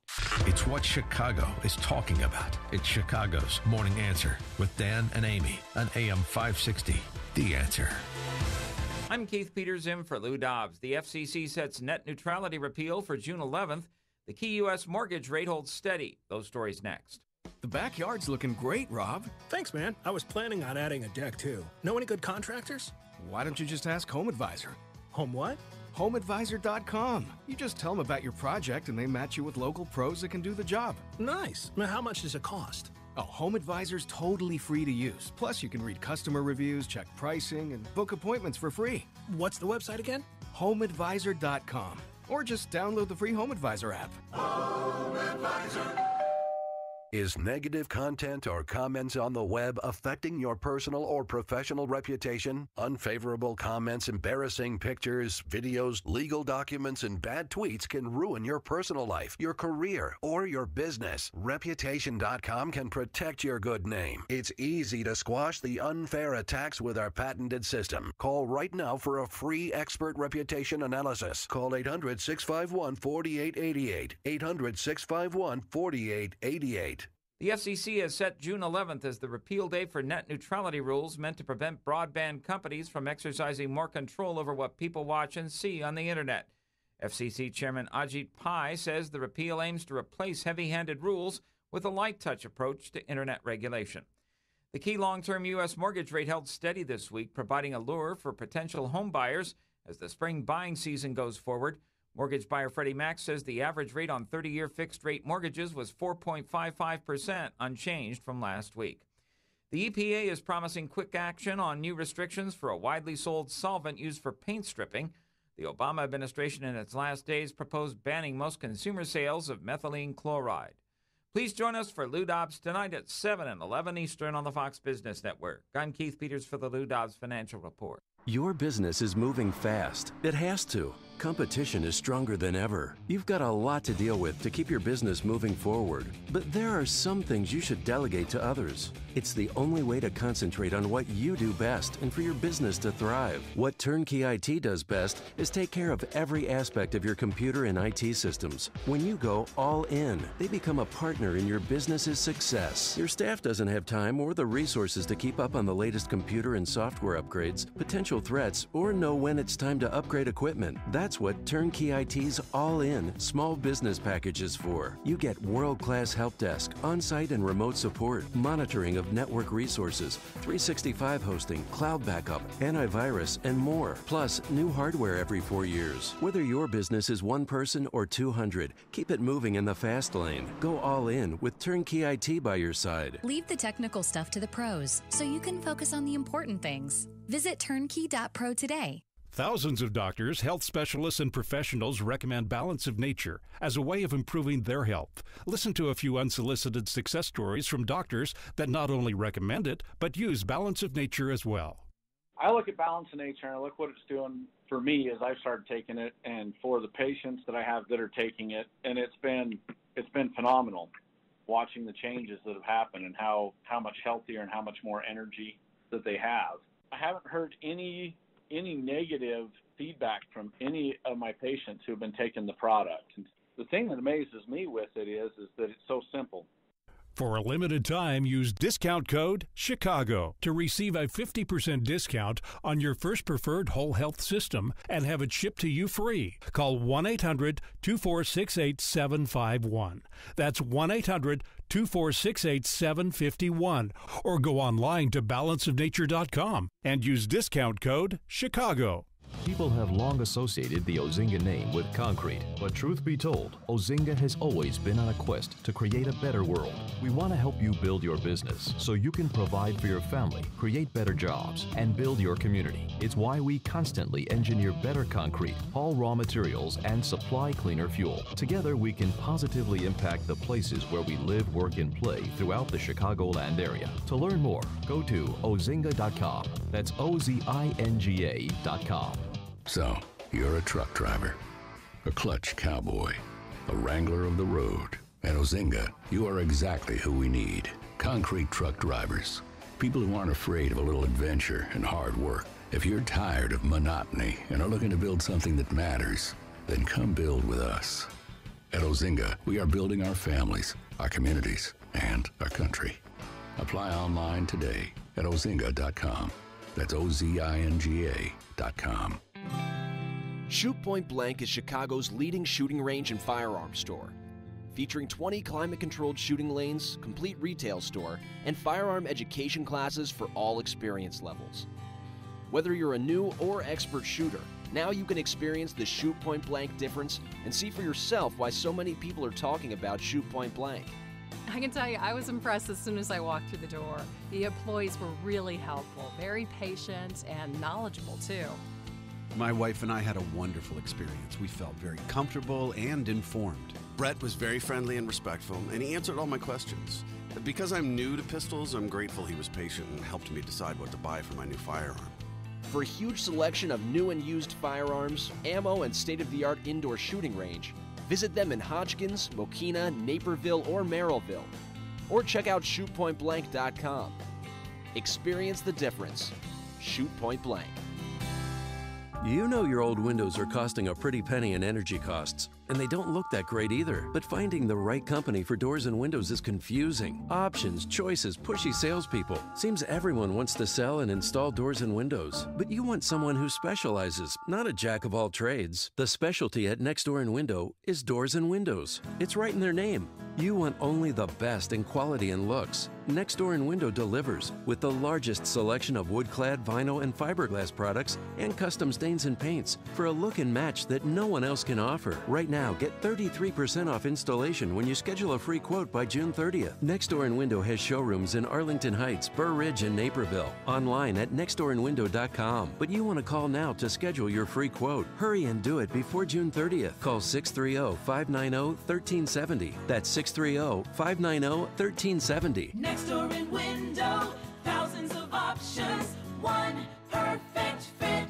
It's what Chicago is talking about. It's Chicago's Morning Answer with Dan and Amy on AM 560. The Answer. I'm Keith Peters in for Lou Dobbs. The FCC sets net neutrality repeal for June 11th. The key U.S. mortgage rate holds steady. Those stories next. The backyard's looking great, Rob. Thanks, man. I was planning on adding a deck, too. Know any good contractors? Why don't you just ask Home Advisor? Home what? HomeAdvisor.com. You just tell them about your project and they match you with local pros that can do the job. Nice. Now, how much does it cost? Oh, Home Advisor's totally free to use. Plus, you can read customer reviews, check pricing, and book appointments for free. What's the website again? HomeAdvisor.com. Or just download the free Home Advisor app. Home Advisor. Is negative content or comments on the web affecting your personal or professional reputation? Unfavorable comments, embarrassing pictures, videos, legal documents, and bad tweets can ruin your personal life, your career, or your business. Reputation.com can protect your good name. It's easy to squash the unfair attacks with our patented system. Call right now for a free expert reputation analysis. Call 800-651-4888. 800-651-4888. The FCC has set June 11th as the repeal date for net neutrality rules meant to prevent broadband companies from exercising more control over what people watch and see on the Internet. FCC Chairman Ajit Pai says the repeal aims to replace heavy-handed rules with a light-touch approach to Internet regulation. The key long-term U.S. mortgage rate held steady this week, providing a lure for potential home buyers as the spring buying season goes forward. Mortgage buyer Freddie Mac says the average rate on 30-year fixed-rate mortgages was 4.55%, unchanged from last week. The EPA is promising quick action on new restrictions for a widely sold solvent used for paint stripping. The Obama administration in its last days proposed banning most consumer sales of methylene chloride. Please join us for Lou Dobbs tonight at 7 and 11 Eastern on the Fox Business Network. I'm Keith Peters for the Lou Dobbs Financial Report. Your business is moving fast. It has to. Competition is stronger than ever. You've got a lot to deal with to keep your business moving forward. But there are some things you should delegate to others. It's the only way to concentrate on what you do best and for your business to thrive. What Turnkey IT does best is take care of every aspect of your computer and IT systems. When you go all in, they become a partner in your business's success. Your staff doesn't have time or the resources to keep up on the latest computer and software upgrades, potential threats, or know when it's time to upgrade equipment. That's what Turnkey IT's all-in small business package is for. You get world-class help desk, on-site and remote support, monitoring of network resources, 365 hosting, cloud backup, antivirus, and more. Plus, new hardware every 4 years. Whether your business is 1 person or 200, keep it moving in the fast lane. Go all in with Turnkey IT by your side. Leave the technical stuff to the pros so you can focus on the important things. Visit turnkey.pro today. Thousands of doctors, health specialists, and professionals recommend Balance of Nature as a way of improving their health. Listen to a few unsolicited success stories from doctors that not only recommend it, but use Balance of Nature as well. I look at Balance of Nature and I look what it's doing for me as I've started taking it and for the patients that I have that are taking it. And it's been phenomenal watching the changes that have happened and how much healthier and how much more energy that they have. I haven't heard any negative feedback from any of my patients who have been taking the product. And the thing that amazes me with it is that it's so simple. For a limited time, use discount code CHICAGO to receive a 50% discount on your first preferred whole health system and have it shipped to you free. Call 1-800-246-8751. That's 1-800-246-8751. Or go online to balanceofnature.com and use discount code CHICAGO. People have long associated the Ozinga name with concrete, but truth be told, Ozinga has always been on a quest to create a better world. We want to help you build your business so you can provide for your family, create better jobs, and build your community. It's why we constantly engineer better concrete, haul raw materials, and supply cleaner fuel. Together, we can positively impact the places where we live, work, and play throughout the Chicagoland area. To learn more, go to ozinga.com. That's OZINGA.com. So, you're a truck driver, a clutch cowboy, a wrangler of the road. At Ozinga, you are exactly who we need. Concrete truck drivers. People who aren't afraid of a little adventure and hard work. If you're tired of monotony and are looking to build something that matters, then come build with us. At Ozinga, we are building our families, our communities, and our country. Apply online today at ozinga.com. That's OZINGA.com. Shoot Point Blank is Chicago's leading shooting range and firearms store. Featuring 20 climate-controlled shooting lanes, complete retail store, and firearm education classes for all experience levels. Whether you're a new or expert shooter, now you can experience the Shoot Point Blank difference and see for yourself why so many people are talking about Shoot Point Blank. I can tell you, I was impressed as soon as I walked through the door. The employees were really helpful, very patient, and knowledgeable, too. My wife and I had a wonderful experience. We felt very comfortable and informed. Brett was very friendly and respectful, and he answered all my questions. Because I'm new to pistols, I'm grateful he was patient and helped me decide what to buy for my new firearm. For a huge selection of new and used firearms, ammo, and state-of-the-art indoor shooting range, visit them in Hodgkins, Mokina, Naperville, or Merrillville. Or check out shootpointblank.com. Experience the difference. Shoot Point Blank. You know your old windows are costing a pretty penny in energy costs, and they don't look that great either. But finding the right company for doors and windows is confusing. Options, choices, pushy salespeople. Seems everyone wants to sell and install doors and windows. But you want someone who specializes, not a jack of all trades. The specialty at Next Door and Window is doors and windows. It's right in their name. You want only the best in quality and looks. Next Door and Window delivers with the largest selection of wood-clad vinyl and fiberglass products and custom stains and paints for a look and match that no one else can offer. Right now, get 33% off installation when you schedule a free quote by June 30th. Next Door and Window has showrooms in Arlington Heights, Burr Ridge, and Naperville. Online at nextdoorandwindow.com. But you want to call now to schedule your free quote. Hurry and do it before June 30th. Call 630-590-1370. That's 630-590-1370. Next Door and Window, thousands of options, one perfect fit.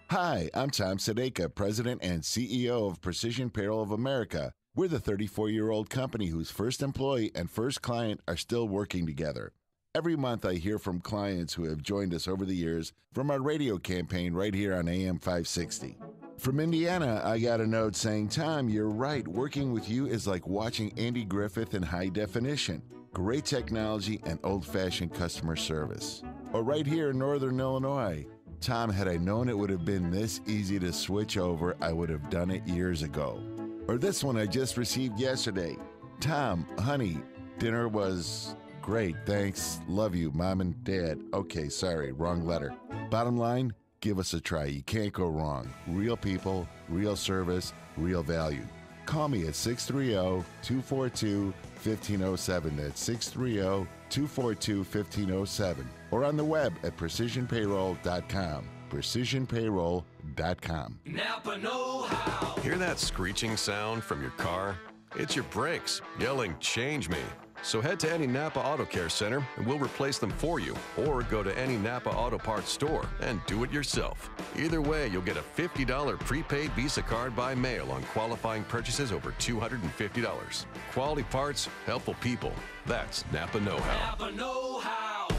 Hi, I'm Tom Sadeka, President and CEO of Precision Payroll of America. We're the 34-year-old company whose first employee and first client are still working together. Every month I hear from clients who have joined us over the years from our radio campaign right here on AM 560. From Indiana, I got a note saying, Tom, you're right. Working with you is like watching Andy Griffith in high definition. Great technology and old-fashioned customer service. Or right here in Northern Illinois. Tom, had I known it would have been this easy to switch over, I would have done it years ago. Or this one I just received yesterday. Tom, honey, dinner was great. Thanks. Love you, Mom and Dad. Okay, sorry, wrong letter. Bottom line, give us a try. You can't go wrong. Real people, real service, real value. Call me at 630-242-1507. That's 630-242-1507. Or on the web at precisionpayroll.com. precisionpayroll.com. Napa know-how. Hear that screeching sound from your car? It's your brakes yelling, change me. So head to any Napa Auto Care Center and we'll replace them for you. Or go to any Napa Auto Parts store and do it yourself. Either way, you'll get a $50 prepaid Visa card by mail on qualifying purchases over $250. Quality parts, helpful people. That's Napa know-how. Napa know-how.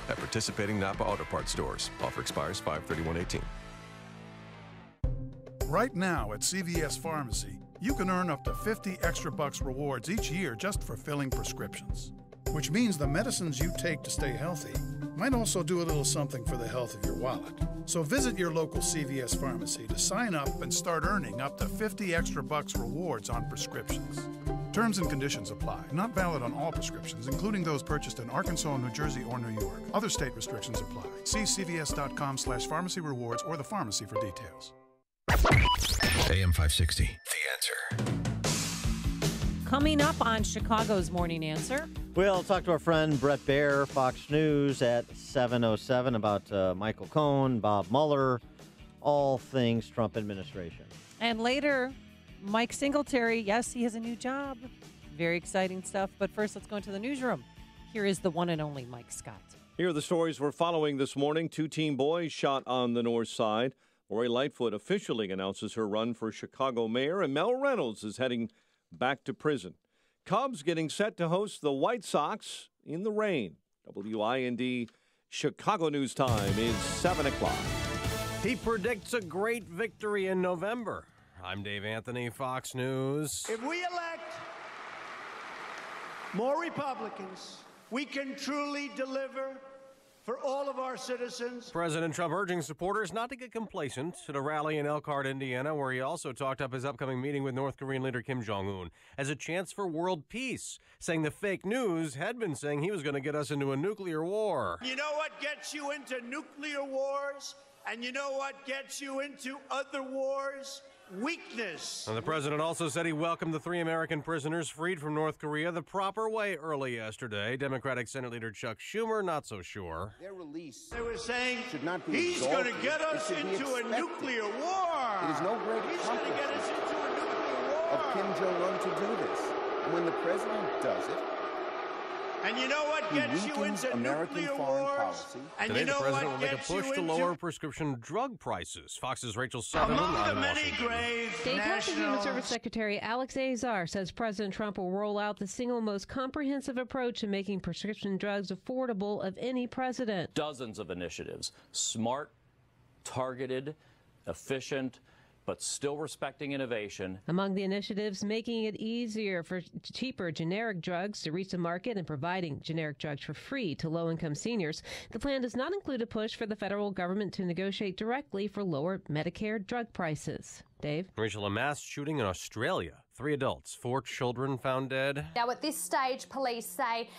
At participating Napa Auto Parts stores. Offer expires 5/31/18. Right now at CVS Pharmacy, you can earn up to 50 extra bucks rewards each year just for filling prescriptions. Which means the medicines you take to stay healthy might also do a little something for the health of your wallet. So visit your local CVS Pharmacy to sign up and start earning up to 50 extra bucks rewards on prescriptions. Terms and conditions apply. Not valid on all prescriptions, including those purchased in Arkansas, New Jersey, or New York. Other state restrictions apply. See cvs.com/pharmacy rewards or the pharmacy for details. AM 560, The Answer. Coming up on Chicago's Morning Answer. We'll talk to our friend Brett Baer, Fox News, at 7:07 about Michael Cohen, Bob Mueller, all things Trump administration. And later, Mike Singletary, yes, he has a new job. Very exciting stuff. But first, let's go into the newsroom. Here is the one and only Mike Scott. Here are the stories we're following this morning. 2 teen boys shot on the north side. Lori Lightfoot officially announces her run for Chicago mayor, and Mel Reynolds is heading back to prison. Cubs getting set to host the White Sox in the rain. WIND Chicago News Time is 7 o'clock. He predicts a great victory in November. I'm Dave Anthony, Fox News. If we elect more Republicans, we can truly deliver for all of our citizens. President Trump urging supporters not to get complacent at a rally in Elkhart, Indiana, where he also talked up his upcoming meeting with North Korean leader Kim Jong-un as a chance for world peace, saying the fake news had been saying he was going to get us into a nuclear war. You know what gets you into nuclear wars? And you know what gets you into other wars? Weakness. And the president also said he welcomed the 3 American prisoners freed from North Korea the proper way early yesterday. Democratic Senate Leader Chuck Schumer, not so sure. Their release, they were saying, should not be he's going to get us into a nuclear war. It is no great He's going to get us into a nuclear war. Of Kim Jong-un to do this. And when the president does it, and you know what gets you into American nuclear foreign wars? policy. And Today, you know the president what will make a gets push you to into lower prescription drug prices. Fox's Rachel Sutherland among the in many Washington. grave State Health and Human national Service Secretary Alex Azar says President Trump will roll out the single most comprehensive approach to making prescription drugs affordable of any president. Dozens of initiatives, smart, targeted, efficient, but still respecting innovation. Among the initiatives, making it easier for cheaper generic drugs to reach the market and providing generic drugs for free to low-income seniors. The plan does not include a push for the federal government to negotiate directly for lower Medicare drug prices. Dave? Rachel, a mass shooting in Australia. 3 adults, 4 children found dead. Now, at this stage, police say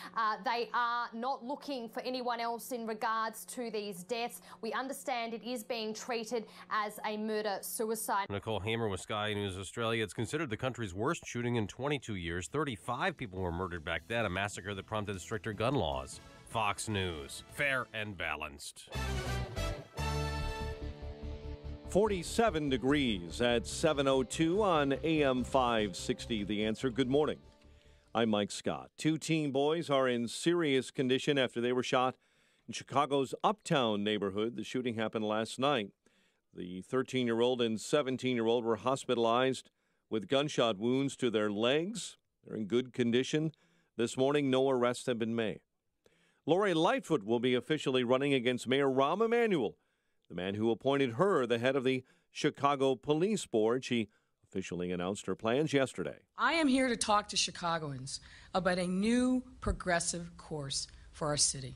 they are not looking for anyone else in regards to these deaths. We understand it is being treated as a murder-suicide. Nicole Hamer with Sky News Australia. It's considered the country's worst shooting in 22 years. 35 people were murdered back then, a massacre that prompted stricter gun laws. Fox News, fair and balanced. 47 degrees at 7:02 on AM 560. The Answer. Good morning. I'm Mike Scott. 2 teen boys are in serious condition after they were shot in Chicago's Uptown neighborhood. The shooting happened last night. The 13-year-old and 17-year-old were hospitalized with gunshot wounds to their legs. They're in good condition. This morning, no arrests have been made. Lori Lightfoot will be officially running against Mayor Rahm Emanuel, the man who appointed her the head of the Chicago Police Board. She officially announced her plans yesterday. I am here to talk to Chicagoans about a new progressive course for our city,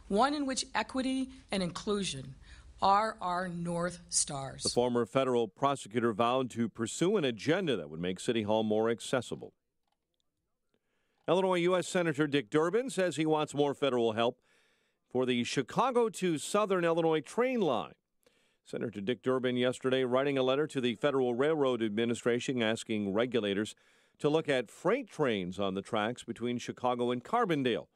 one in which equity and inclusion are our North Stars. The former federal prosecutor vowed to pursue an agenda that would make City Hall more accessible. Illinois U.S. Senator Dick Durbin says he wants more federal help for the Chicago to Southern Illinois train line. Senator Dick Durbin yesterday writing a letter to the Federal Railroad Administration asking regulators to look at freight trains on the tracks between Chicago and Carbondale.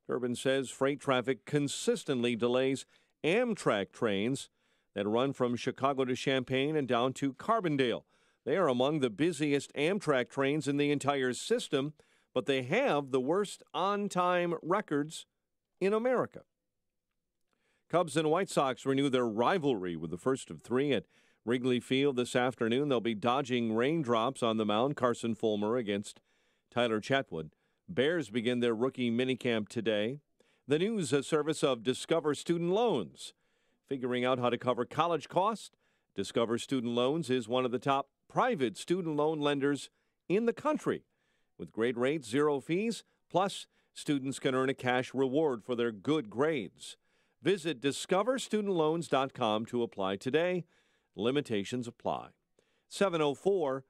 Durbin says freight traffic consistently delays Amtrak trains that run from Chicago to Champaign and down to Carbondale. They are among the busiest Amtrak trains in the entire system, but they have the worst on-time records in America. Cubs and White Sox renew their rivalry with the first of 3 at Wrigley Field this afternoon. They'll be dodging raindrops on the mound. Carson Fulmer against Tyler Chatwood. Bears begin their rookie minicamp today. The news, a service of Discover Student Loans. Figuring out how to cover college costs, Discover Student Loans is one of the top private student loan lenders in the country. With great rates, 0 fees, plus students can earn a cash reward for their good grades. Visit discoverstudentloans.com to apply today. Limitations apply. 7:04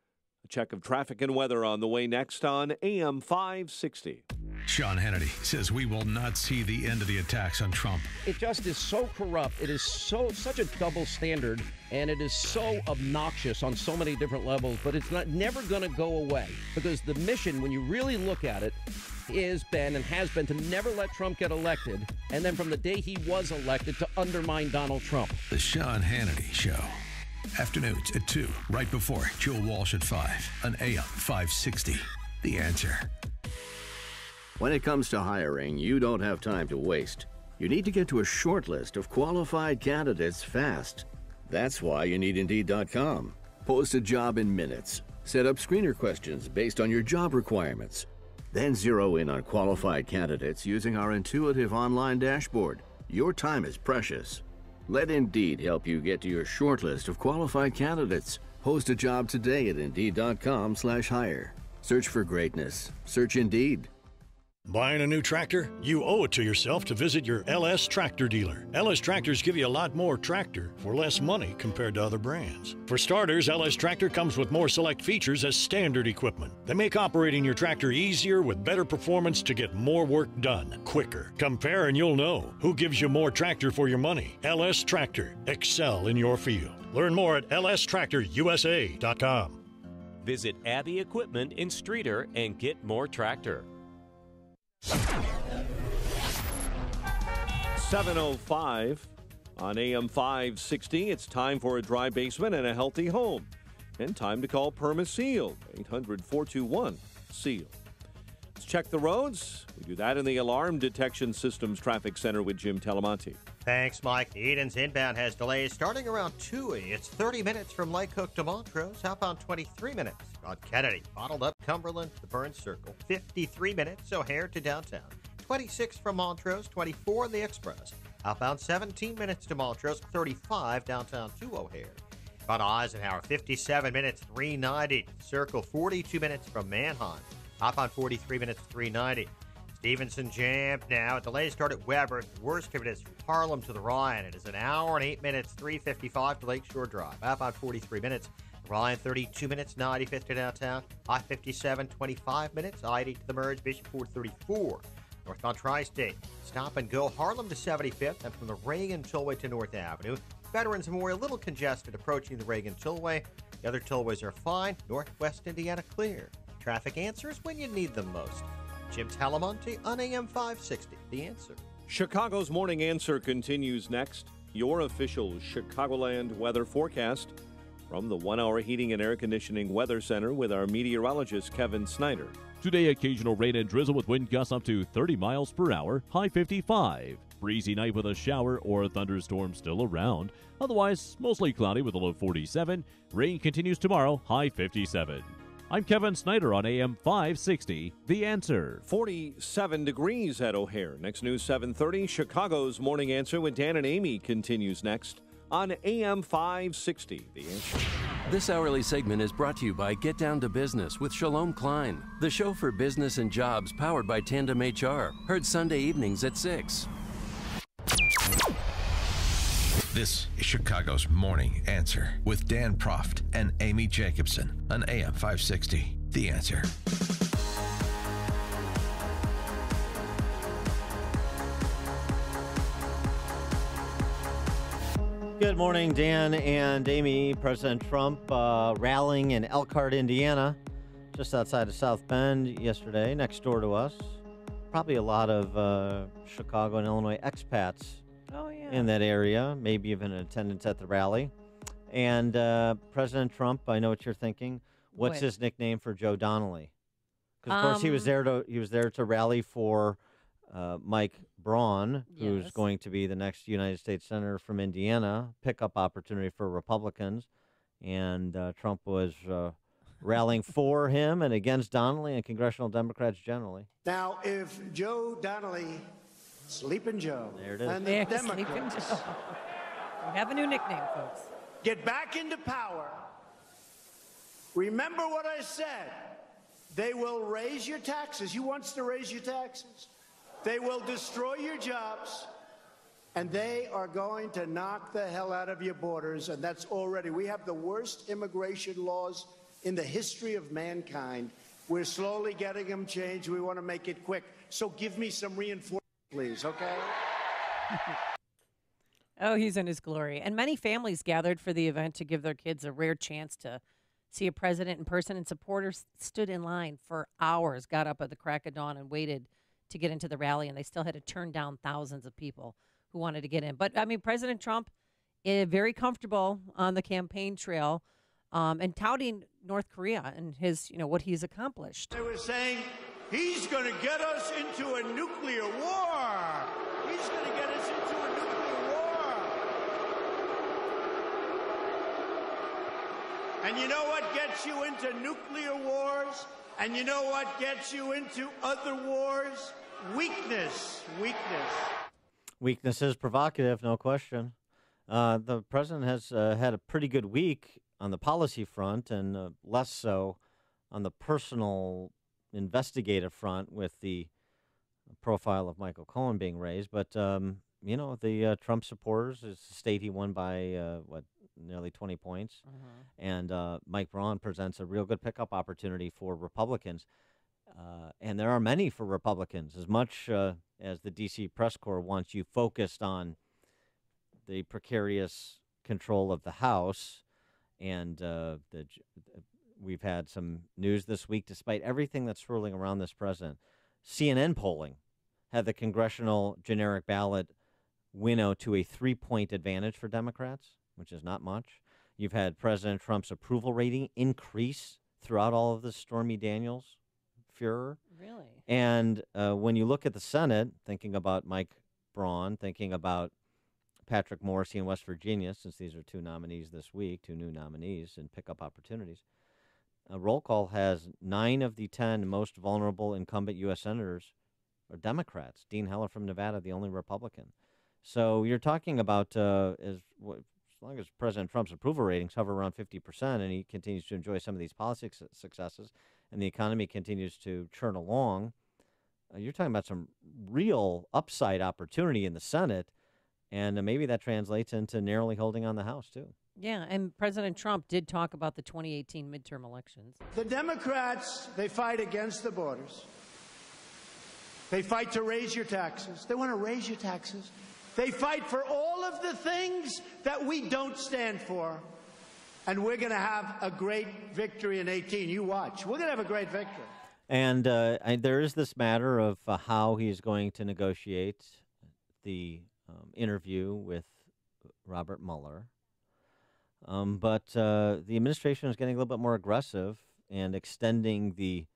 A check of traffic and weather on the way next on AM 560. Sean Hannity says we will not see the end of the attacks on Trump. It just is so corrupt. It is such a double standard, and it is so obnoxious on so many different levels, but it's never going to go away, because the mission, when you really look at it, has been to never let Trump get elected, and then from the day he was elected to undermine Donald Trump. The Sean Hannity Show. Afternoons at 2, right before Joe Walsh at 5 on AM 560. The Answer. When it comes to hiring, you don't have time to waste. You need to get to a short list of qualified candidates fast. That's why you need Indeed.com. Post a job in minutes. Set up screener questions based on your job requirements. Then zero in on qualified candidates using our intuitive online dashboard. Your time is precious. Let Indeed help you get to your short list of qualified candidates. Post a job today at Indeed.com/hire. Search for greatness. Search Indeed. Buying a new tractor? You owe it to yourself to visit your LS Tractor dealer. LS Tractors give you a lot more tractor for less money compared to other brands. For starters, LS Tractor comes with more select features as standard equipment. They make operating your tractor easier with better performance to get more work done quicker. Compare and you'll know who gives you more tractor for your money. LS Tractor. Excel in your field. Learn more at lstractorusa.com. Visit Abbey Equipment in Streator and get more tractor. 7:05 on AM 560. It's time for a dry basement and a healthy home. And time to call Permaseal, 800-421-SEAL. Let's check the roads. We do that in the Alarm Detection Systems Traffic Center with Jim Talamonte. Thanks, Mike. Eden's inbound has delays starting around 2. It's 30 minutes from Lake Cook to Montrose. Outbound 23 minutes on Kennedy. Bottled up Cumberland to the Burns Circle. 53 minutes O'Hare to downtown. 26 from Montrose. 24 in the Express. Outbound 17 minutes to Montrose. 35 downtown to O'Hare. On Eisenhower, 57 minutes, 390 to the Circle. 42 minutes from Manheim. Outbound 43 minutes, 390. Stevenson jammed now. Delays start at Weber. The worst of it is from Harlem to the Ryan. It is an hour and 8 minutes, 355 to Lakeshore Drive. Outbound 43 minutes. Ryan 32 minutes, 95th to downtown. I-57, 25 minutes. I-80 to the merge. Bishop Ford 34. Northbound Tri-State. Stop and go Harlem to 75th and from the Reagan Tollway to North Avenue. Veterans Memorial a little congested approaching the Reagan Tollway. The other tollways are fine. Northwest Indiana clear. Traffic answers when you need them most. Jim Talamonte on AM 560. The Answer. Chicago's Morning Answer continues next. Your official Chicagoland weather forecast from the 1-hour heating and air conditioning weather center with our meteorologist Kevin Snyder. Today, occasional rain and drizzle with wind gusts up to 30 miles per hour, high 55. Breezy night with a shower or a thunderstorm still around. Otherwise, mostly cloudy with a low 47. Rain continues tomorrow, high 57. I'm Kevin Snyder on AM 560, The Answer. 47 degrees at O'Hare. Next news 7:30. Chicago's Morning Answer with Dan and Amy continues next on AM 560, The Answer. This hourly segment is brought to you by Get Down to Business with Shalom Klein, the show for business and jobs powered by Tandem HR. Heard Sunday evenings at 6. This is Chicago's Morning Answer with Dan Proft and Amy Jacobson on AM 560. The Answer. Good morning, Dan and Amy. President Trump rallying in Elkhart, Indiana, just outside of South Bend yesterday, next door to us. Probably a lot of Chicago and Illinois expats in that area, maybe even in attendance at the rally. And President Trump, I know what you're thinking. What's his nickname for Joe Donnelly? Because of course he was there to rally for Mike Braun, who's going to be the next United States Senator from Indiana, pickup opportunity for Republicans. And Trump was rallying for him and against Donnelly and congressional Democrats generally. Now, if Joe Donnelly, Sleeping Joe, there it is. and the Democrats we have a new nickname, folks, get back into power, remember what I said. They will raise your taxes. Who wants to raise your taxes? They will destroy your jobs, and they are going to knock the hell out of your borders, and that's already. We have the worst immigration laws in the history of mankind. We're slowly getting them changed. We want to make it quick. So give me some reinforcement, please, okay? Oh, he's in his glory. And many families gathered for the event to give their kids a rare chance to see a president in person, and supporters stood in line for hours, got up at the crack of dawn and waited to get into the rally, and they still had to turn down thousands of people who wanted to get in. But, I mean, President Trump is very comfortable on the campaign trail and touting North Korea and his, what he's accomplished. They were saying he's going to get us into a nuclear war. He's going to get us into a nuclear war. And you know what gets you into nuclear wars? And you know what gets you into other wars? Weakness. Weakness is provocative, no question. The president has had a pretty good week on the policy front, and less so on the personal investigative front with the profile of Michael Cohen being raised. But, the Trump supporters, it's a state he won by, nearly 20 points. And Mike Braun presents a real good pickup opportunity for Republicans. And there are many for Republicans. As much as the D.C. press corps wants you focused on the precarious control of the House, and we've had some news this week, despite everything that's swirling around this president. CNN polling had the congressional generic ballot winnow to a 3-point advantage for Democrats, which is not much. You've had President Trump's approval rating increase throughout all of this Stormy Daniels furor. Really? And when you look at the Senate, thinking about Mike Braun, thinking about Patrick Morrisey in West Virginia, since these are two nominees this week, two new nominees and pickup opportunities. A roll call has 9 of the 10 most vulnerable incumbent U.S. senators are Democrats. Dean Heller from Nevada, the only Republican. So you're talking about as long as President Trump's approval ratings hover around 50% and he continues to enjoy some of these policy successes and the economy continues to churn along, you're talking about some real upside opportunity in the Senate. And maybe that translates into narrowly holding on the House, too. Yeah, and President Trump did talk about the 2018 midterm elections. The Democrats, they fight against the borders. They fight to raise your taxes. They want to raise your taxes. They fight for all of the things that we don't stand for. And we're going to have a great victory in 18. You watch. We're going to have a great victory. And there is this matter of how he's going to negotiate the interview with Robert Mueller. But the administration is getting a little bit more aggressive and extending the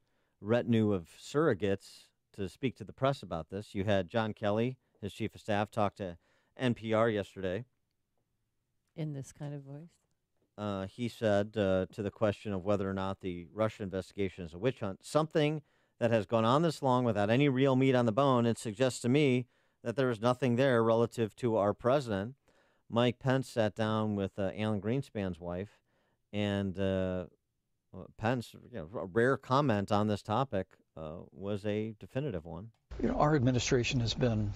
retinue of surrogates to speak to the press about this. You had John Kelly, his chief of staff, talk to NPR yesterday. In this kind of voice? He said to the question of whether or not the Russia investigation is a witch hunt, something that has gone on this long without any real meat on the bone, it suggests to me that there is nothing there relative to our president. Mike Pence sat down with Alan Greenspan's wife, and Pence, a rare comment on this topic, was a definitive one. Our administration has been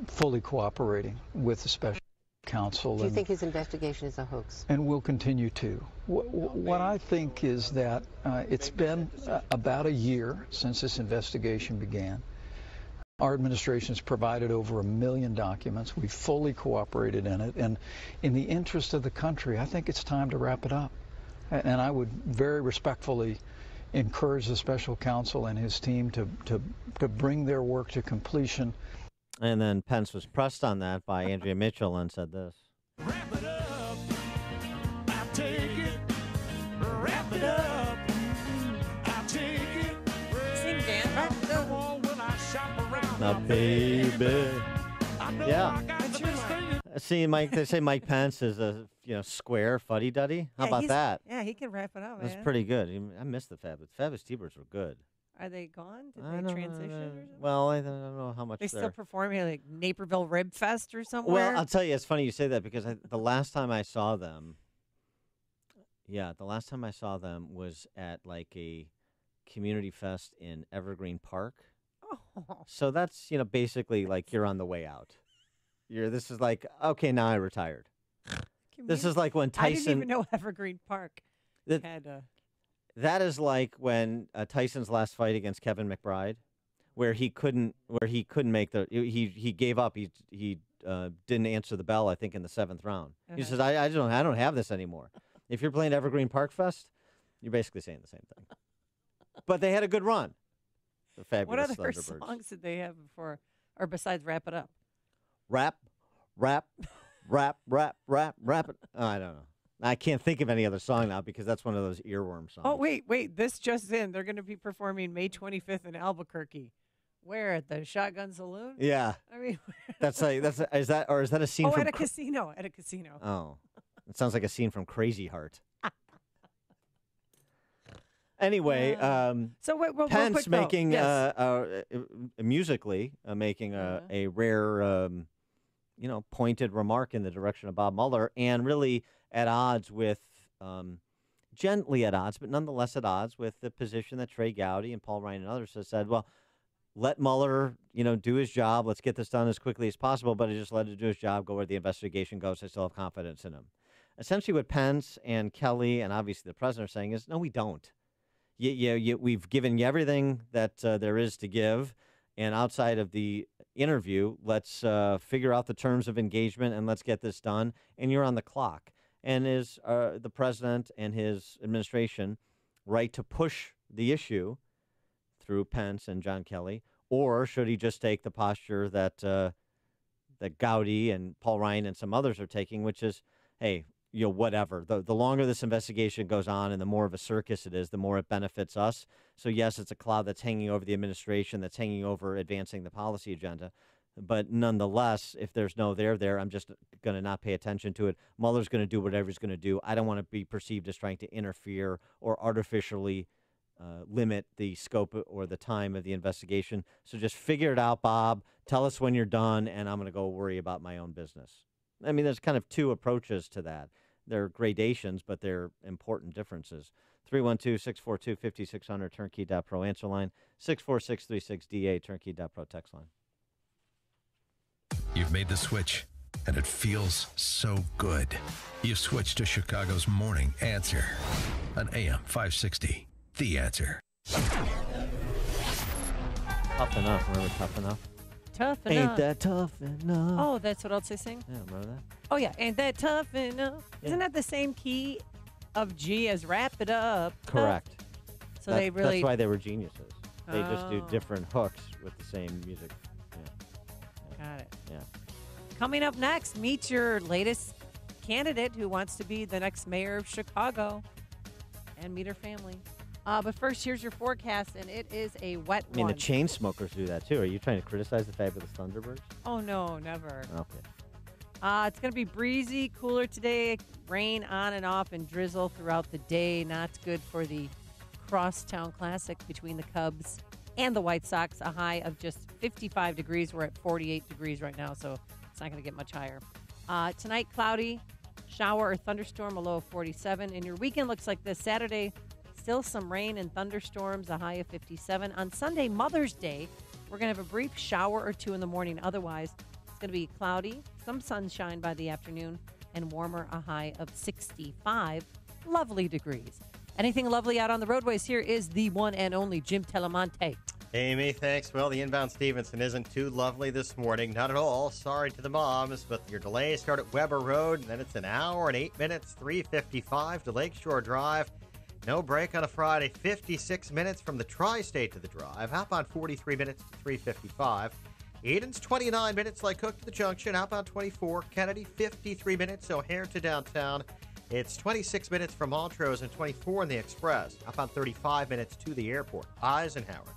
fully cooperating with the special counsel. Do you think his investigation is a hoax? And will continue to. What I think is that it's been about a year since this investigation began. Our administration has provided over 1 million documents. We've fully cooperated in it. And in the interest of the country, I think it's time to wrap it up. And I would very respectfully encourage the special counsel and his team to bring their work to completion. And then Pence was pressed on that by Andrea Mitchell and said this. Wrap it up. I take it. Wrap it up. I take it. Sing, Dan. Now, baby. Yeah. See, Mike. They say Mike Pence is a square fuddy-duddy. How about that? Yeah, he can wrap it up. That's man. pretty good. I missed the Fabulous. Fabulous T-Birds were good. Are they gone? Did they transition or something? Well, I don't know how much they still performing at like Naperville Rib Fest or somewhere. Well, I'll tell you, it's funny you say that because the last time I saw them, was at like a community fest in Evergreen Park. Oh. So that's basically like you're on the way out. This is like, okay, now I retired. This is like when Tyson. I didn't even know Evergreen Park had. That is like when Tyson's last fight against Kevin McBride, where he couldn't make he gave up. He didn't answer the bell, I think, in the 7th round. He says, I don't have this anymore. If you're playing Evergreen Park Fest, you're basically saying the same thing. But they had a good run. The fabulous What other Thunderbirds. songs did they have before, or besides Wrap It Up? Rap it. I don't know. I can't think of any other song now because that's one of those earworm songs. Oh, wait. This just in. They're going to be performing May 25th in Albuquerque. Where? At the Shotgun Saloon? Yeah. I mean, is that a scene from at a casino. At a casino. Oh. It sounds like a scene from Crazy Heart. Anyway, so real Pence quick, making yes. musically making a rare pointed remark in the direction of Bob Mueller, and really at odds with gently at odds, but nonetheless at odds with the position that Trey Gowdy and Paul Ryan and others have said, well, let Mueller, do his job. Let's get this done as quickly as possible, but just let him do his job, go where the investigation goes. I still have confidence in him. Essentially what Pence and Kelly and obviously the president are saying is, no, we don't. We've given you everything that there is to give, and outside of the interview, let's figure out the terms of engagement and let's get this done, and you're on the clock. And is the president and his administration right to push the issue through Pence and John Kelly, or should he just take the posture that that Gowdy and Paul Ryan and some others are taking, which is, hey, whatever. The longer this investigation goes on and the more of a circus it is, the more it benefits us. So, yes, it's a cloud that's hanging over the administration, that's hanging over advancing the policy agenda. But nonetheless, if there's no there, I'm just going to not pay attention to it. Mueller's going to do whatever he's going to do. I don't want to be perceived as trying to interfere or artificially limit the scope or the time of the investigation. So just figure it out, Bob. Tell us when you're done, and I'm going to go worry about my own business. I mean, there's kind of two approaches to that. They're gradations, but they're important differences. 312-642-5600, turnkey.pro answer line, 64636DA, turnkey.pro text line. You've made the switch, and it feels so good. You've switched to Chicago's Morning Answer on AM 560. The Answer. Tough enough. Remember Tough Enough? Tough enough. Ain't that tough enough? Oh, that's what else they sing? Yeah, remember that? Oh, yeah. Ain't that tough enough? Yeah. Isn't that the same key of G as Wrap It Up? Correct. So they really... That's why they were geniuses. They just do Oh. different hooks with the same music. Got it. Yeah. Coming up next, meet your latest candidate who wants to be the next mayor of Chicago, and meet her family. But first, here's your forecast, and it is a wet I mean, one. the chain smokers do that, too. Are you trying to criticize the fabulous Thunderbirds? Oh, no, never. Okay. It's going to be breezy, cooler today. Rain on and off and drizzle throughout the day. Not good for the Crosstown Classic between the Cubs and the White Sox. A high of just 55 degrees. We're at 48 degrees right now, so it's not going to get much higher. Tonight, cloudy, shower or thunderstorm, a low of 47. And your weekend looks like this. Saturday, still some rain and thunderstorms, a high of 57. On Sunday, Mother's Day, we're going to have a brief shower or two in the morning. Otherwise, it's going to be cloudy, some sunshine by the afternoon, and warmer, a high of 65 lovely degrees. Anything lovely out on the roadways? Here is the one and only Jim Telemonte. Amy, thanks. Well, the inbound Stevenson isn't too lovely this morning. Not at all. Sorry to the moms, but your delays start at Weber Road, and then it's an hour and 8 minutes, 3:55 to Lakeshore Drive. No break on a Friday. 56 minutes from the Tri-State to the drive. Outbound 43 minutes to 3:55. Eden's 29 minutes, like Cook to the junction. Outbound 24. Kennedy 53 minutes. O'Hare to downtown. It's 26 minutes from Montrose and 24 in the Express. Outbound 35 minutes to the airport. Eisenhower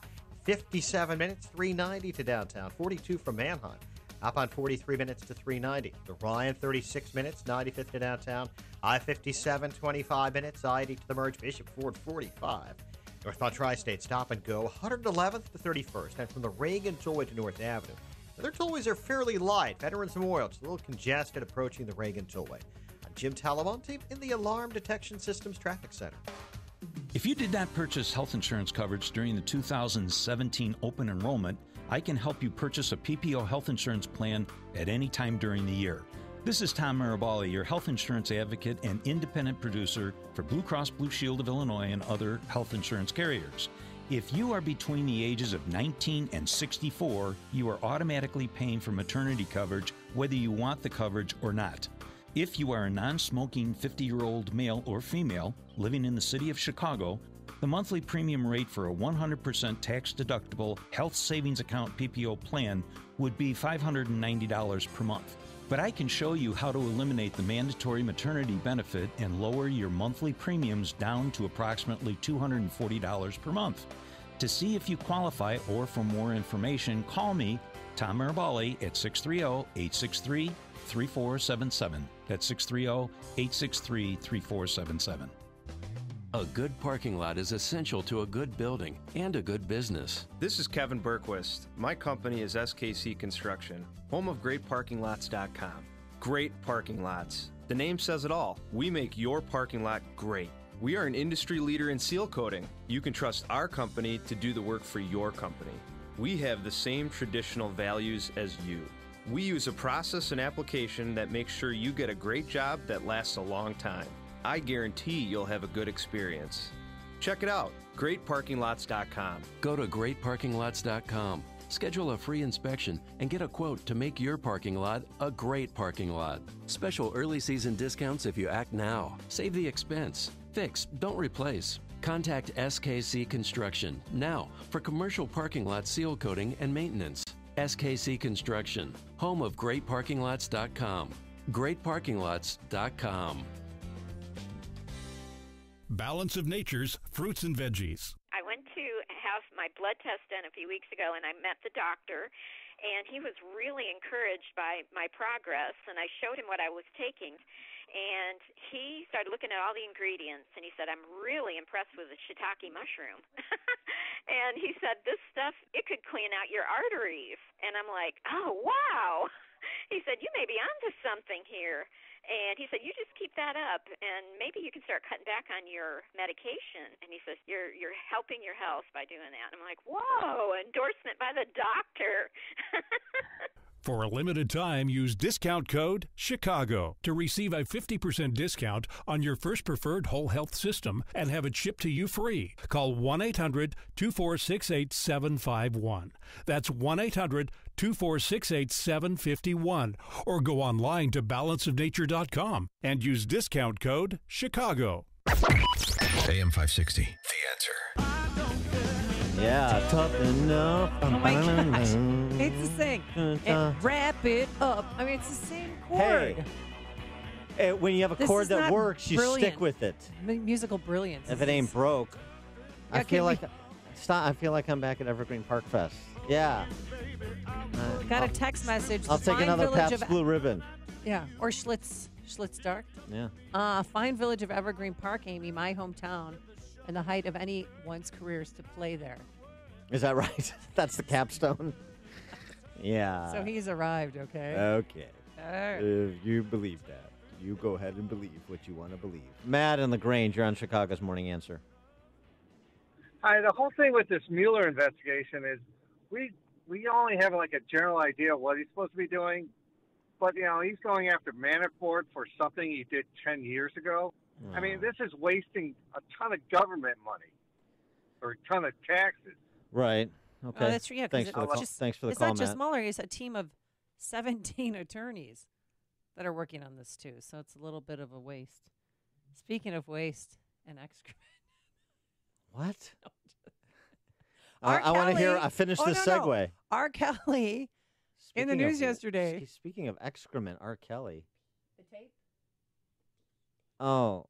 57 minutes, 390 to downtown. 42 from Manheim. Outbound 43 minutes to 390. The Ryan 36 minutes, 95th to downtown. I-57 25 minutes. I-80 to the merge. Bishop Ford 45. Northbound Tri-State stop and go 111th to 31st. And from the Reagan Tollway to North Avenue. Other tollways are fairly light. Veterans Memorial, just a little congested approaching the Reagan Tollway. I'm Jim Talamonte in the Alarm Detection Systems Traffic Center. If you did not purchase health insurance coverage during the 2017 open enrollment, I can help you purchase a PPO health insurance plan at any time during the year. This is Tom Marabali, your health insurance advocate and independent producer for Blue Cross Blue Shield of Illinois and other health insurance carriers. If you are between the ages of 19 and 64, you are automatically paying for maternity coverage whether you want the coverage or not. If you are a non-smoking 50-year-old male or female living in the city of Chicago, the monthly premium rate for a 100% tax-deductible health savings account PPO plan would be $590 per month. But I can show you how to eliminate the mandatory maternity benefit and lower your monthly premiums down to approximately $240 per month. To see if you qualify or for more information, call me, Tom Marabali, at 630-863-3477. That's 630-863-3477. A good parking lot is essential to a good building and a good business. This is Kevin Berquist. My company is SKC Construction, home of GreatParkingLots.com. Great parking lots. The name says it all. We make your parking lot great. We are an industry leader in seal coating. You can trust our company to do the work for your company. We have the same traditional values as you. We use a process and application that makes sure you get a great job that lasts a long time. I guarantee you'll have a good experience. Check it out, GreatParkingLots.com. Go to GreatParkingLots.com. Schedule a free inspection and get a quote to make your parking lot a great parking lot. Special early season discounts if you act now. Save the expense. Fix, don't replace. Contact SKC Construction now for commercial parking lot seal coating and maintenance. SKC Construction, home of GreatParkingLots.com. GreatParkingLots.com. Balance of Nature's fruits and veggies. I went to have my blood test done a few weeks ago, and I met the doctor, and he was really encouraged by my progress, and I showed him what I was taking, and he started looking at all the ingredients, and he said, I'm really impressed with the shiitake mushroom. And he said, this stuff, it could clean out your arteries. And I'm like, oh, wow. He said, you may be onto something here. And he said, you just keep that up, and maybe you can start cutting back on your medication. And he says, you're helping your health by doing that. And I'm like, whoa, endorsement by the doctor. For a limited time, use discount code CHICAGO to receive a 50% discount on your first preferred whole health system and have it shipped to you free. Call 1-800-246-8751. That's 1-800-246-8751. Or go online to balanceofnature.com and use discount code CHICAGO. AM 560, The Answer. Yeah, tough enough. Oh my gosh. It's the same. Wrap it up. I mean, it's the same chord. Hey, when you have a chord that works, you stick with it. Musical brilliance. If it ain't broke. Yeah, I feel like I'm back at Evergreen Park Fest. Yeah. Got a text message. I'll take another Pabst Blue Ribbon. Yeah, or Schlitz Dark. Yeah. Fine village of Evergreen Park, Amy, my hometown, and the height of anyone's career is to play there. Is that right? That's the capstone? Yeah. So he's arrived, okay? Okay. All right. If you believe that, you go ahead and believe what you want to believe. Matt in LaGrange, you're on Chicago's Morning Answer. Hi, the whole thing with this Mueller investigation is we only have like a general idea of what he's supposed to be doing, but, you know, he's going after Manafort for something he did 10 years ago. I mean, this is wasting a ton of government money or a ton of taxes. Right. Okay. Oh, that's true. Yeah, thanks for the call. Thanks for the call, Matt. It's not just Mueller. It's a team of 17 attorneys that are working on this, too. So it's a little bit of a waste. Speaking of waste and excrement. What? I want to hear. I finished this segue. No. R. Kelly in the news yesterday. Speaking of excrement, R. Kelly. The tape? Oh.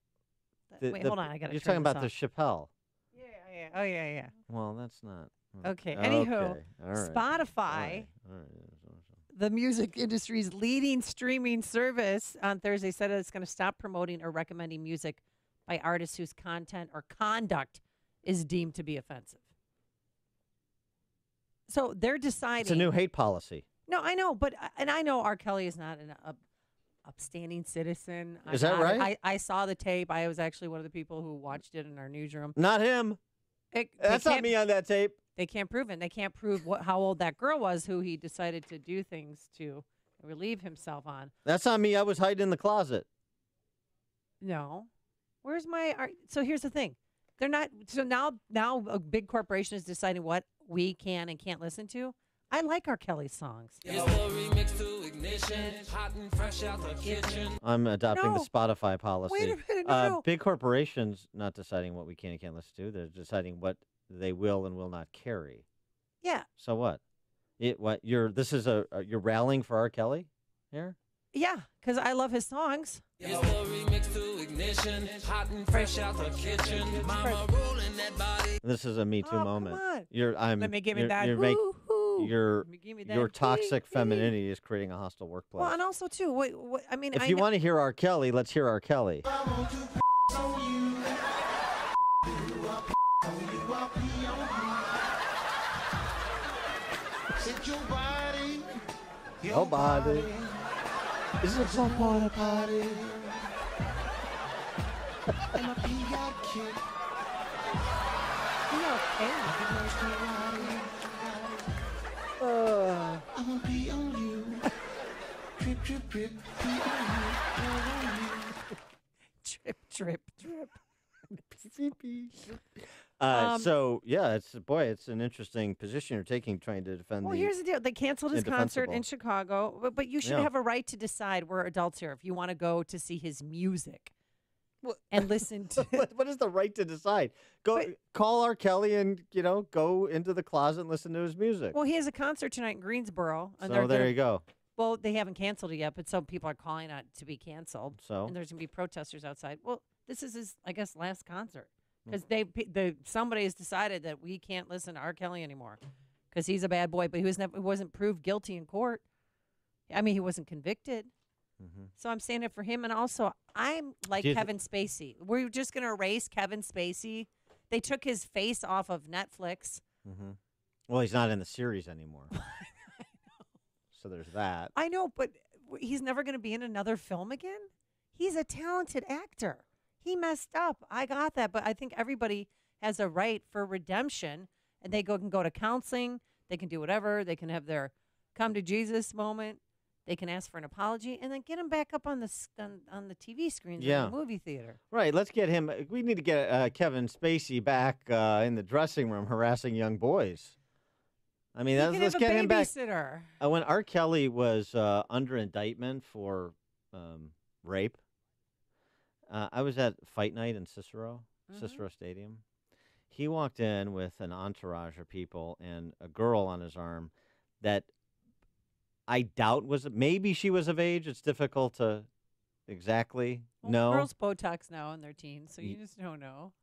Wait, hold on. I got to. You're talking about the Chappelle. Yeah. Oh, yeah. Well, that's not. Okay. Anywho, okay. All right. Spotify, All right. the music industry's leading streaming service, on Thursday said it's going to stop promoting or recommending music by artists whose content or conduct is deemed to be offensive. So they're deciding. It's a new hate policy. No, I know, and I know R. Kelly is not an upstanding citizen. Is that right? I saw the tape. I was actually one of the people who watched it in our newsroom. Not him. That's not me on that tape. They can't prove it. They can't prove how old that girl was who he decided to do things to relieve himself on. That's on me. I was hiding in the closet. No. Where's my art? So here's the thing. They're not. So now a big corporation is deciding what we can and can't listen to. I like R. Kelly's songs. I'm adopting the Spotify policy. Wait a minute, no. Big corporations not deciding what we can and can't listen to. They're deciding what they will and will not carry. Yeah. So what? You're rallying for R. Kelly here? Yeah, because I love his songs. It's the remix to ignition, hot and fresh out the kitchen. Mama rolling that body. This is a Me Too moment. on. Let me give me that. Your give me that your toxic femininity is creating a hostile workplace. Well, and also too, what I mean, if you want to hear R. Kelly, let's hear R. Kelly. Nobody. This is a fun party. And my pee got kicked. I want pee on you. Drip, drip, drip. Pee on you. Drip, drip, drip. So yeah, it's an interesting position you're taking, trying to defend. Well, here's the deal: they canceled his concert in indefensible. Chicago, but you should have a right to decide. We're adults here. If you want to go to see his music and listen to, what is the right to decide? Call R. Kelly and go into the closet and listen to his music. well, he has a concert tonight in Greensboro. And So there you go. Well, they haven't canceled it yet, but some people are calling it to be canceled. So? And there's going to be protesters outside. Well, this is his, I guess, last concert. Hmm. Because somebody has decided that we can't listen to R. Kelly anymore because he's a bad boy, but he wasn't proved guilty in court. I mean, he wasn't convicted. Mm-hmm. So I'm saying it for him. And also, I'm like Do you Kevin Spacey. We're just going to erase Kevin Spacey. They took his face off of Netflix. Mm-hmm. Well, he's not in the series anymore. So there's that. I know, but he's never going to be in another film again. He's a talented actor. He messed up. I got that, but I think everybody has a right for redemption, and they can go to counseling. They can do whatever. They can have their come to Jesus moment. They can ask for an apology, and then get him back up on the TV screens in the movie theater. Right. Let's get him. We need to get Kevin Spacey back in the dressing room harassing young boys. I mean, let's get him back. When R. Kelly was under indictment for rape, I was at Fight Night in Cicero Stadium. He walked in with an entourage of people and a girl on his arm that I doubt maybe she was of age. It's difficult to exactly know. Girls Botox now in their teens, so you just don't know.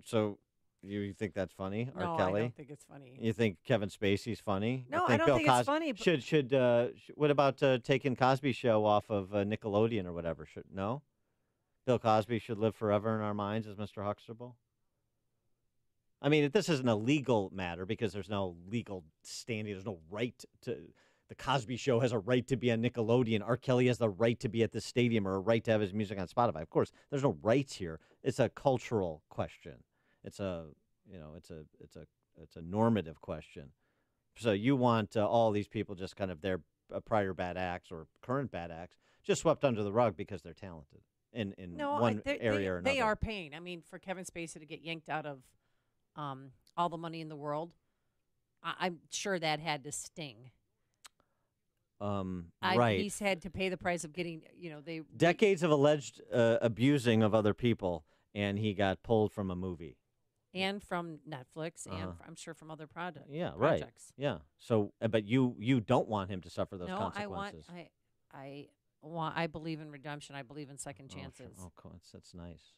So you think that's funny, No, R. Kelly? I don't think it's funny. You think Kevin Spacey's funny? No, I don't think it's funny. But What about taking Cosby Show off of Nickelodeon or whatever? No? Bill Cosby should live forever in our minds as Mr. Huxtable? I mean, this isn't a legal matter because there's no legal standing. There's no right to... The Cosby Show has a right to be on Nickelodeon. R. Kelly has the right to be at the stadium or a right to have his music on Spotify. Of course, there's no rights here. It's a cultural question. It's a normative question. So you want all these people just kind of their prior bad acts or current bad acts just swept under the rug because they're talented in one area or another. They are paying. I mean, for Kevin Spacey to get yanked out of All the Money in the World, I'm sure that had to sting. Right. He's had to pay the price of getting, decades of alleged abusing of other people, and he got pulled from a movie. And from Netflix, and I'm sure from other projects. Yeah, right. Yeah. So, but you don't want him to suffer those consequences. I believe in redemption. I believe in second chances. Oh, cool. That's nice.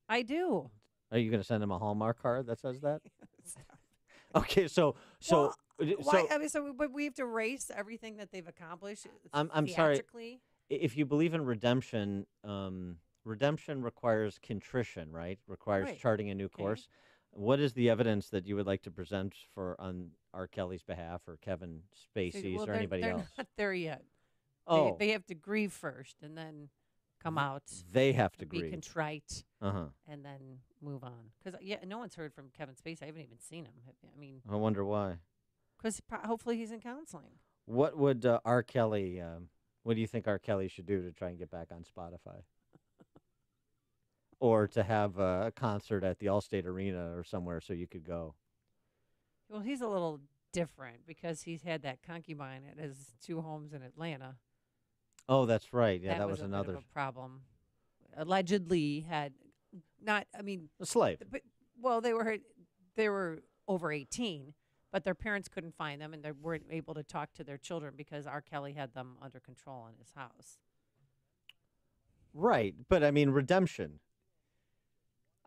I do. Are you going to send him a Hallmark card that says that? Okay, so but we have to erase everything that they've accomplished. I'm sorry. If you believe in redemption, redemption requires contrition, right? Requires charting a new course. What is the evidence that you would like to present on R. Kelly's behalf or Kevin Spacey's or anybody else? They're not there yet. Oh, they have to grieve first and then come out. They have to be grieve, contrite, and then move on. Because no one's heard from Kevin Spacey. I haven't even seen him. I mean, I wonder why. Because hopefully he's in counseling. What would R. Kelly, what do you think R. Kelly should do to try and get back on Spotify? Or to have a concert at the Allstate Arena or somewhere so you could go? Well, he's a little different because he's had that concubine at his 2 homes in Atlanta. Oh, that's right. Yeah, that was a another. bit of a problem. Allegedly had not, a slave. But, well, they were over 18, but their parents couldn't find them, and they weren't able to talk to their children because R. Kelly had them under control in his house. Right, but redemption.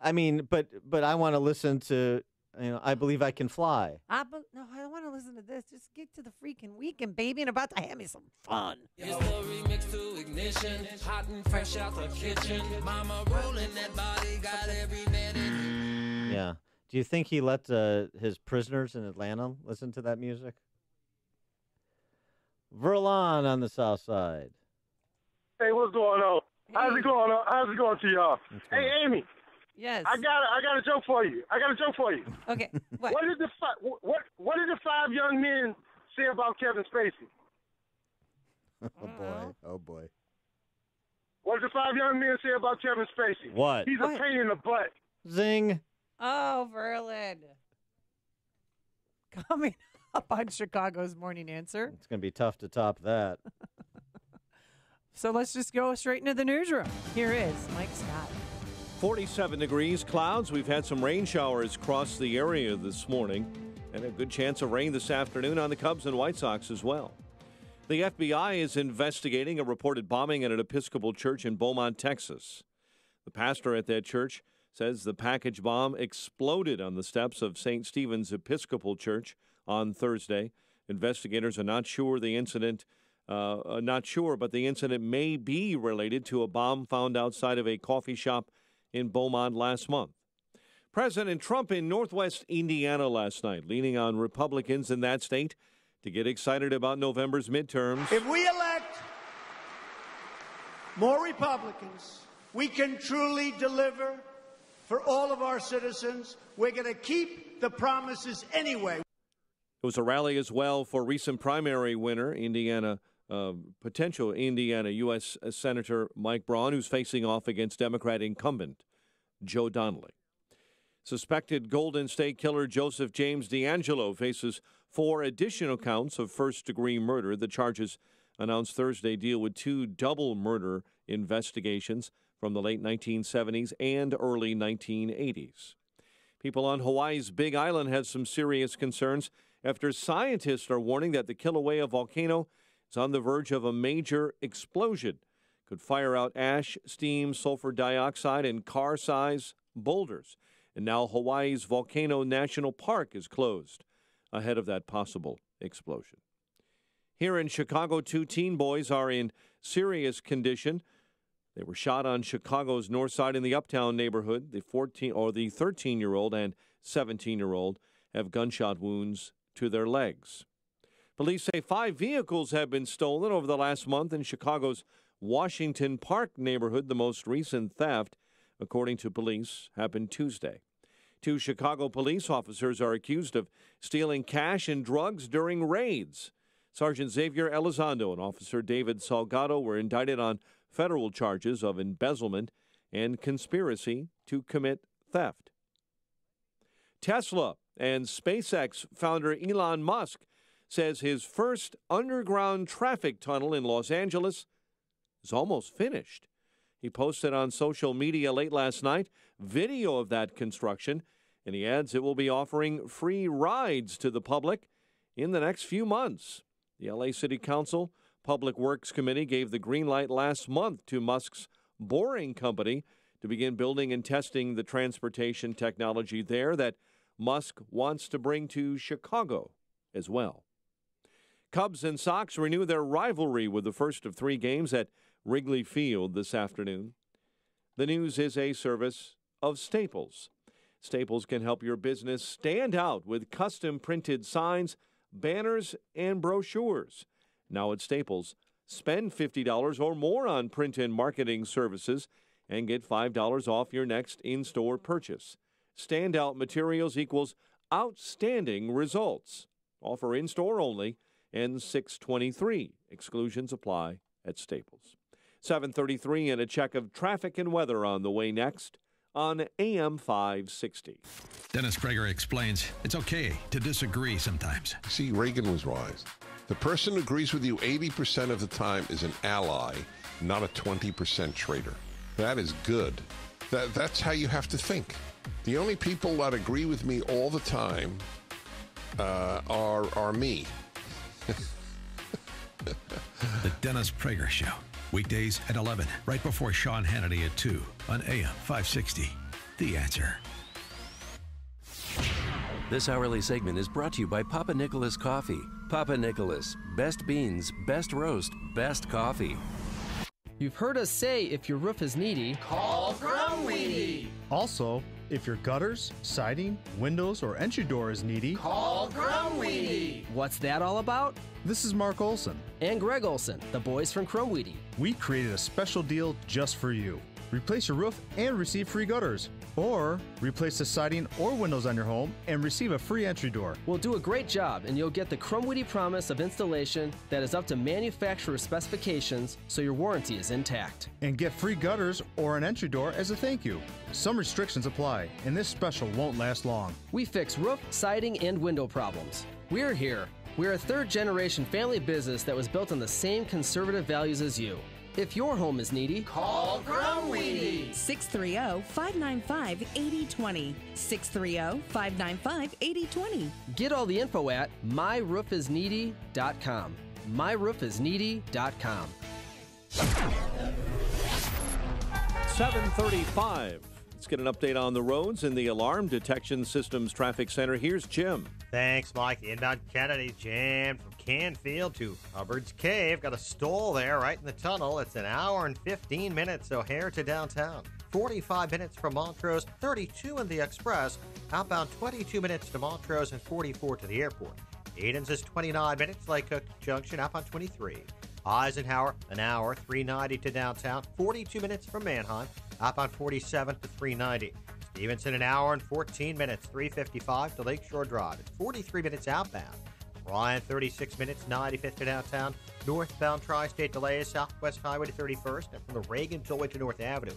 But I want to listen to, I Believe I Can Fly. No, I don't want to listen to this. Just get to the freaking weekend, baby, and about to have me some fun. It's the remix to Ignition, hot and fresh out the kitchen. Mama rolling that body, got every man in. Yeah. Do you think he let his prisoners in Atlanta listen to that music? Verlon on the South Side. Hey, what's going on? How's it going on? How's it going to y'all? Hey, Amy. Yes. I got a joke for you. Okay. What? What did the 5 young men say about Kevin Spacey? Oh boy. What did the 5 young men say about Kevin Spacey? What? He's a pain in the butt. Zing. Oh, Verlin. Coming up on Chicago's Morning Answer. It's going to be tough to top that. So let's just go straight into the newsroom. Here is Mike Scott. 47 degrees, clouds. We've had some rain showers across the area this morning, and a good chance of rain this afternoon on the Cubs and White Sox as well. The FBI is investigating a reported bombing at an Episcopal church in Beaumont, Texas. The pastor at that church says the package bomb exploded on the steps of St. Stephen's Episcopal Church on Thursday. Investigators are not sure, but the incident may be related to a bomb found outside of a coffee shop in Beaumont last month. President Trump in Northwest Indiana last night, leaning on Republicans in that state to get excited about November's midterms. If we elect more Republicans, we can truly deliver for all of our citizens. We're going to keep the promises anyway. It was a rally as well for recent primary winner, potential Indiana U.S. Senator Mike Braun, who's facing off against Democrat incumbent Joe Donnelly. Suspected Golden State Killer Joseph James DeAngelo faces 4 additional counts of first-degree murder. The charges announced Thursday deal with 2 double murder investigations from the late 1970s and early 1980s. People on Hawaii's Big Island have some serious concerns after scientists are warning that the Kilauea volcano is on the verge of a major explosion. Could fire out ash, steam, sulfur dioxide, and car-size boulders. And now Hawaii's Volcano National Park is closed ahead of that possible explosion. Here in Chicago, 2 teen boys are in serious condition. They were shot on Chicago's north side in the Uptown neighborhood. The 13-year-old and 17-year-old have gunshot wounds to their legs. Police say 5 vehicles have been stolen over the last month in Chicago's Washington Park neighborhood. The most recent theft, according to police, happened Tuesday. 2 Chicago police officers are accused of stealing cash and drugs during raids. Sergeant Xavier Elizondo and Officer David Salgado were indicted on federal charges of embezzlement and conspiracy to commit theft. Tesla and SpaceX founder Elon Musk says his first underground traffic tunnel in Los Angeles is almost finished. He posted on social media late last night video of that construction, and he adds it will be offering free rides to the public in the next few months. The LA City Council Public Works Committee gave the green light last month to Musk's Boring Company to begin building and testing the transportation technology there that Musk wants to bring to Chicago as well. Cubs and Sox renew their rivalry with the first of 3 games at Wrigley Field this afternoon. The news is a service of Staples. Staples can help your business stand out with custom printed signs, banners, and brochures. Now at Staples, spend $50 or more on print and marketing services and get $5 off your next in-store purchase. Standout materials equals outstanding results. Offer in-store only N623. Exclusions apply at Staples. 7:33 and a check of traffic and weather on the way next on AM 560. Dennis Prager explains it's okay to disagree sometimes. See, Reagan was wise. The person who agrees with you 80% of the time is an ally, not a 20% traitor. That is good. That's how you have to think. The only people that agree with me all the time are me. The Dennis Prager Show. Weekdays at 11, right before Sean Hannity at 2 on AM 560. The Answer. This hourly segment is brought to you by Papa Nicholas Coffee. Papa Nicholas, best beans, best roast, best coffee. You've heard us say if your roof is needy, Call Grumweedy. Also, if your gutters, siding, windows, or entry door is needy, Call Grumweedy. What's that all about? This is Mark Olson and Greg Olson, the boys from Crumweedy. We created a special deal just for you. Replace your roof and receive free gutters. Or replace the siding or windows on your home and receive a free entry door. We'll do a great job and you'll get the Crumweedy promise of installation that is up to manufacturer specifications so your warranty is intact. And get free gutters or an entry door as a thank you. Some restrictions apply and this special won't last long. We fix roof, siding, and window problems. We're here. We're a third-generation family business that was built on the same conservative values as you. If your home is needy, Call Grumweedy. 630-595-8020. 630-595-8020. Get all the info at myroofisneedy.com. myroofisneedy.com. 7:35. Let's get an update on the roads in the Alarm Detection Systems Traffic Center. Here's Jim. Thanks, Mike. The inbound Kennedy jammed from Canfield to Hubbard's Cave. Got a stall there right in the tunnel. It's an hour and 15 minutes O'Hare to downtown. 45 minutes from Montrose, 32 in the Express. Outbound 22 minutes to Montrose and 44 to the airport. Edens is 29 minutes. Lake Cook Junction, outbound 23. Eisenhower, an hour, 390 to downtown. 42 minutes from Manheim. Outbound 47 to 390. Stevenson, an hour and 14 minutes, 355 to Lakeshore Drive. It's 43 minutes outbound. Ryan, 36 minutes, 95th to downtown. Northbound Tri-State delays, Southwest Highway to 31st, and from the Reagan Tollway to North Avenue.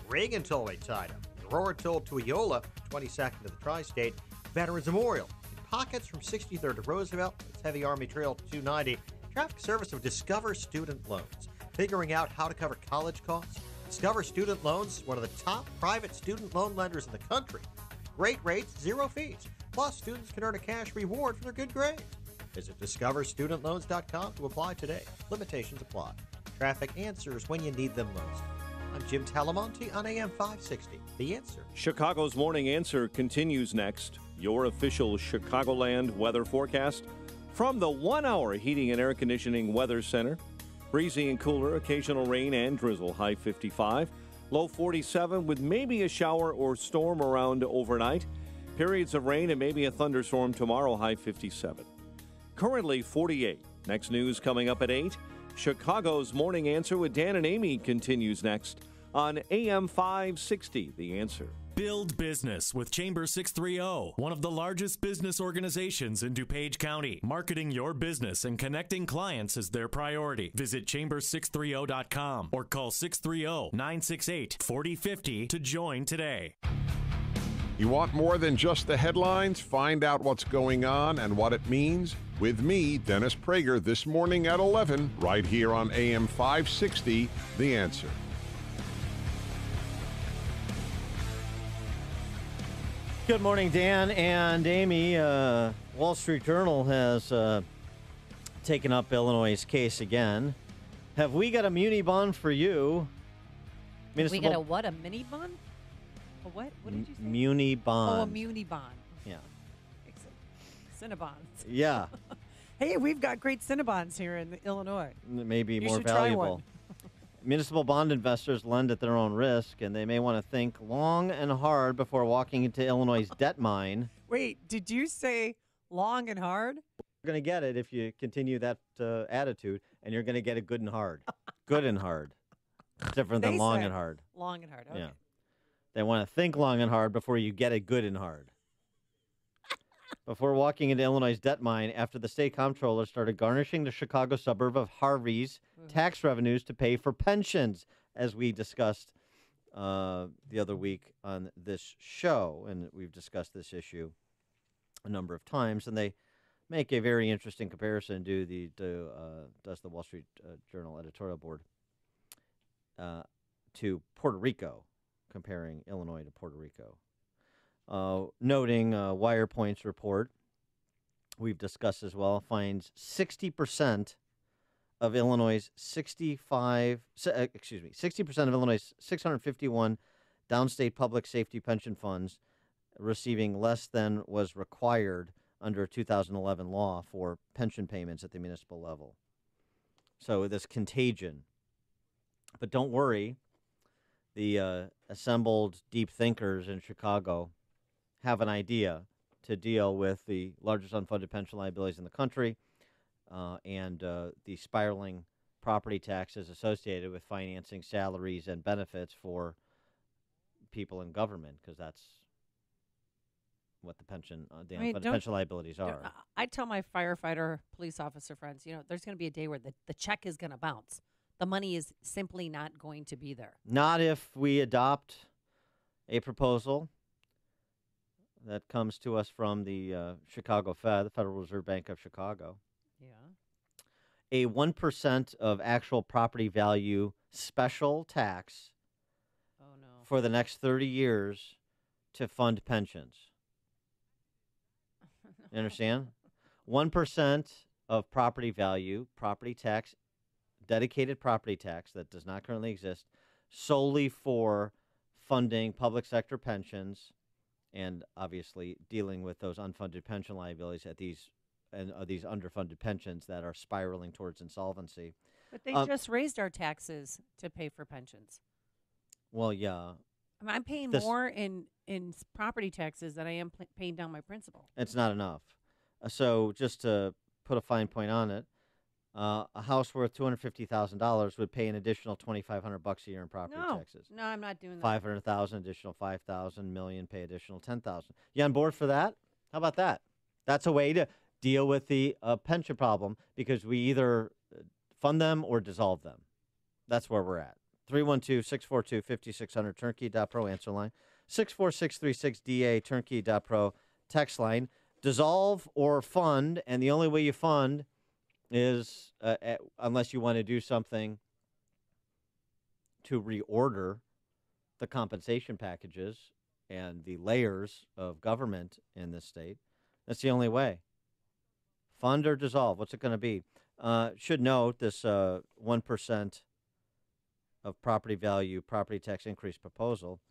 Reagan Tollway tied up. Aurora Toll to Eola, 22nd to the Tri-State. Veterans Memorial. In pockets from 63rd to Roosevelt. It's Heavy Army Trail to 290. Traffic service of Discover Student Loans. Figuring out how to cover college costs? Discover Student Loans, one of the top private student loan lenders in the country. Great rates, zero fees. Plus, students can earn a cash reward for their good grades. Visit discoverstudentloans.com to apply today. Limitations apply. Traffic answers when you need them most. I'm Jim Talamonte on AM 560. The Answer. Chicago's Morning Answer continues next. Your official Chicagoland weather forecast from the 1 hour Heating and Air Conditioning Weather Center. Breezy and cooler, occasional rain and drizzle, high 55. Low 47 with maybe a shower or storm around overnight. Periods of rain and maybe a thunderstorm tomorrow, high 57. Currently 48. Next news coming up at 8. Chicago's Morning Answer with Dan and Amy continues next on AM 560, The Answer. Build business with Chamber 630, one of the largest business organizations in DuPage County. Marketing your business and connecting clients is their priority. Visit chambers630.com or call 630-968-4050 to join today. You want more than just the headlines? Find out what's going on and what it means with me, Dennis Prager, this morning at 11, right here on AM 560, The Answer. Good morning, Dan and Amy. Wall Street Journal has taken up Illinois' case again. Have we got a muni bond for you? We got a what? A mini bond? A what? What did you say? Muni bond. Oh, a muni bond. Yeah. Cinnabons. Yeah. Hey, we've got great Cinnabons here in Illinois. Maybe You more should try valuable. one. Municipal bond investors lend at their own risk, and they may want to think long and hard before walking into Illinois' debt mine. Wait, did you say long and hard? You're going to get it if you continue that attitude, and you're going to get it good and hard. Good and hard. It's different than They long said and hard. Long and hard. Okay. Yeah. They want to think long and hard before you get it good and hard. before walking into Illinois' debt mine after the state comptroller started garnishing the Chicago suburb of Harvey's tax revenues to pay for pensions, as we discussed the other week on this show. And we've discussed this issue a number of times. And they make a very interesting comparison, does the Wall Street Journal editorial board, to Puerto Rico, comparing Illinois to Puerto Rico. Noting WirePoint's report, we've discussed as well, finds 60% of Illinois' 60% of Illinois' 651 downstate public safety pension funds receiving less than was required under a 2011 law for pension payments at the municipal level. So this contagion. But don't worry, the assembled deep thinkers in Chicago have an idea to deal with the largest unfunded pension liabilities in the country and the spiraling property taxes associated with financing salaries and benefits for people in government, because that's what the pension, unfunded pension liabilities are. I tell my firefighter, police officer friends, there's going to be a day where the check is going to bounce. The money is simply not going to be there. Not if we adopt a proposal that comes to us from the Chicago Fed, the Federal Reserve Bank of Chicago. Yeah. A 1% of actual property value special tax for the next 30 years to fund pensions. You understand? 1% of property value, property tax, dedicated property tax that does not currently exist, solely for funding public sector pensions and obviously dealing with those unfunded pension liabilities at these underfunded pensions that are spiraling towards insolvency. But they just raised our taxes to pay for pensions. Well, yeah. I'm paying more in property taxes than I am paying down my principal. It's not enough. So just to put a fine point on it, a house worth $250,000 would pay an additional $2,500 a year in property taxes. No, I'm not doing that. 500,000 additional 5,000, million pay additional 10,000. You on board for that? How about that? That's a way to deal with the pension problem, because we either fund them or dissolve them. That's where we're at. 312-642-5600 turnkey.pro answer line. 64636DA turnkey.pro text line. Dissolve or fund, and the only way you fund is unless you want to do something to reorder the compensation packages and the layers of government in this state. That's the only way. Fund or dissolve. What's it going to be? Should note this 1% of property value, property tax increase proposal.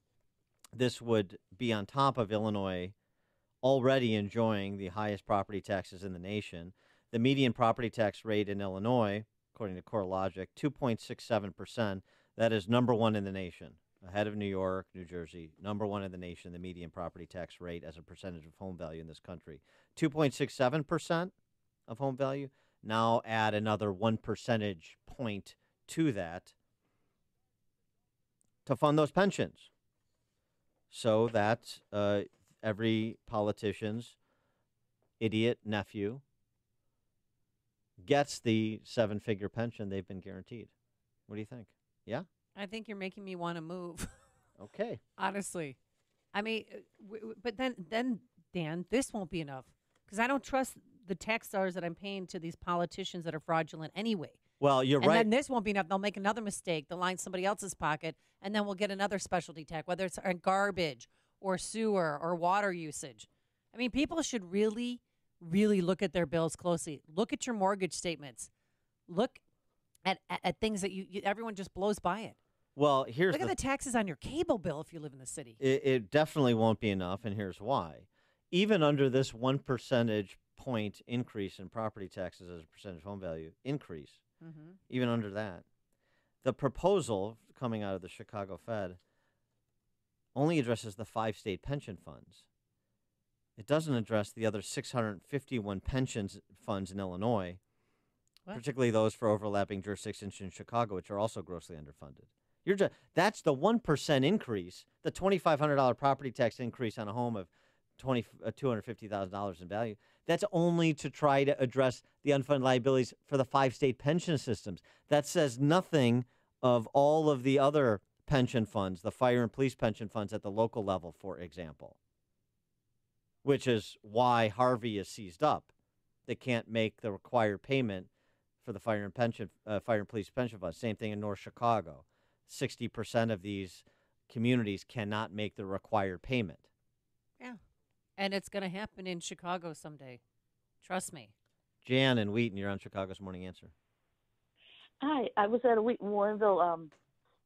This would be on top of Illinois already enjoying the highest property taxes in the nation. The median property tax rate in Illinois, according to CoreLogic, 2.67%. That is number one in the nation, ahead of New York, New Jersey. Number one in the nation, the median property tax rate as a percentage of home value in this country. 2.67% of home value. Now add another 1 percentage point to that to fund those pensions, so that every politician's idiot nephew gets the 7-figure pension they've been guaranteed. What do you think? Yeah? I think you're making me want to move. Okay. Honestly. I mean, but then, Dan, this won't be enough, because I don't trust the tax dollars that I'm paying to these politicians that are fraudulent anyway. Well, you're right. And then this won't be enough. They'll make another mistake. They'll line somebody else's pocket, and then we'll get another specialty tax, whether it's on garbage or sewer or water usage. I mean, people should really, really look at their bills closely. Look at your mortgage statements. Look at things that everyone just blows by it. Well, look at the taxes on your cable bill if you live in the city. It definitely won't be enough, and here's why. Even under this 1 percentage point increase in property taxes as a percentage of home value increase, even under that, the proposal coming out of the Chicago Fed only addresses the 5 state pension funds. It doesn't address the other 651 pensions funds in Illinois, particularly those for overlapping jurisdictions in Chicago, which are also grossly underfunded. That's the 1% increase, the $2,500 property tax increase on a home of $250,000 in value. That's only to try to address the unfunded liabilities for the 5 state pension systems. That says nothing of all of the other pension funds, the fire and police pension funds at the local level, for example, which is why Harvey is seized up. They can't make the required payment for the fire and police pension funds. Same thing in North Chicago. 60% of these communities cannot make the required payment. Yeah. And it's going to happen in Chicago someday. Trust me. Jan and Wheaton, you're on Chicago's Morning Answer. Hi, I was at a Wheaton Warrenville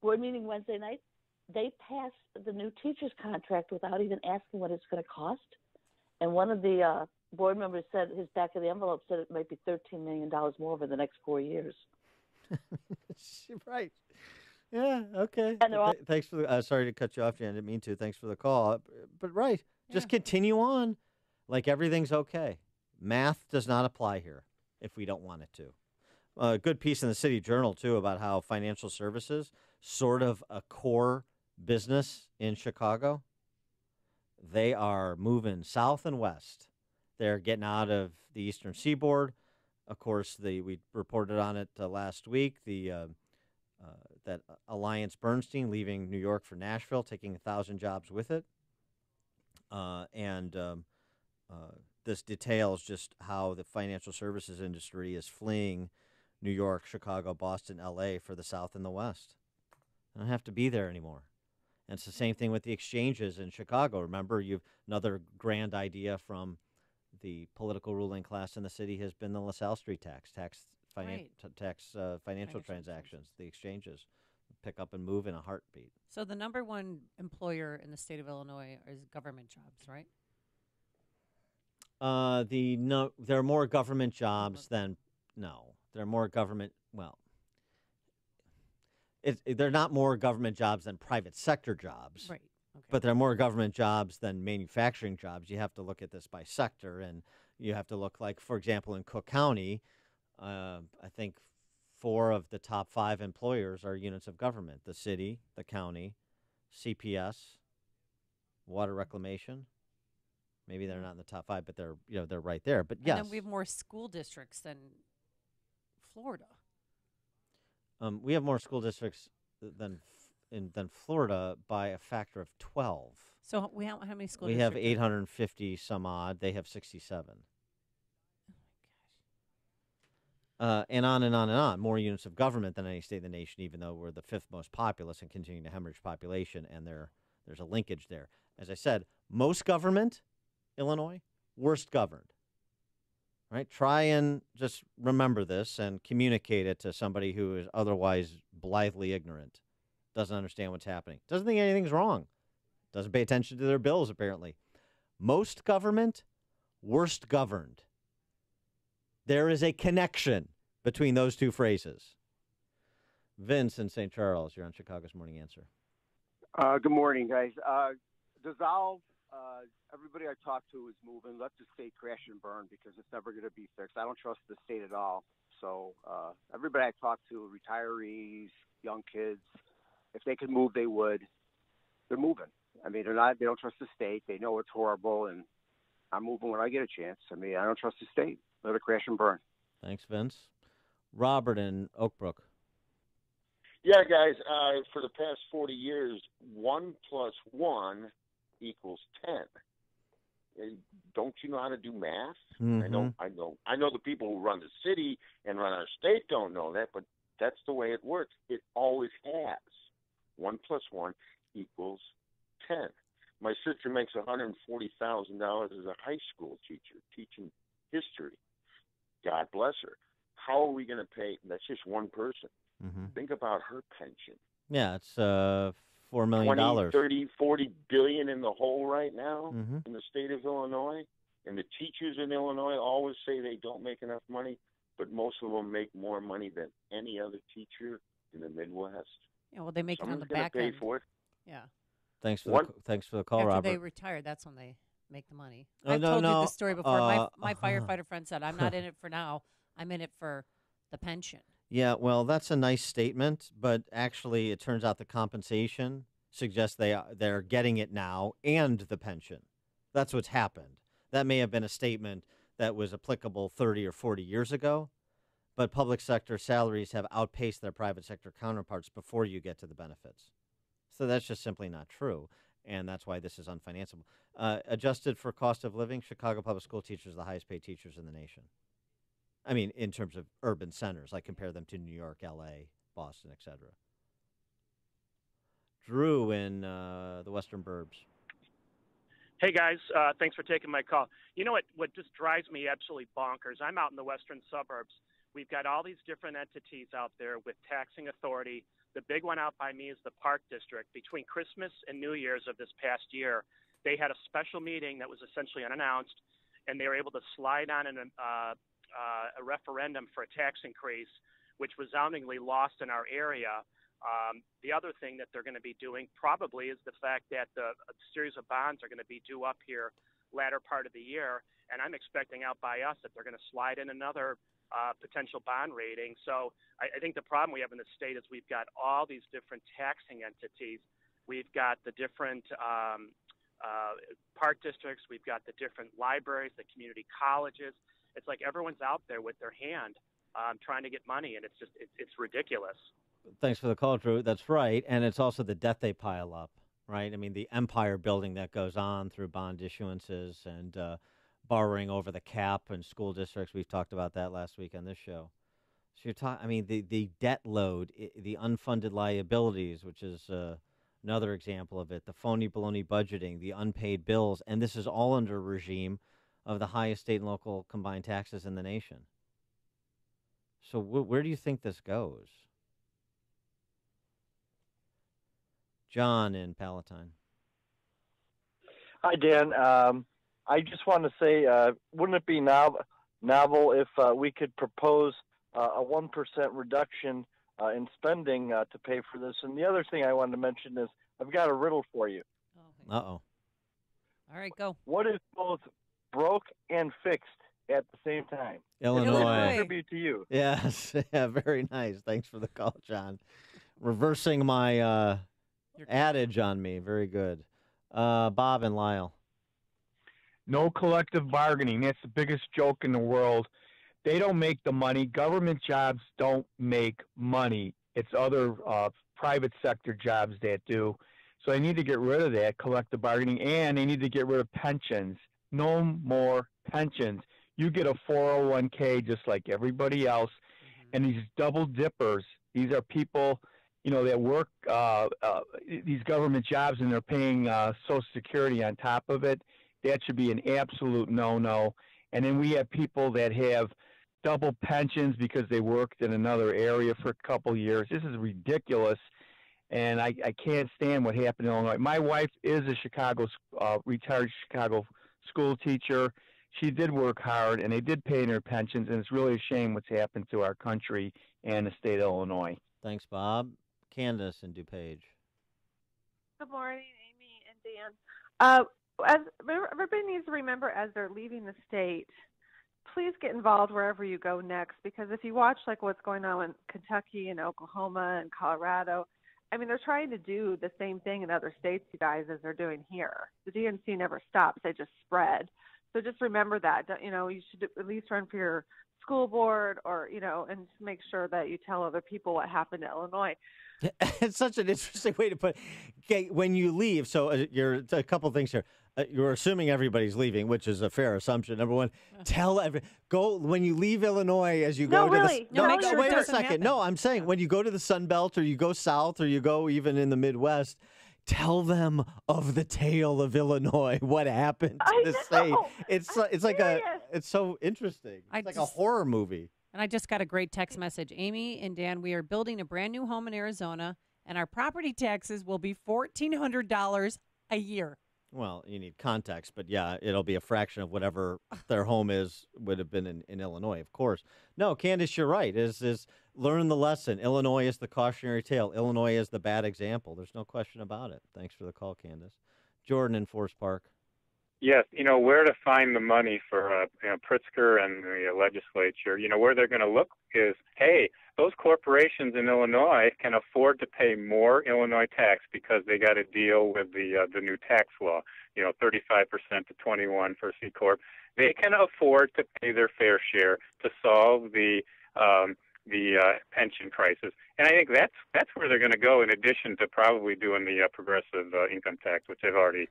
board meeting Wednesday night. They passed the new teacher's contract without even asking what it's going to cost. And one of the board members said his back of the envelope said it might be $13 million more over the next 4 years. Right. Yeah, okay. And they're all- Thanks for the sorry to cut you off, Jan. I didn't mean to. Thanks for the call. But right, just continue on like everything's okay. Math does not apply here if we don't want it to. A good piece in the City Journal, too, about how financial services, sort of a core business in Chicago, they are moving south and west. They're getting out of the Eastern Seaboard. Of course, we reported on it last week, that Alliance Bernstein leaving New York for Nashville, taking 1,000 jobs with it. This details just how the financial services industry is fleeing New York, Chicago, Boston, L.A. for the South and the West. They don't have to be there anymore. And it's the same thing with the exchanges in Chicago. Remember, another grand idea from the political ruling class in the city has been the LaSalle Street tax, financial transactions, the exchanges pick up and move in a heartbeat. So the number one employer in the state of Illinois is government jobs, right? There are more government jobs than there are more government. Well, they're not more government jobs than private sector jobs, right? Okay. But there are more government jobs than manufacturing jobs. You have to look at this by sector, and you have to look like, for example, in Cook County, I think 4 of the top 5 employers are units of government: the city, the county, CPS, water reclamation. Maybe they're not in the top 5, but they're right there. But yes, and then we have more school districts than Florida. We have more school districts than Florida by a factor of 12. So how many school we districts? We have 850 some odd. They have 67. And on and on and on. More units of government than any state in the nation, even though we're the 5th most populous and continuing to hemorrhage population, and there's a linkage there. As I said, most government, Illinois, worst governed. Right? Try and just remember this and communicate it to somebody who is otherwise blithely ignorant, doesn't understand what's happening, doesn't think anything's wrong, doesn't pay attention to their bills, apparently. Most government, worst governed. There is a connection between those two phrases. Vince in St. Charles, you're on Chicago's Morning Answer. Good morning, guys. Dissolve. Everybody I talk to is moving. Let the state crash and burn because it's never going to be fixed. I don't trust the state at all. So everybody I talk to, retirees, young kids, if they could move, they would. They're moving. I mean, they don't trust the state. They know it's horrible, and I'm moving when I get a chance. I mean, I don't trust the state. Let it crash and burn. Thanks, Vince. Robert in Oak Brook. Yeah, guys, for the past 40 years, 1 + 1 equals 10. Don't you know how to do math? Mm-hmm. I know the people who run the city and run our state don't know that, but that's the way it works. It always has. 1 + 1 equals 10. My sister makes $140,000 as a high school teacher, teaching history. God bless her. How are we going to pay? That's just one person. Mm-hmm. Think about her pension. Yeah, it's $4 million. 20, 30, 40 billion in the hole right now Mm-hmm. in the state of Illinois. And the teachers in Illinois always say they don't make enough money, but most of them make more money than any other teacher in the Midwest. Yeah, well, they make Someone's it on the gonna back pay end. for it. Yeah. Thanks for the call, After Robert. they retire, that's when they make the money. Oh, I've no, told you no. this story before. My firefighter friend said, I'm not in it for now. I'm in it for the pension. Yeah, well, that's a nice statement, but actually it turns out the compensation suggests they're getting it now and the pension. That's what's happened. That may have been a statement that was applicable 30 or 40 years ago, but public sector salaries have outpaced their private sector counterparts before you get to the benefits. So that's just simply not true, and that's why this is unfinanceable. Adjusted for cost of living, Chicago public school teachers are the highest paid teachers in the nation. I mean, in terms of urban centers, I compare them to New York, L.A., Boston, etc. Drew in the Western Burbs. Hey, guys. Thanks for taking my call. You know what just drives me absolutely bonkers? I'm out in the western suburbs. We've got all these different entities out there with taxing authority. The big one out by me is the Park District. Between Christmas and New Year's of this past year, they had a special meeting that was essentially unannounced, and they were able to slide on a referendum for a tax increase, which resoundingly lost in our area. The other thing that they're going to be doing probably is the fact that a series of bonds are going to be due up here latter part of the year, and I'm expecting out by us that they're going to slide in another potential bond rating. So I think the problem we have in the state is we've got all these different taxing entities. We've got the different park districts. We've got the different libraries, the community colleges. It's like everyone's out there with their hand trying to get money, and it's ridiculous. Thanks for the call, Drew. That's right. And it's also the debt they pile up, right? I mean, the empire building that goes on through bond issuances and borrowing over the cap in school districts. We've talked about that last week on this show. So you're talking, I mean, the debt load, the unfunded liabilities, which is another example of it, the phony baloney budgeting, the unpaid bills, and this is all under a regime of the highest state and local combined taxes in the nation. So where do you think this goes? John in Palatine. Hi, Dan. I just want to say, wouldn't it be novel if we could propose a 1% reduction in spending to pay for this? And the other thing I wanted to mention is I've got a riddle for you. Uh-oh. All right, go. What is both broke and fixed at the same time? Illinois. Tribute to you. Yes. Yeah, very nice. Thanks for the call, John. Reversing my adage on me. Very good. Bob and Lyle. No collective bargaining. That's the biggest joke in the world. They don't make the money. Government jobs don't make money. It's other private sector jobs that do. So they need to get rid of that collective bargaining, and they need to get rid of pensions. No more pensions. You get a 401k just like everybody else. And these double dippers, these are people, you know, that work these government jobs and they're paying Social Security on top of it. That should be an absolute no-no. And then we have people that have double pensions because they worked in another area for a couple years. This is ridiculous, and I can't stand what happened in Illinois. My wife is a retired Chicago school teacher. She did work hard, and they did pay in her pensions, and it's really a shame what's happened to our country and the state of Illinois. Thanks, Bob. Candace in DuPage. Good morning, Amy and Dan. As everybody needs to remember as they're leaving the state, please get involved wherever you go next, because if you watch like what's going on in Kentucky and Oklahoma and Colorado, I mean, they're trying to do the same thing in other states, you guys, as they're doing here. The DNC never stops. They just spread. So just remember that. You know, you should at least run for your school board or, you know, and make sure that you tell other people what happened to Illinois. It's such an interesting way to put it. Okay, when you leave, so you're a couple of things here. You're assuming everybody's leaving, which is a fair assumption. Number one, go when you leave Illinois as you go to really. the. No, sure wait a second. Happen. No, I'm saying when you go to the Sun Belt or you go south or you go even in the Midwest, tell them of the tale of Illinois. What happened to the state? It's like it's so interesting. It's like a horror movie. And I just got a great text message. Amy and Dan, we are building a brand new home in Arizona, and our property taxes will be $1,400 a year. Well, you need context, but yeah, it'll be a fraction of whatever their home would have been in Illinois, of course. No, Candace, you're right. Is learn the lesson. Illinois is the cautionary tale. Illinois is the bad example. There's no question about it. Thanks for the call, Candace. Jordan in Forest Park. Yes, you know, where to find the money for Pritzker and the legislature. You know, where they're going to look is, hey, those corporations in Illinois can afford to pay more Illinois tax because they got to deal with the new tax law. 35% to 21% for C corp. They can afford to pay their fair share to solve the pension crisis, and I think that's where they're going to go. In addition to probably doing the progressive income tax, which they've already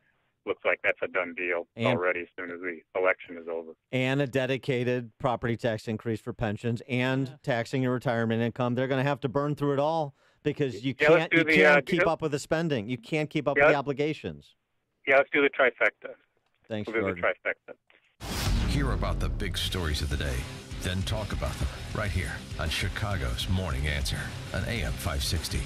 looks like that's a done deal already as soon as the election is over. And a dedicated property tax increase for pensions and taxing your retirement income. They're going to have to burn through it all because you can't keep up with the spending. You can't keep up with the obligations. Yeah, let's do the trifecta. Thanks, We'll do Jordan. the trifecta. Hear about the big stories of the day, then talk about them right here on Chicago's Morning Answer on AM 560.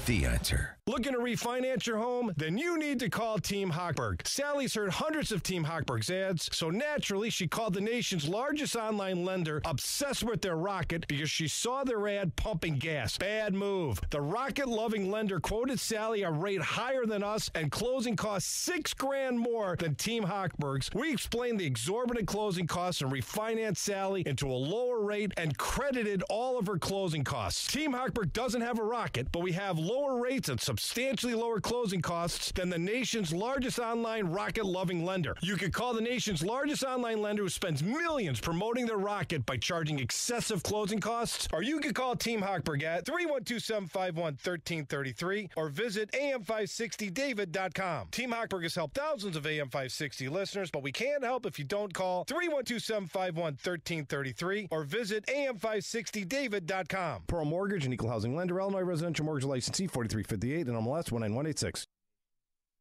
The Answer. Looking to refinance your home? Then you need to call Team Hochberg. Sally's heard hundreds of Team Hochberg's ads, so naturally she called the nation's largest online lender, obsessed with their Rocket, because she saw their ad pumping gas. Bad move. The Rocket-loving lender quoted Sally a rate higher than us, and closing costs $6,000 more than Team Hochberg's. We explained the exorbitant closing costs and refinanced Sally into a lower rate and credited all of her closing costs. Team Hochberg doesn't have a Rocket, but we have lower rates and substantially lower closing costs than the nation's largest online Rocket-loving lender. You could call the nation's largest online lender who spends millions promoting their Rocket by charging excessive closing costs, or you could call Team Hochberg at 312-751-1333 or visit am560david.com. Team Hochberg has helped thousands of AM560 listeners, but we can't help if you don't call 312-751-1333 or visit am560david.com. Pearl Mortgage, an equal housing lender, Illinois residential mortgage licensee 4358 and MLS 19186.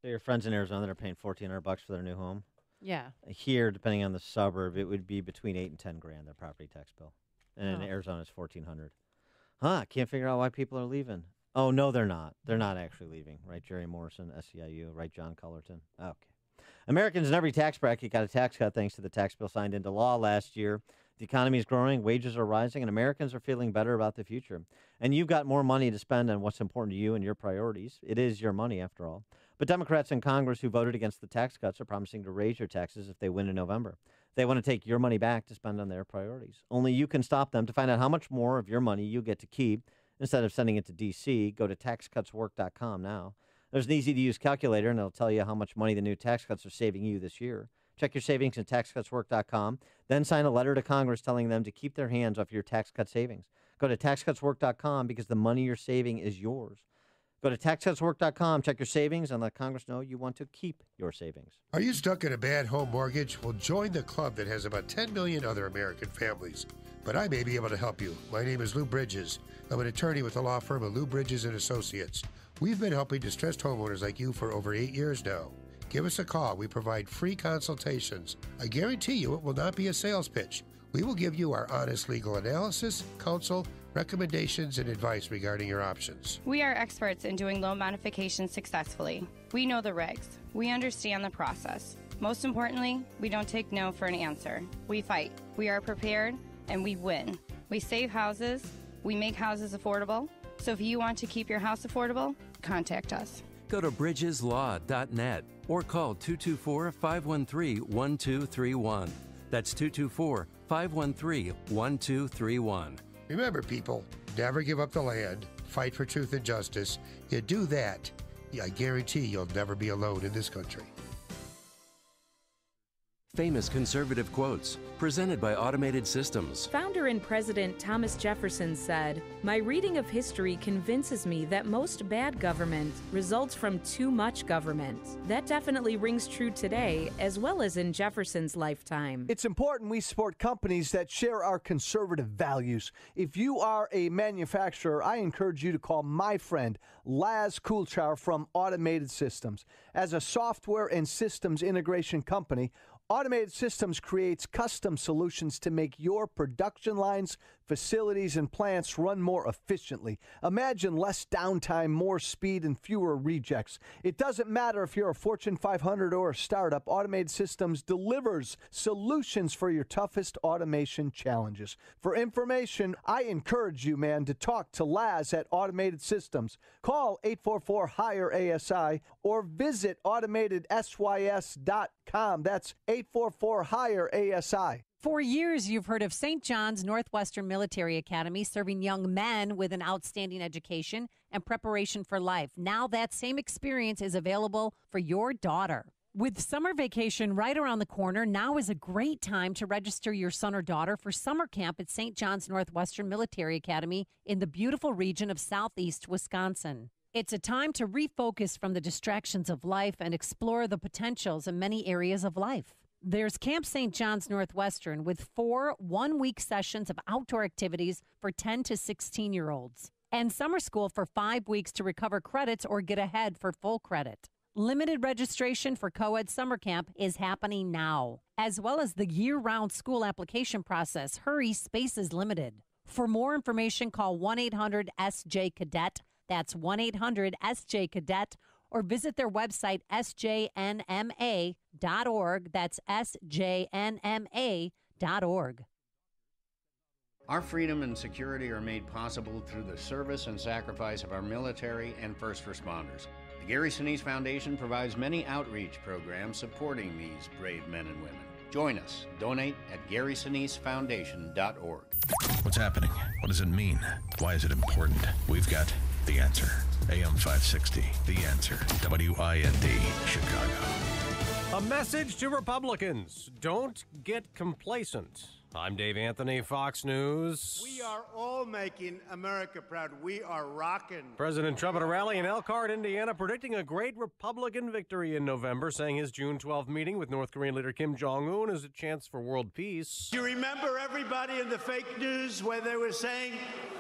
So your friends in Arizona that are paying $1,400 for their new home. Yeah. Here, depending on the suburb, it would be between $8,000 and $10,000 their property tax bill, and in Arizona it's $1,400. Can't figure out why people are leaving. Oh no, they're not. They're not actually leaving, right? Jerry Morrison, SEIU, right? John Cullerton. Okay. Americans in every tax bracket got a tax cut thanks to the tax bill signed into law last year. The economy is growing, wages are rising, and Americans are feeling better about the future. And you've got more money to spend on what's important to you and your priorities. It is your money, after all. But Democrats in Congress who voted against the tax cuts are promising to raise your taxes if they win in November. They want to take your money back to spend on their priorities. Only you can stop them. To find out how much more of your money you get to keep, instead of sending it to D.C., go to taxcutswork.com now. There's an easy-to-use calculator, and it'll tell you how much money the new tax cuts are saving you this year. Check your savings at taxcutswork.com, then sign a letter to Congress telling them to keep their hands off your tax cut savings. Go to taxcutswork.com because the money you're saving is yours. Go to taxcutswork.com, check your savings, and let Congress know you want to keep your savings. Are you stuck in a bad home mortgage? Well, join the club that has about 10 million other American families. But I may be able to help you. My name is Lou Bridges. I'm an attorney with the law firm of Lou Bridges & Associates. We've been helping distressed homeowners like you for over 8 years now. Give us a call. We provide free consultations. I guarantee you it will not be a sales pitch. We will give you our honest legal analysis, counsel, recommendations, and advice regarding your options. We are experts in doing loan modifications successfully. We know the regs. We understand the process. Most importantly, we don't take no for an answer. We fight. We are prepared, and we win. We save houses. We make houses affordable. So if you want to keep your house affordable, contact us. Go to bridgeslaw.net or call 224-513-1231. That's 224-513-1231. Remember, people, never give up the land. Fight for truth and justice. You do that, I guarantee you'll never be alone in this country. Famous conservative quotes, presented by Automated Systems. Founder and President Thomas Jefferson said, "My reading of history convinces me that most bad government results from too much government." That definitely rings true today, as well as in Jefferson's lifetime. It's important we support companies that share our conservative values. If you are a manufacturer, I encourage you to call my friend Laz Kulchar from Automated Systems. As a software and systems integration company, Automated Systems creates custom solutions to make your production lines, facilities, and plants run more efficiently. Imagine less downtime, more speed, and fewer rejects. It doesn't matter if you're a Fortune 500 or a startup, Automated Systems delivers solutions for your toughest automation challenges. For information, I encourage you, man, to talk to Laz at Automated Systems. Call 844-HIRE-ASI or visit automatedsys.com. That's 844-HIRE-ASI. For years, you've heard of St. John's Northwestern Military Academy, serving young men with an outstanding education and preparation for life. Now that same experience is available for your daughter. With summer vacation right around the corner, now is a great time to register your son or daughter for summer camp at St. John's Northwestern Military Academy in the beautiful region of southeast Wisconsin. It's a time to refocus from the distractions of life and explore the potentials in many areas of life. There's Camp St. John's Northwestern with 4 one-week sessions of outdoor activities for 10 to 16-year-olds and summer school for 5 weeks to recover credits or get ahead for full credit. Limited registration for co-ed summer camp is happening now, as well as the year-round school application process. Hurry, space is limited. For more information, call 1-800-SJ-CADET. That's 1-800-SJ-CADET. Or visit their website, sjnma.org. That's sjnma.org. Our freedom and security are made possible through the service and sacrifice of our military and first responders. The Gary Sinise Foundation provides many outreach programs supporting these brave men and women. Join us. Donate at GarySiniseFoundation.org. What's happening? What does it mean? Why is it important? We've got the answer. AM 560, The Answer. WIND, Chicago. A message to Republicans. Don't get complacent. I'm Dave Anthony, Fox News. We are all making America proud. We are rocking. President Trump at a rally in Elkhart, Indiana, predicting a great Republican victory in November, saying his June 12th meeting with North Korean leader Kim Jong-un is a chance for world peace. Do you remember everybody in the fake news where they were saying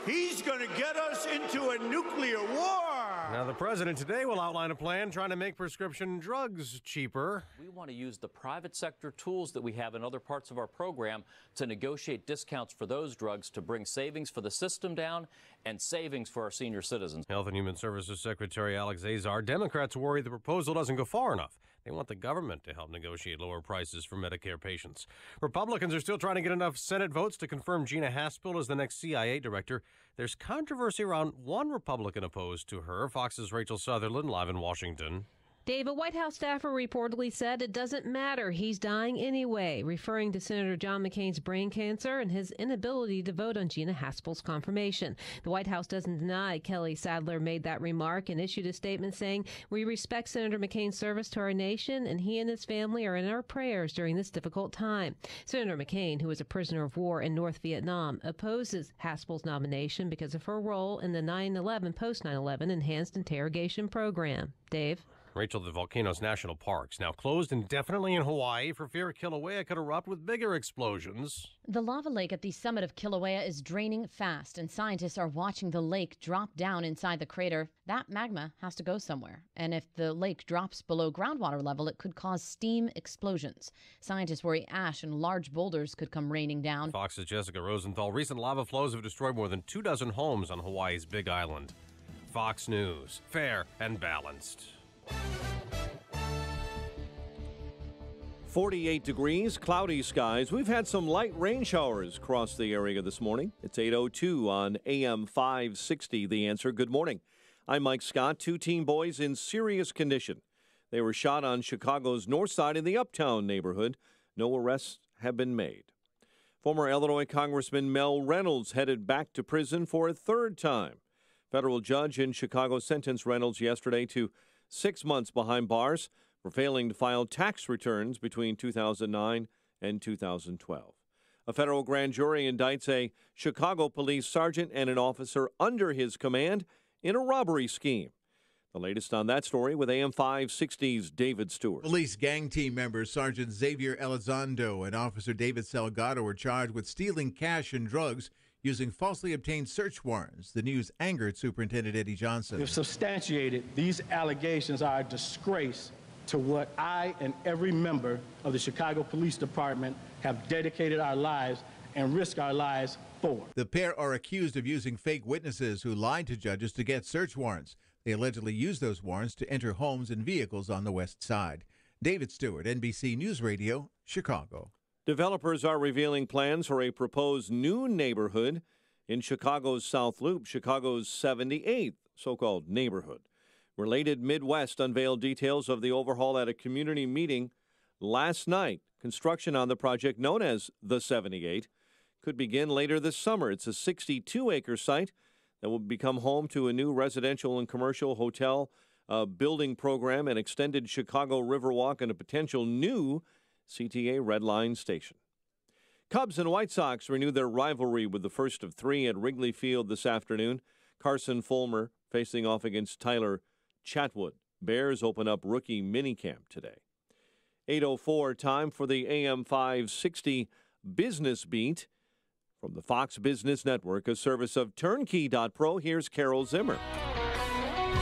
he's going to get us into a nuclear war? Now, the president today will outline a plan trying to make prescription drugs cheaper. We want to use the private sector tools that we have in other parts of our program to negotiate discounts for those drugs to bring savings for the system down and savings for our senior citizens. Health and Human Services Secretary Alex Azar. Democrats worry the proposal doesn't go far enough. They want the government to help negotiate lower prices for Medicare patients. Republicans are still trying to get enough Senate votes to confirm Gina Haspel as the next CIA director. There's controversy around one Republican opposed to her. Fox's Rachel Sutherland, live in Washington. Dave, a White House staffer reportedly said it doesn't matter. He's dying anyway, referring to Senator John McCain's brain cancer and his inability to vote on Gina Haspel's confirmation. The White House doesn't deny Kelly Sadler made that remark and issued a statement saying, "We respect Senator McCain's service to our nation, and he and his family are in our prayers during this difficult time." Senator McCain, who was a prisoner of war in North Vietnam, opposes Haspel's nomination because of her role in the 9/11 post-9/11 enhanced interrogation program. Dave? Rachel, the Volcanoes National Parks now closed indefinitely in Hawaii for fear Kilauea could erupt with bigger explosions. The lava lake at the summit of Kilauea is draining fast, and scientists are watching the lake drop down inside the crater. That magma has to go somewhere, and if the lake drops below groundwater level, it could cause steam explosions. Scientists worry ash and large boulders could come raining down. Fox's Jessica Rosenthal. Recent lava flows have destroyed more than 24 homes on Hawaii's Big Island. Fox News, fair and balanced. 48 degrees, cloudy skies. We've had some light rain showers across the area this morning. It's 8:02 on AM 560, The Answer. Good morning. I'm Mike Scott. 2 teen boys in serious condition. They were shot on Chicago's north side in the Uptown neighborhood. No arrests have been made. Former Illinois Congressman Mel Reynolds headed back to prison for a 3rd time. Federal judge in Chicago sentenced Reynolds yesterday to 6 months behind bars for failing to file tax returns between 2009 and 2012. A federal grand jury indicts a Chicago police sergeant and an officer under his command in a robbery scheme. The latest on that story with AM 560's David Stewart. Police gang team members Sergeant Xavier Elizondo and Officer David Salgado were charged with stealing cash and drugs using falsely obtained search warrants. The news angered Superintendent Eddie Johnson. If substantiated, these allegations are a disgrace to what I and every member of the Chicago Police Department have dedicated our lives and risk our lives for. The pair are accused of using fake witnesses who lied to judges to get search warrants. They allegedly used those warrants to enter homes and vehicles on the west side. David Stewart, NBC News Radio, Chicago. Developers are revealing plans for a proposed new neighborhood in Chicago's South Loop, Chicago's 78th so-called neighborhood. Related Midwest unveiled details of the overhaul at a community meeting last night. Construction on the project, known as the 78, could begin later this summer. It's a 62-acre site that will become home to a new residential and commercial hotel building program, an extended Chicago Riverwalk, and a potential new CTA Red Line station. Cubs and White Sox renew their rivalry with the first of three at Wrigley Field this afternoon. Carson Fulmer facing off against Tyler Chatwood. Bears open up rookie minicamp today. 8:04, time for the AM 560 Business Beat. From the Fox Business Network, a service of Turnkey.pro, here's Carol Zimmer.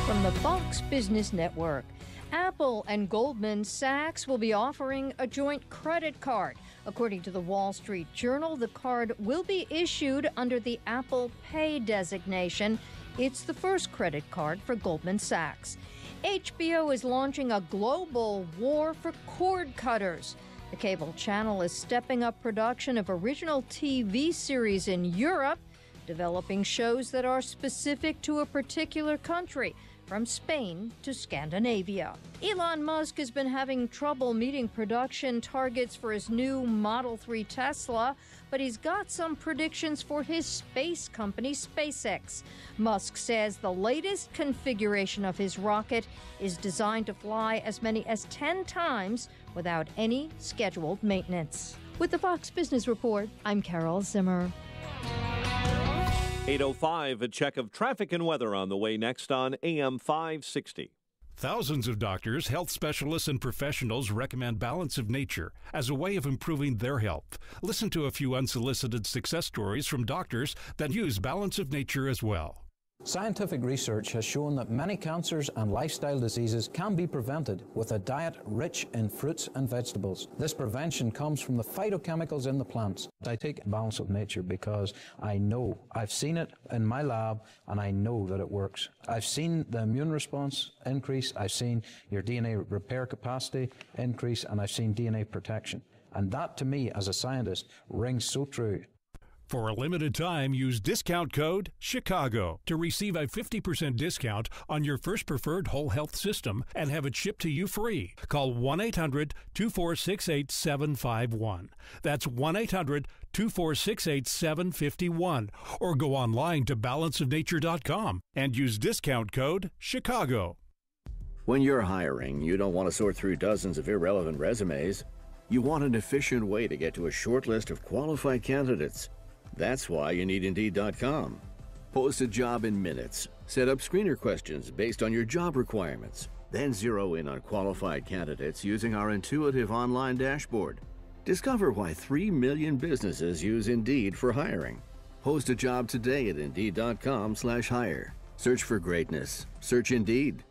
From the Fox Business Network, Apple and Goldman Sachs will be offering a joint credit card. According to the Wall Street Journal, the card will be issued under the Apple Pay designation. It's the first credit card for Goldman Sachs. HBO is launching a global war for cord cutters. The cable channel is stepping up production of original TV series in Europe, developing shows that are specific to a particular country, from Spain to Scandinavia. Elon Musk has been having trouble meeting production targets for his new Model 3 Tesla, but he's got some predictions for his space company, SpaceX. Musk says the latest configuration of his rocket is designed to fly as many as 10 times without any scheduled maintenance. With the Fox Business Report, I'm Carol Zimmer. 8:05, a check of traffic and weather on the way next on AM 560. Thousands of doctors, health specialists, and professionals recommend Balance of Nature as a way of improving their health. Listen to a few unsolicited success stories from doctors that use Balance of Nature as well. Scientific research has shown that many cancers and lifestyle diseases can be prevented with a diet rich in fruits and vegetables. This prevention comes from the phytochemicals in the plants. I take Balance of Nature because I know, I've seen it in my lab, and I know that it works. I've seen the immune response increase, I've seen your DNA repair capacity increase, and I've seen DNA protection. And that, to me, as a scientist, rings so true. For a limited time, use discount code CHICAGO to receive a 50% discount on your first preferred whole health system and have it shipped to you free. Call 1-800-246-8751. That's 1-800-246-8751. Or go online to balanceofnature.com and use discount code CHICAGO. When you're hiring, you don't want to sort through dozens of irrelevant resumes. You want an efficient way to get to a short list of qualified candidates. That's why you need Indeed.com. Post a job in minutes. Set up screener questions based on your job requirements. Then zero in on qualified candidates using our intuitive online dashboard. Discover why 3 million businesses use Indeed for hiring. Post a job today at Indeed.com/hire. Search for greatness. Search Indeed.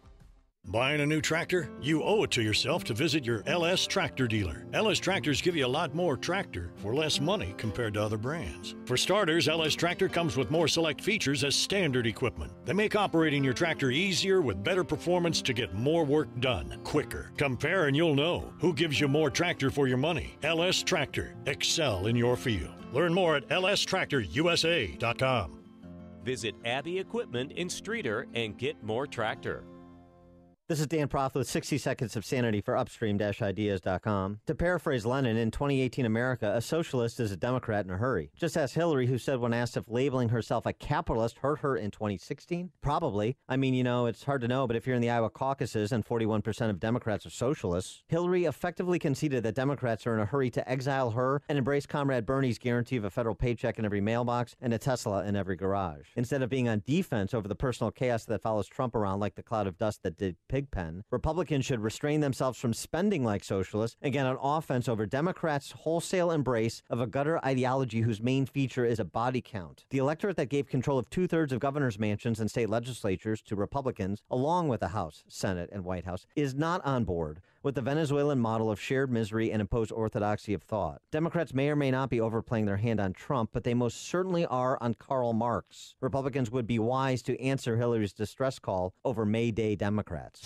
Buying a new tractor? You owe it to yourself to visit your LS Tractor dealer. LS Tractors give you a lot more tractor for less money compared to other brands. For starters, LS Tractor comes with more select features as standard equipment. They make operating your tractor easier with better performance to get more work done quicker. Compare and you'll know who gives you more tractor for your money. LS Tractor. Excel in your field. Learn more at lstractorusa.com. Visit Abbey Equipment in Streator and get more tractor. This is Dan Proth with 60 Seconds of Sanity for Upstream-Ideas.com. To paraphrase Lenin, in 2018 America, a socialist is a Democrat in a hurry. Just ask Hillary, who said when asked if labeling herself a capitalist hurt her in 2016. Probably. I mean, it's hard to know, but if you're in the Iowa caucuses and 41% of Democrats are socialists, Hillary effectively conceded that Democrats are in a hurry to exile her and embrace Comrade Bernie's guarantee of a federal paycheck in every mailbox and a Tesla in every garage. Instead of being on defense over the personal chaos that follows Trump around like the cloud of dust that did Pigpen, Republicans should restrain themselves from spending like socialists and get on offense over Democrats' wholesale embrace of a gutter ideology whose main feature is a body count. The electorate that gave control of 2/3 of governors' mansions and state legislatures to Republicans, along with the House, Senate, and White House, is not on board with the Venezuelan model of shared misery and imposed orthodoxy of thought. Democrats may or may not be overplaying their hand on Trump, but they most certainly are on Karl Marx. Republicans would be wise to answer Hillary's distress call over May Day Democrats.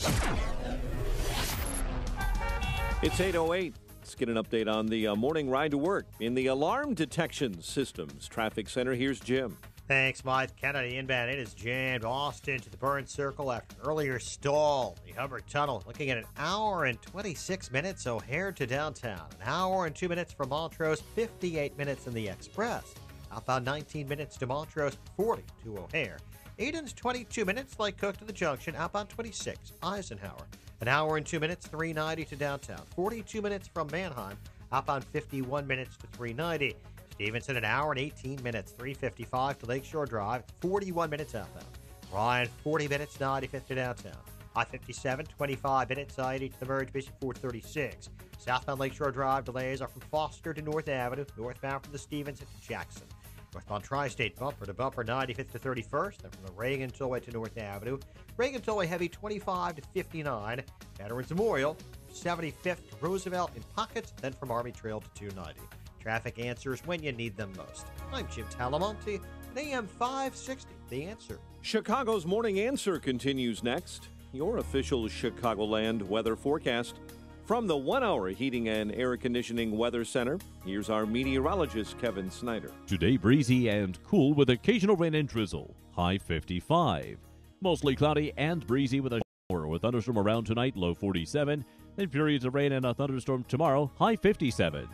It's 8:08. Let's get an update on the morning ride to work in the Alarm Detection Systems Traffic Center. Here's Jim. Thanks, Mike. Kennedy inbound. It is jammed. Austin to the burn circle after an earlier stall. The Hubbard Tunnel looking at an hour and 26 minutes. O'Hare to downtown. An hour and 2 minutes from Montrose. 58 minutes in the Express. Outbound 19 minutes to Montrose. 40 to O'Hare. Aiden's 22 minutes. Lake Cook to the junction. Outbound 26. Eisenhower. An hour and 2 minutes. 390 to downtown. 42 minutes from Mannheim. Outbound 51 minutes to 390. Stevenson, an hour and 18 minutes, 355 to Lakeshore Drive, 41 minutes outbound. Ryan, 40 minutes, 95th to downtown. I-57, 25 minutes, I-80 to the merge, Bishop 436. Southbound Lakeshore Drive delays are from Foster to North Avenue, northbound from the Stevenson to Jackson. Northbound Tri-State bumper to bumper, 95th to 31st, then from the Reagan Tollway to North Avenue. Reagan Tollway heavy, 25 to 59. Veterans Memorial, 75th to Roosevelt in pockets, then from Army Trail to 290. Traffic answers when you need them most. I'm Jim Talamonte at AM 560, The Answer. Chicago's Morning Answer continues next. Your official Chicagoland weather forecast. From the 1 Hour Heating and Air Conditioning Weather Center, here's our meteorologist, Kevin Snyder. Today, breezy and cool with occasional rain and drizzle. High 55. Mostly cloudy and breezy with a shower with thunderstorm around tonight, low 47. Then periods of rain and a thunderstorm tomorrow, high 57.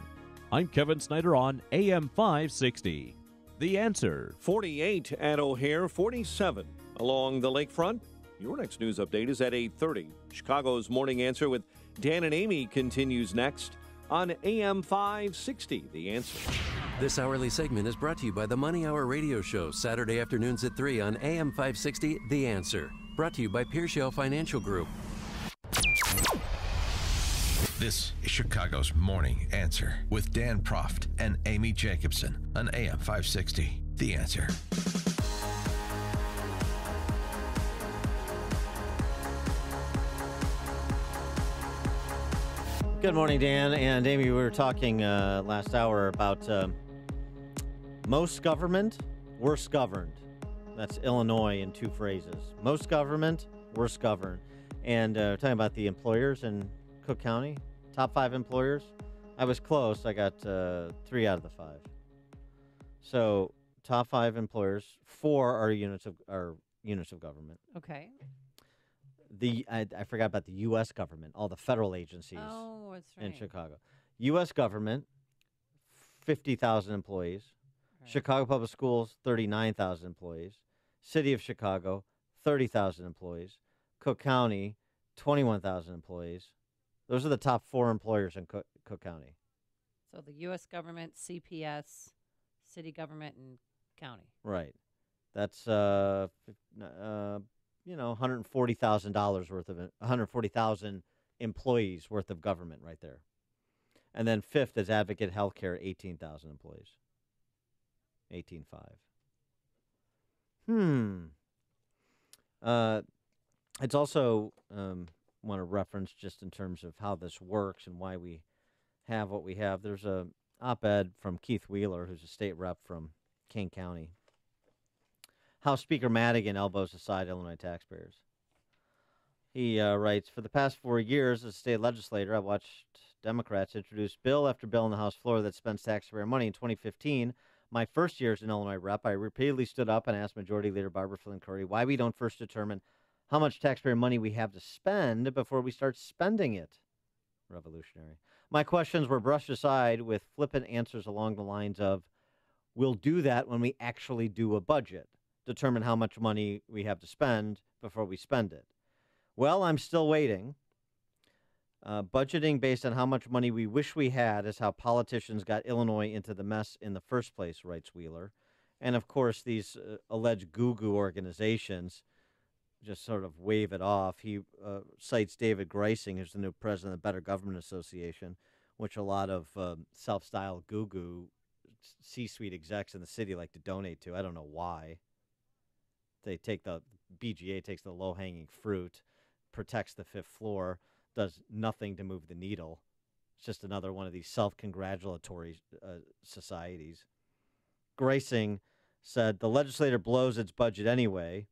I'm Kevin Snyder on AM 560. The Answer. 48 at O'Hare, 47 along the lakefront. Your next news update is at 8:30. Chicago's Morning Answer with Dan and Amy continues next on AM 560. The Answer. This hourly segment is brought to you by the Money Hour radio show, Saturday afternoons at 3 on AM 560. The Answer. Brought to you by Pearshell Financial Group. This is Chicago's Morning Answer with Dan Proft and Amy Jacobson on AM 560. The Answer. Good morning, Dan and Amy. We were talking last hour about most government, worst governed. That's Illinois in two phrases. Most government, worst governed. And talking about the employers in Cook County, top 5 employers. I was close. I got 3 out of the 5. So top 5 employers, 4 are units of government. Okay. I forgot about the U.S. government, all the federal agencies in Chicago. U.S. government, 50,000 employees. Right. Chicago Public Schools, 39,000 employees. City of Chicago, 30,000 employees. Cook County, 21,000 employees. Those are the top 4 employers in Cook County. So the U.S. government, CPS, city government, and county. Right. That's $140,000 worth of 140,000 employees worth of government right there. And then 5th is Advocate Healthcare, 18,000 employees. 18.5. It's also want to reference just in terms of how this works and why we have what we have. There's a op-ed from Keith Wheeler, who's a state rep from King County. House Speaker Madigan elbows aside Illinois taxpayers. He writes, for the past 4 years as a state legislator, I've watched Democrats introduce bill after bill on the House floor that spends taxpayer money. In 2015, my first year as an Illinois rep, I repeatedly stood up and asked Majority Leader Barbara Flynn Curry why we don't first determine how much taxpayer money we have to spend before we start spending it. Revolutionary. My questions were brushed aside with flippant answers along the lines of, we'll do that when we actually do a budget. Determine how much money we have to spend before we spend it. Well, I'm still waiting. Budgeting based on how much money we wish we had is how politicians got Illinois into the mess in the first place, writes Wheeler. And, of course, these alleged goo-goo organizations just sort of wave it off. He cites David Greising, who's the new president of the Better Government Association, which a lot of self-styled goo-goo C-suite execs in the city like to donate to. I don't know why. They take the BGA takes the low-hanging fruit, protects the 5th floor, does nothing to move the needle. It's just another one of these self-congratulatory societies. Greising said, the legislature blows its budget anyway.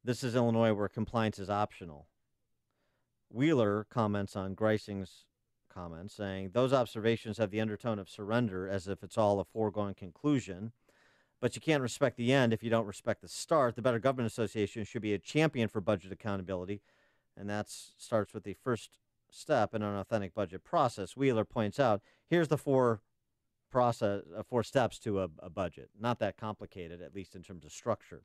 This is Illinois where compliance is optional. Wheeler comments on Greising's comments, saying, those observations have the undertone of surrender as if it's all a foregone conclusion. But you can't respect the end if you don't respect the start. The Better Government Association should be a champion for budget accountability, and that starts with the first step in an authentic budget process. Wheeler points out, here's the four steps to a budget. Not that complicated, at least in terms of structure.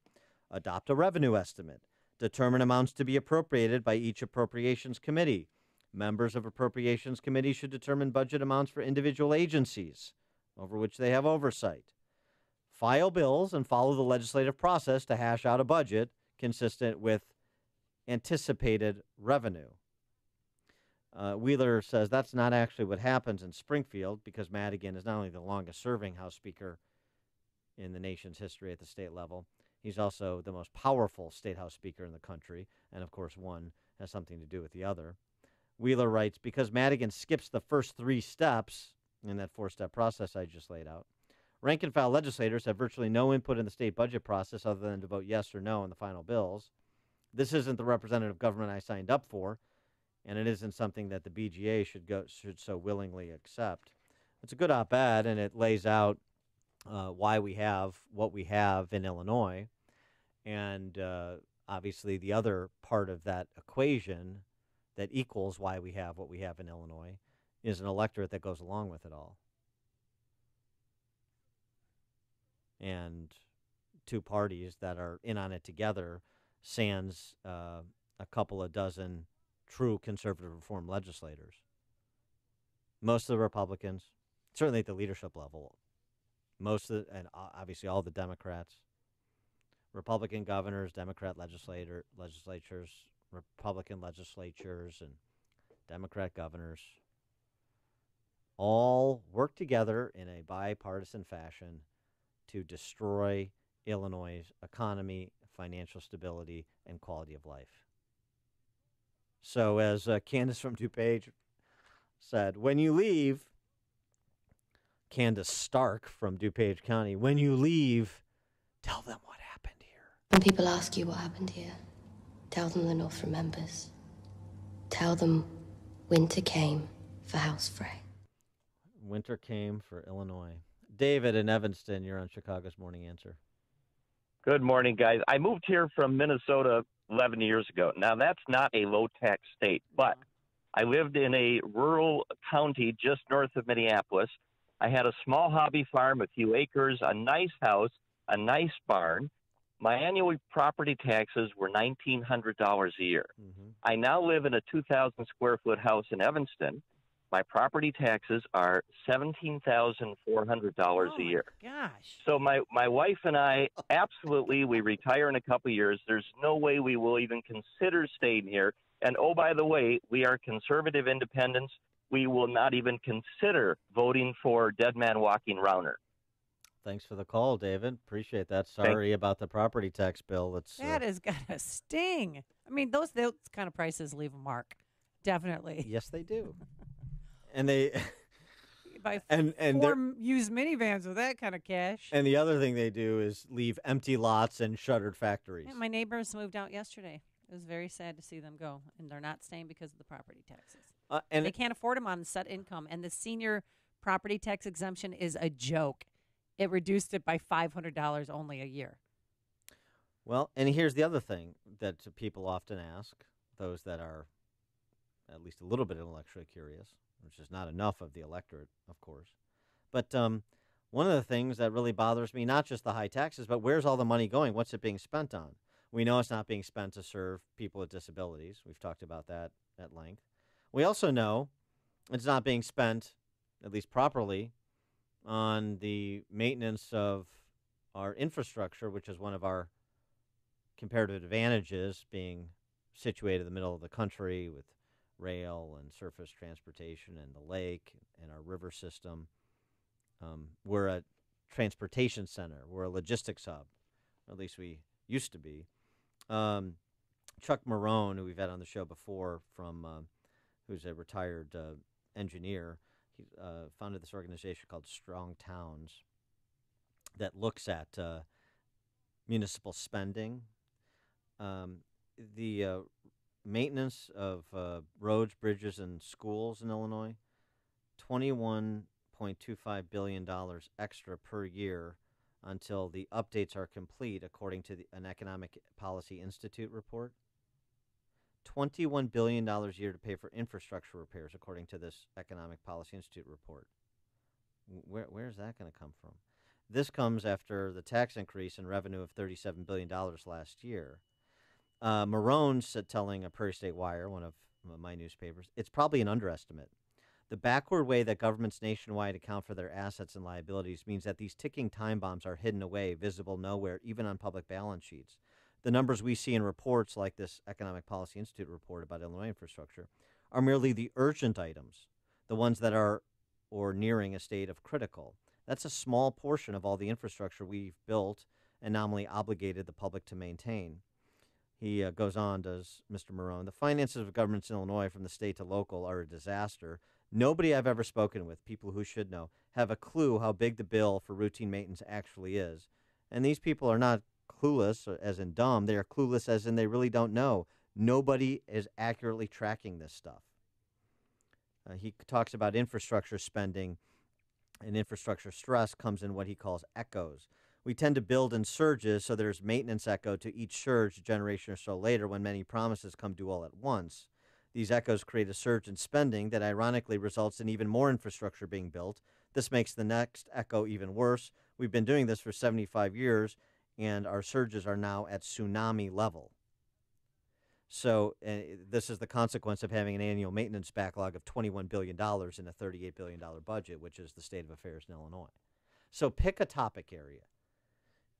Adopt a revenue estimate. Determine amounts to be appropriated by each appropriations committee. Members of appropriations committees should determine budget amounts for individual agencies over which they have oversight. File bills and follow the legislative process to hash out a budget consistent with anticipated revenue. Wheeler says that's not actually what happens in Springfield, because Madigan is not only the longest-serving House Speaker in the nation's history at the state level, he's also the most powerful state House Speaker in the country, and of course one has something to do with the other. Wheeler writes, because Madigan skips the first three steps in that four-step process I just laid out, rank-and-file legislators have virtually no input in the state budget process other than to vote yes or no on the final bills. This isn't the representative government I signed up for, and it isn't something that the BGA should so willingly accept. It's a good op-ed, and it lays out why we have what we have in Illinois, and obviously the other part of that equation that equals why we have what we have in Illinois is an electorate that goes along with it all. And two parties that are in on it together, sans a couple of dozen true conservative reform legislators. Most of the Republicans, certainly at the leadership level, and obviously all the Democrats, Republican governors, Democrat legislatures, Republican legislatures, and Democrat governors all work together in a bipartisan fashion to destroy Illinois' economy, financial stability, and quality of life. So as Candace from DuPage said, when you leave, Candace Stark from DuPage County, when you leave, tell them what happened here. When people ask you what happened here, tell them the North remembers. Tell them winter came for House Frey. Winter came for Illinois. David in Evanston, you're on Chicago's Morning Answer. Good morning, guys. I moved here from Minnesota 11 years ago. Now, that's not a low-tax state, but I lived in a rural county just north of Minneapolis. I had a small hobby farm, a few acres, a nice house, a nice barn. My annual property taxes were $1,900 a year. I now live in a 2,000-square-foot house in Evanston. My property taxes are $17,400 a year. Gosh. So my wife and I, absolutely, we retire in a couple of years. There's no way we will even consider staying here. And, oh, by the way, we are conservative independents. We will not even consider voting for Dead Man Walking Rauner. Thanks for the call, David. Appreciate that. Sorry about the property tax bill. That has got a sting. I mean, those kind of prices leave a mark. Definitely. Yes, they do. And they buy and four used minivans with that kind of cash. And the other thing they do is leave empty lots and shuttered factories. Yeah, my neighbors moved out yesterday. It was very sad to see them go, and they're not staying because of the property taxes. And they can't afford them on set income, and the senior property tax exemption is a joke. It reduced it by $500 only a year. Well, and here's the other thing that people often ask, those that are at least a little bit intellectually curious, which is not enough of the electorate, of course. But one of the things that really bothers me, not just the high taxes, but where's all the money going? What's it being spent on? We know it's not being spent to serve people with disabilities. We've talked about that at length. We also know it's not being spent, at least properly, on the maintenance of our infrastructure, which is one of our comparative advantages, being situated in the middle of the country with rail and surface transportation and the lake and our river system. We're a transportation center. We're a logistics hub, or at least we used to be. Chuck Marone, who we've had on the show before, who's a retired engineer, he founded this organization called Strong Towns that looks at municipal spending. The maintenance of roads, bridges, and schools in Illinois, $21.25 billion extra per year until the updates are complete, according to an Economic Policy Institute report. $21 billion a year to pay for infrastructure repairs, according to this Economic Policy Institute report. Where's that going to come from? This comes after the tax increase in revenue of $37 billion last year. Marone said, telling a Prairie State Wire, one of my newspapers, it's probably an underestimate. The backward way that governments nationwide account for their assets and liabilities means that these ticking time bombs are hidden away, visible nowhere, even on public balance sheets. The numbers we see in reports like this Economic Policy Institute report about Illinois infrastructure are merely the urgent items, the ones that are or nearing a state of critical. That's a small portion of all the infrastructure we've built and nominally obligated the public to maintain. He goes on, does Mr. Marone, the finances of governments in Illinois from the state to local are a disaster. Nobody I've ever spoken with, people who should know, have a clue how big the bill for routine maintenance actually is. And these people are not clueless as in dumb. They are clueless as in they really don't know. Nobody is accurately tracking this stuff. He talks about infrastructure spending, and infrastructure stress comes in what he calls echoes. We tend to build in surges, so there's maintenance echo to each surge a generation or so later when many promises come due all at once. These echoes create a surge in spending that ironically results in even more infrastructure being built. This makes the next echo even worse. We've been doing this for 75 years, and our surges are now at tsunami level. So this is the consequence of having an annual maintenance backlog of $21 billion in a $38 billion budget, which is the state of affairs in Illinois. So pick a topic area.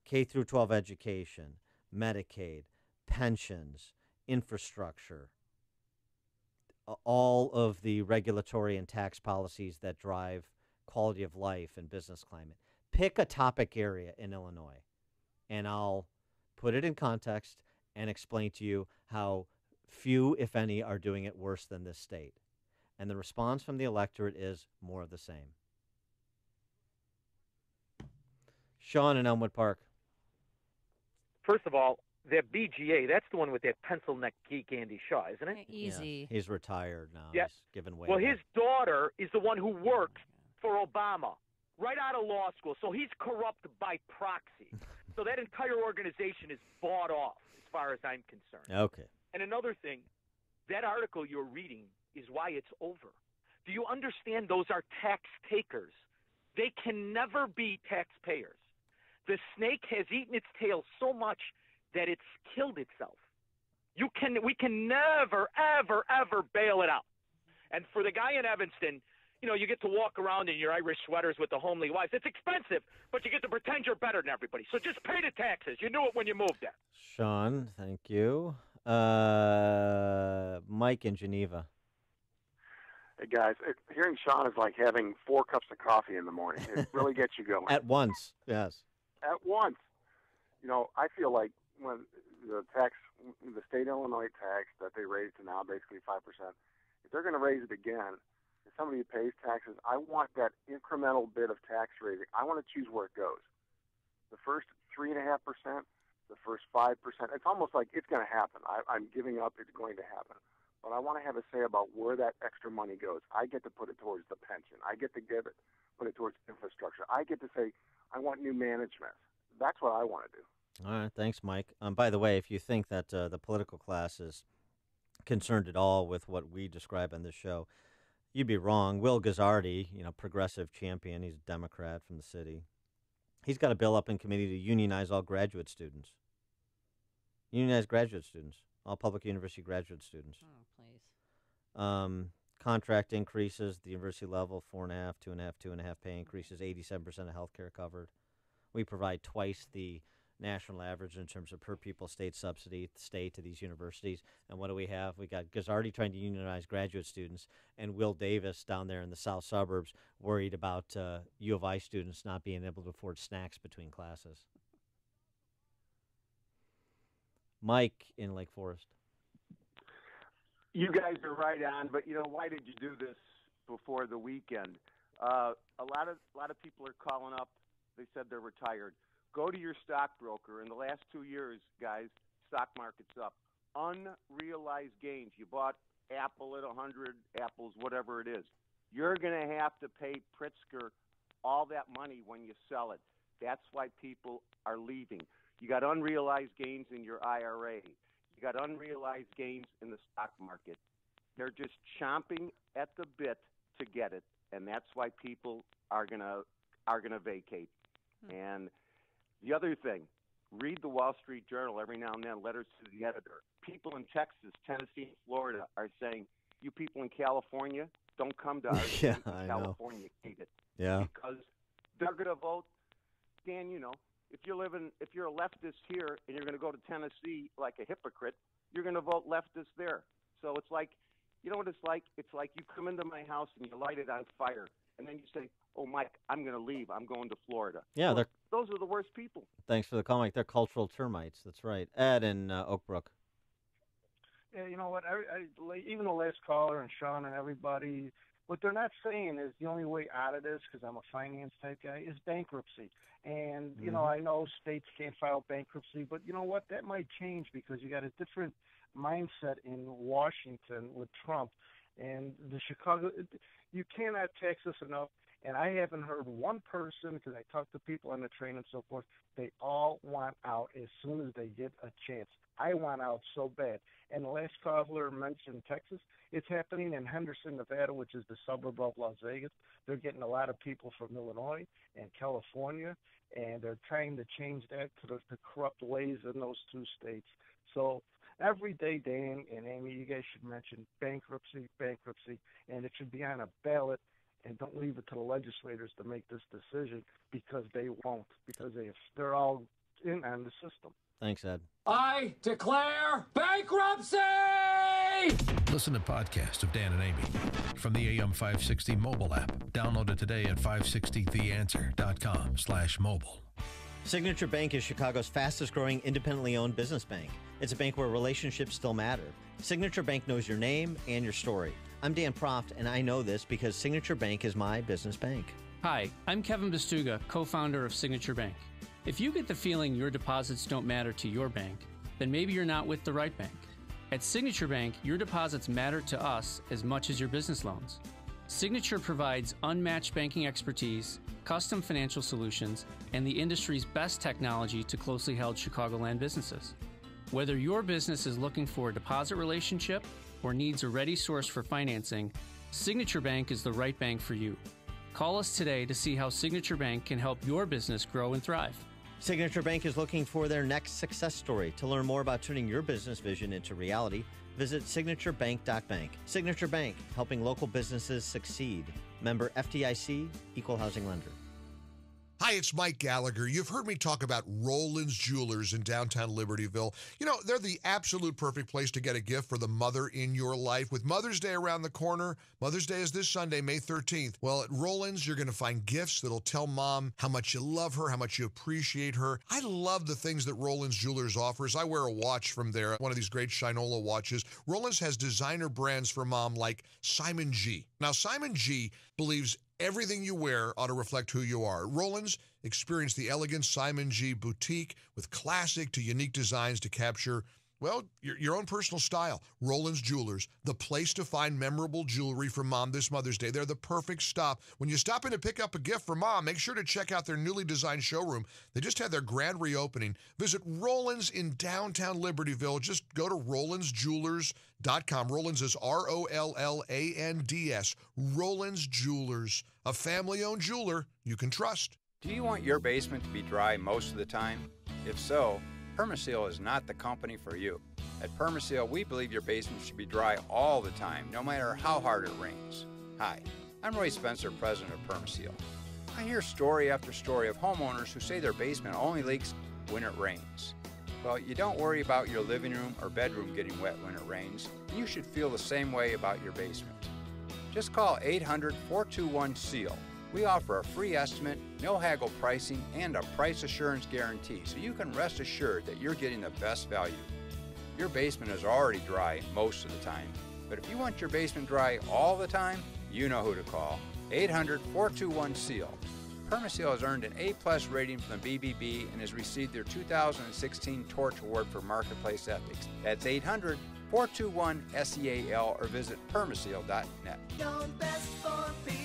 K through 12 education, Medicaid, pensions, infrastructure, all of the regulatory and tax policies that drive quality of life and business climate. Pick a topic area in Illinois, and I'll put it in context and explain to you how few, if any, are doing it worse than this state. And the response from the electorate is more of the same. Sean in Elmwood Park. First of all, that BGA, that's the one with that pencil neck geek Andy Shaw, isn't it? Easy. Yeah, he's retired now. Yeah. He's given way. Well, his daughter is the one who works for Obama right out of law school, so he's corrupt by proxy. So that entire organization is bought off, as far as I'm concerned. Okay. And another thing, that article you're reading is why it's over. Do you understand those are tax takers? They can never be taxpayers. The snake has eaten its tail so much that it's killed itself. We can never, ever, ever bail it out. And for the guy in Evanston, you know, you get to walk around in your Irish sweaters with the homely wives. It's expensive, but you get to pretend you're better than everybody. So just pay the taxes. You knew it when you moved there. Sean, thank you. Mike in Geneva. Hey, guys, hearing Sean is like having 4 cups of coffee in the morning. It really gets you going. At once, yes. At once. You know, I feel like when the state Illinois tax that they raised to now basically 5%, if they're going to raise it again, if somebody pays taxes, I want that incremental bit of tax raising. I want to choose where it goes. The first 3.5%, the first 5%, it's almost like it's going to happen. I'm giving up, it's going to happen. But I want to have a say about where that extra money goes. I get to put it towards the pension. I get to put it towards infrastructure. I get to say, I want new management. That's what I want to do. All right, thanks, Mike. By the way, if you think that the political class is concerned at all with what we describe on this show, you'd be wrong. Will Guzzardi, progressive champion, he's a Democrat from the city. He's got a bill up in committee to unionize all graduate students. Unionize graduate students, all public university graduate students. Oh, please. Contract increases, the university level, 4.5%, 2.5%, 2.5% pay increases, 87% of health care covered. We provide twice the national average in terms of per pupil state subsidy to these universities. And what do we have? We got Guzzardi trying to unionize graduate students, and Will Davis down there in the south suburbs worried about U of I students not being able to afford snacks between classes. Mike in Lake Forest. You guys are right on, but why did you do this before the weekend? A lot of people are calling up. They said they're retired. Go to your stockbroker. In the last 2 years, guys, stock market's up. Unrealized gains. You bought Apple at 100, Apple's whatever it is. You're going to have to pay Pritzker all that money when you sell it. That's why people are leaving. You got unrealized gains in your IRA. You got unrealized gains in the stock market. They're just chomping at the bit to get it, and that's why people are gonna vacate. And the other thing, read the Wall Street Journal every now and then, letters to the editor. People in Texas, Tennessee, and Florida are saying, you people in California, don't come to our state in California, hate it. Yeah. Because they're going to vote, Dan, you know, if you're a leftist here and you're going to go to Tennessee like a hypocrite, you're going to vote leftist there. So it's like, you know what it's like? It's like you come into my house and you light it on fire, and then you say, oh, Mike, I'm going to leave. I'm going to Florida. Yeah, well, those are the worst people. Thanks for the call, Mike. They're cultural termites. That's right. Ed in Oak Brook. Yeah, you know what? Even the last caller and Sean and everybody, what they're not saying is the only way out of this, because I'm a finance type guy, is bankruptcy. And, you know, I know states can't file bankruptcy, but you know what? That might change because you got a different mindset in Washington with Trump. And the Chicago, you cannot tax us enough. And I haven't heard one person, because I talk to people on the train and so forth, they all want out as soon as they get a chance. I want out so bad. And the last caller mentioned Texas. It's happening in Henderson, Nevada, which is the suburb of Las Vegas. They're getting a lot of people from Illinois and California, and they're trying to change that to the corrupt ways in those two states. So every day, Dan and Amy, you guys should mention bankruptcy, and it should be on a ballot. And don't leave it to the legislators to make this decision, because they won't, because they're all in on the system. Thanks, Ed. I declare bankruptcy! Listen to podcasts of Dan and Amy from the AM 560 mobile app. Download it today at 560theanswer.com/mobile. Signature Bank is Chicago's fastest growing independently owned business bank. It's a bank where relationships still matter. Signature Bank knows your name and your story. I'm Dan Proft, and I know this because Signature Bank is my business bank. Hi, I'm Kevin Bastuga, co-founder of Signature Bank. If you get the feeling your deposits don't matter to your bank, then maybe you're not with the right bank. At Signature Bank, your deposits matter to us as much as your business loans. Signature provides unmatched banking expertise, custom financial solutions, and the industry's best technology to closely held Chicagoland businesses. Whether your business is looking for a deposit relationship or needs a ready source for financing, Signature Bank is the right bank for you. Call us today to see how Signature Bank can help your business grow and thrive. Signature Bank is looking for their next success story. To learn more about turning your business vision into reality, visit signaturebank.bank. Signature Bank, helping local businesses succeed. Member FDIC, Equal Housing Lender. Hi, it's Mike Gallagher. You've heard me talk about Roland's Jewelers in downtown Libertyville. You know, they're the absolute perfect place to get a gift for the mother in your life. With Mother's Day around the corner, Mother's Day is this Sunday, May 13th. Well, at Roland's, you're going to find gifts that'll tell mom how much you love her, how much you appreciate her. I love the things that Roland's Jewelers offers. I wear a watch from there, one of these great Shinola watches. Roland's has designer brands for mom like Simon G. Now, Simon G believes everything you wear ought to reflect who you are. At Roland's, experience the elegant Simon G boutique with classic to unique designs to capture, well, your own personal style. Roland's Jewelers, the place to find memorable jewelry for mom this Mother's Day. They're the perfect stop. When you stop in to pick up a gift for mom, make sure to check out their newly designed showroom. They just had their grand reopening. Visit Roland's in downtown Libertyville. Just go to RolandsJewelers.com. Roland's is ROLLANDS. Roland's Jewelers, a family-owned jeweler you can trust. Do you want your basement to be dry most of the time? If so, Permaseal is not the company for you. At Permaseal, we believe your basement should be dry all the time, no matter how hard it rains. Hi, I'm Roy Spencer, president of Permaseal. I hear story after story of homeowners who say their basement only leaks when it rains. Well, you don't worry about your living room or bedroom getting wet when it rains, and you should feel the same way about your basement. Just call 800-421-SEAL. We offer a free estimate, no haggle pricing, and a price assurance guarantee, so you can rest assured that you're getting the best value. Your basement is already dry most of the time, but if you want your basement dry all the time, you know who to call. 800-421-SEAL. Permaseal has earned an A+ rating from the BBB and has received their 2016 Torch Award for Marketplace Ethics. That's 800-421-SEAL or visit permaseal.net. Known best for being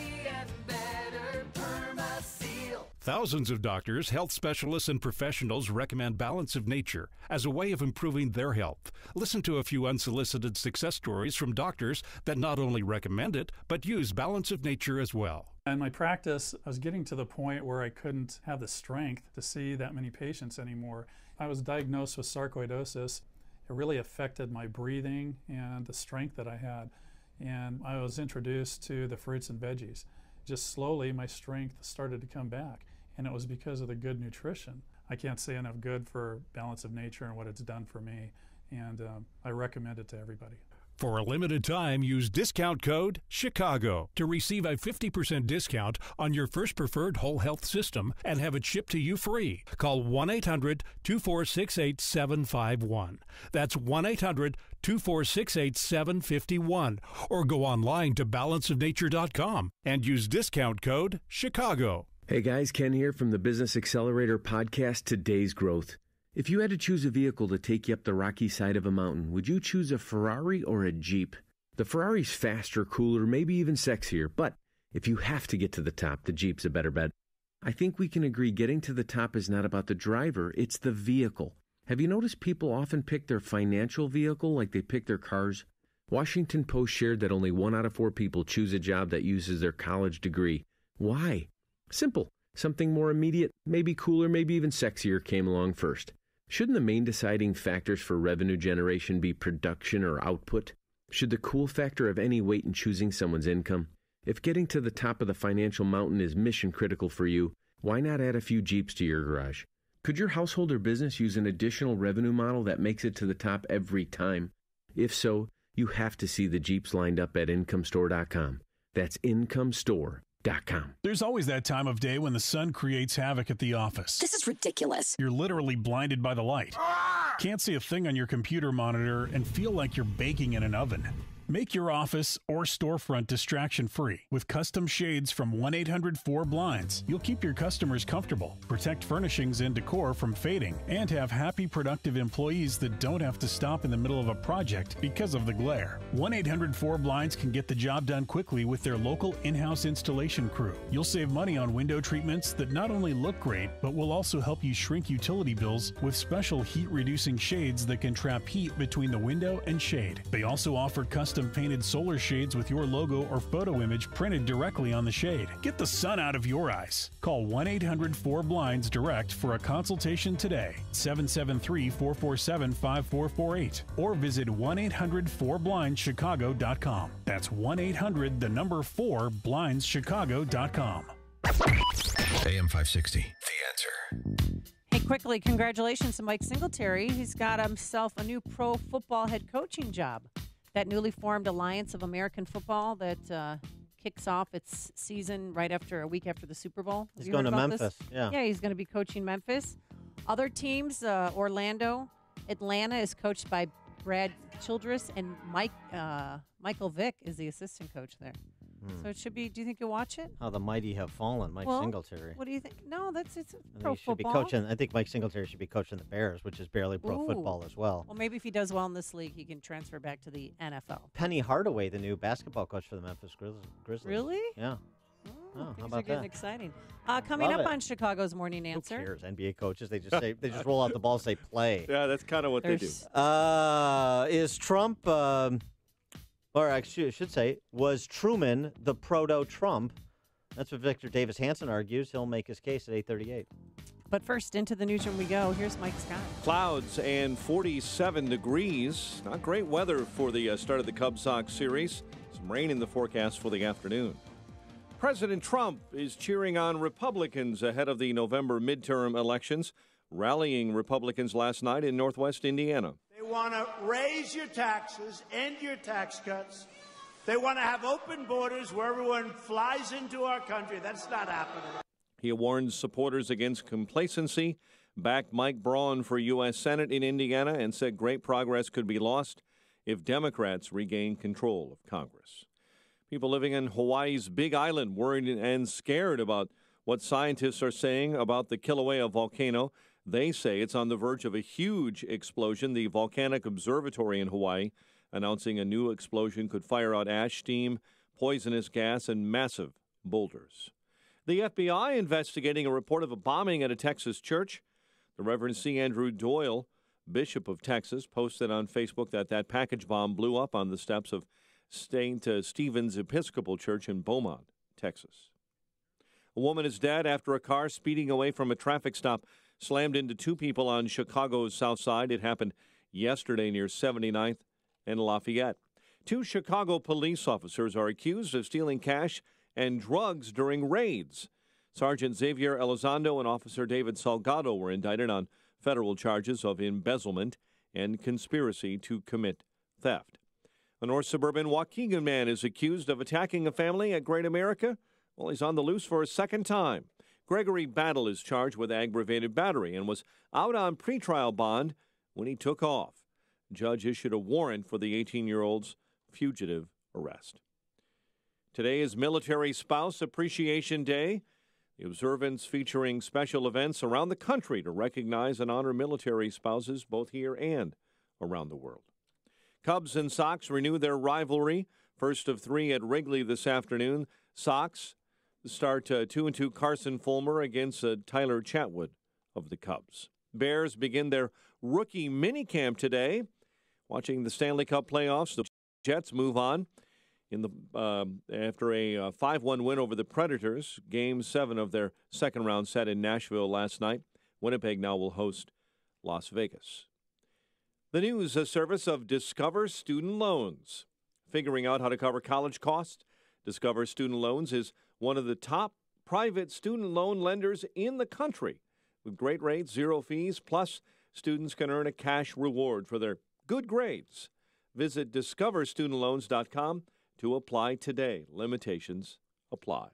better, Permaseal. Thousands of doctors, health specialists, and professionals recommend Balance of Nature as a way of improving their health. Listen to a few unsolicited success stories from doctors that not only recommend it, but use Balance of Nature as well. In my practice, I was getting to the point where I couldn't have the strength to see that many patients anymore. I was diagnosed with sarcoidosis. It really affected my breathing and the strength that I had. And I was introduced to the fruits and veggies. Just slowly, my strength started to come back. And it was because of the good nutrition. I can't say enough good for Balance of Nature and what it's done for me. And I recommend it to everybody. For a limited time, use discount code CHICAGO to receive a 50% discount on your first preferred whole health system and have it shipped to you free. Call 1-800-246-8751. That's 1-800-246-8751. Or go online to balanceofnature.com and use discount code CHICAGO. Hey guys, Ken here from the Business Accelerator podcast, Today's Growth. If you had to choose a vehicle to take you up the rocky side of a mountain, would you choose a Ferrari or a Jeep? The Ferrari's faster, cooler, maybe even sexier, but if you have to get to the top, the Jeep's a better bet. I think we can agree getting to the top is not about the driver, it's the vehicle. Have you noticed people often pick their financial vehicle like they pick their cars? Washington Post shared that only 1 out of 4 people choose a job that uses their college degree. Why? Simple. Something more immediate, maybe cooler, maybe even sexier came along first. Shouldn't the main deciding factors for revenue generation be production or output? Should the cool factor have any weight in choosing someone's income? If getting to the top of the financial mountain is mission critical for you, why not add a few Jeeps to your garage? Could your household or business use an additional revenue model that makes it to the top every time? If so, you have to see the Jeeps lined up at IncomeStore.com. That's IncomeStore.com. There's always that time of day when the sun creates havoc at the office. This is ridiculous. You're literally blinded by the light. Can't see a thing on your computer monitor and feel like you're baking in an oven. Make your office or storefront distraction-free with custom shades from 1-800-4BLINDS. You'll keep your customers comfortable, protect furnishings and decor from fading, and have happy, productive employees that don't have to stop in the middle of a project because of the glare. 1-800-4BLINDS can get the job done quickly with their local in-house installation crew. You'll save money on window treatments that not only look great, but will also help you shrink utility bills with special heat-reducing shades that can trap heat between the window and shade. They also offer custom painted solar shades with your logo or photo image printed directly on the shade. Get the sun out of your eyes. Call 1-800-4BLINDS direct for a consultation today. 773-447-5448 or visit 1-800-4BLINDSchicago.com. That's 1-800-4BLINDSchicago.com. AM 560, The Answer. Hey, quickly, congratulations to Mike Singletary. He's got himself a new pro football head coaching job. That newly formed Alliance of American Football that kicks off its season right after a week after the Super Bowl. He's going to Memphis. Yeah, he's going to be coaching Memphis. Other teams, Orlando, Atlanta is coached by Brad Childress, and Michael Vick is the assistant coach there. So it should be. Do you think you'll watch it? How the mighty have fallen, Mike Singletary. What do you think? No, it's pro football. I think Mike Singletary should be coaching the Bears, which is barely pro football as well. Well, maybe if he does well in this league, he can transfer back to the NFL. Penny Hardaway, the new basketball coach for the Memphis Grizzlies. Really? Yeah. How about are getting that? exciting. Coming up on Chicago's Morning Answer. Who cares? NBA coaches, they just roll out the ball and say play. Yeah, that's kind of what they do. Is Trump, or actually I should say, was Truman the proto-Trump? That's what Victor Davis Hanson argues. He'll make his case at 8:38. But first, into the newsroom we go. Here's Mike Scott. Clouds and 47 degrees. Not great weather for the start of the Cubs-Sox series. Some rain in the forecast for the afternoon. President Trump is cheering on Republicans ahead of the November midterm elections, rallying Republicans last night in Northwest Indiana. They want to raise your taxes, end your tax cuts. They want to have open borders where everyone flies into our country. That's not happening. He warns supporters against complacency, backed Mike Braun for U.S. Senate in Indiana, and said great progress could be lost if Democrats regain control of Congress. People living in Hawaii's Big Island worried and scared about what scientists are saying about the Kilauea volcano. They say it's on the verge of a huge explosion. The Volcanic Observatory in Hawaii announcing a new explosion could fire out ash, steam, poisonous gas, and massive boulders. The FBI investigating a report of a bombing at a Texas church. The Reverend C. Andrew Doyle, Bishop of Texas, posted on Facebook that package bomb blew up on the steps of St. Stephen's Episcopal Church in Beaumont, Texas. A woman is dead after a car speeding away from a traffic stop slammed into two people on Chicago's South Side. It happened yesterday near 79th and Lafayette. Two Chicago police officers are accused of stealing cash and drugs during raids. Sergeant Xavier Elizondo and Officer David Salgado were indicted on federal charges of embezzlement and conspiracy to commit theft. A North Suburban Waukegan man is accused of attacking a family at Great America. Well, he's on the loose for a second time. Gregory Battle is charged with aggravated battery and was out on pretrial bond when he took off. The judge issued a warrant for the 18-year-old's fugitive arrest. Today is Military Spouse Appreciation Day. The observance featuring special events around the country to recognize and honor military spouses both here and around the world. Cubs and Sox renew their rivalry. First of three at Wrigley this afternoon. Sox start 2-2 Carson Fulmer against Tyler Chatwood of the Cubs. Bears begin their rookie minicamp today. Watching the Stanley Cup playoffs, the Jets move on in the after a 5-1 win over the Predators. Game 7 of their second round set in Nashville last night. Winnipeg now will host Las Vegas. The news service of Discover Student Loans. Figuring out how to cover college costs, Discover Student Loans is one of the top private student loan lenders in the country. With great rates, zero fees, plus students can earn a cash reward for their good grades. Visit discoverstudentloans.com to apply today. Limitations apply.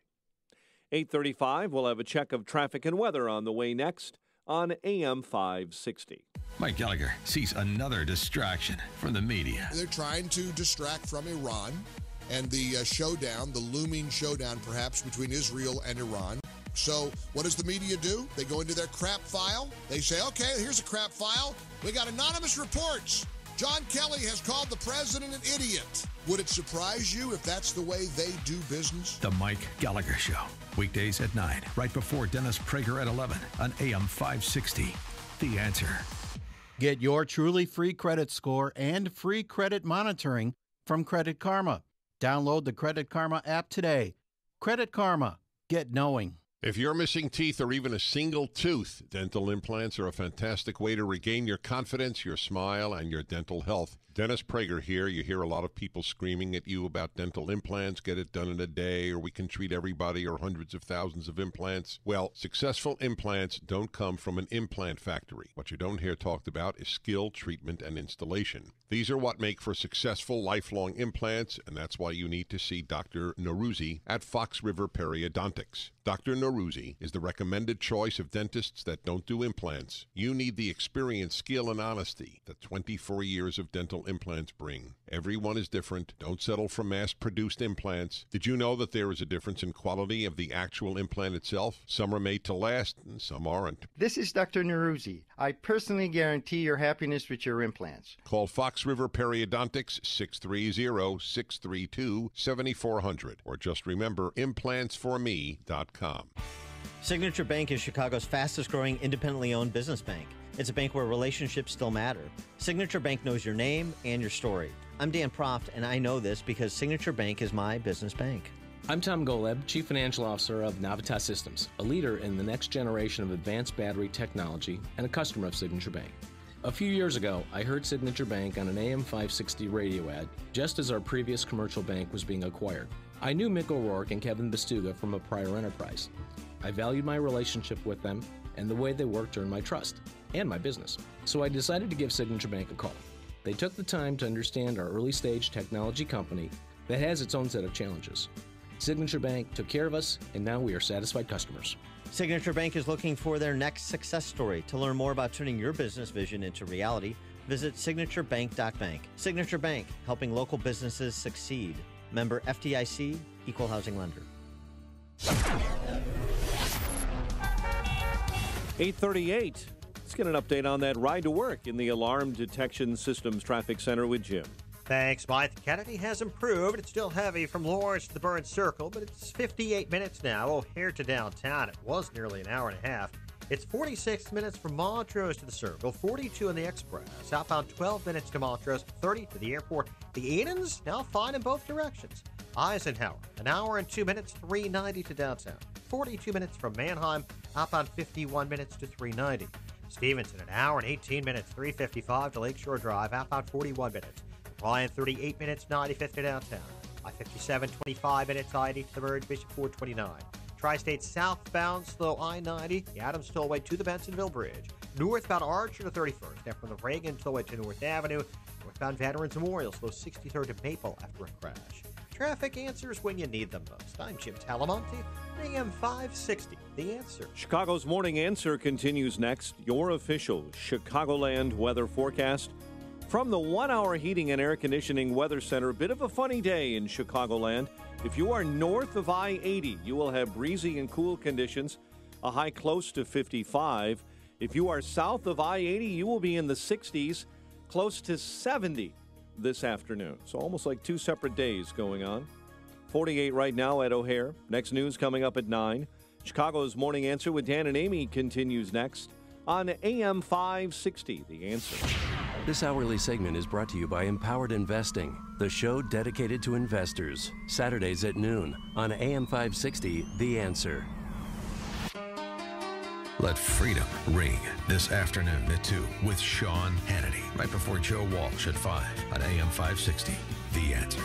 8:35, we'll have a check of traffic and weather on the way next on AM 560. Mike Gallagher sees another distraction from the media. They're trying to distract from Iran and the showdown, the looming showdown perhaps between Israel and Iran. So what does the media do? They go into their crap file. They say, okay, here's a crap file. We got anonymous reports. John Kelly has called the president an idiot. Would it surprise you if that's the way they do business? The Mike Gallagher Show. Weekdays at 9, right before Dennis Prager at 11 on AM 560. The Answer. Get your truly free credit score and free credit monitoring from Credit Karma. Download the Credit Karma app today. Credit Karma. Get knowing. If you're missing teeth or even a single tooth, dental implants are a fantastic way to regain your confidence, your smile, and your dental health. Dennis Prager here. You hear a lot of people screaming at you about dental implants, get it done in a day, or we can treat everybody, or hundreds of thousands of implants. Well, successful implants don't come from an implant factory. What you don't hear talked about is skill, treatment, and installation. These are what make for successful lifelong implants, and that's why you need to see Dr. Naruzzi at Fox River Periodontics. Dr. Naruzzi is the recommended choice of dentists that don't do implants. You need the experience, skill, and honesty that 24 years of dental implants bring. Everyone is different. Don't settle for mass-produced implants. Did you know that there is a difference in quality of the actual implant itself? Some are made to last, and some aren't. This is Dr. Naruzzi. I personally guarantee your happiness with your implants. Call Fox River Periodontics 630-632-7400 or just remember implantsforme.com. Signature Bank is Chicago's fastest growing independently owned business bank. It's a bank where relationships still matter. Signature Bank knows your name and your story. I'm Dan Proft, and I know this because Signature Bank is my business bank. I'm Tom Goleb, Chief Financial Officer of Navitas Systems, a leader in the next generation of advanced battery technology and a customer of Signature Bank. A few years ago, I heard Signature Bank on an AM 560 radio ad just as our previous commercial bank was being acquired. I knew Mick O'Rourke and Kevin Bastuga from a prior enterprise. I valued my relationship with them, and the way they worked earned my trust and my business. So I decided to give Signature Bank a call. They took the time to understand our early stage technology company that has its own set of challenges. Signature Bank took care of us, and now we are satisfied customers. Signature Bank is looking for their next success story. To learn more about turning your business vision into reality, visit signaturebank.bank. Signature Bank, helping local businesses succeed. Member FDIC, Equal Housing Lender. 8:38. Let's get an update on that ride to work in the Alarm Detection Systems Traffic Center with Jim. Thanks, Mike. Kennedy has improved. It's still heavy from Lawrence to the Burns Circle, but it's 58 minutes now. O'Hare to downtown. It was nearly an hour and a half. It's 46 minutes from Montrose to the Circle, 42 in the Express. Southbound 12 minutes to Montrose, 30 to the airport. The Edens now fine in both directions. Eisenhower, an hour and 2 minutes, 390 to downtown. 42 minutes from Mannheim, outbound 51 minutes to 390. Stevenson, an hour and 18 minutes, 355 to Lakeshore Drive, outbound 41 minutes. Ryan, 38 minutes, 95th to downtown. I-57, 25 minutes, I-80 to the Merge, Bishop Ford, 29. Tri-State southbound, slow I-90, the Adams Tollway to the Bensonville Bridge. Northbound Archer to 31st, then from the Reagan Tollway to North Avenue. Northbound Veterans Memorial, slow 63rd to Maple after a crash. Traffic answers when you need them most. I'm Jim Talamonte, AM 560, The Answer. Chicago's Morning Answer continues next. Your official Chicagoland weather forecast. From the 1 Hour Heating and Air Conditioning Weather Center, a bit of a funny day in Chicagoland. If you are north of I-80, you will have breezy and cool conditions, a high close to 55. If you are south of I-80, you will be in the 60s, close to 70 this afternoon. So almost like two separate days going on. 48 right now at O'Hare. Next news coming up at 9. Chicago's Morning Answer with Dan and Amy continues next on AM 560, The Answer. This hourly segment is brought to you by Empowered Investing, the show dedicated to investors. Saturdays at noon on AM 560, The Answer. Let freedom ring this afternoon at 2 with Sean Hannity, right before Joe Walsh at 5 on AM 560, The Answer.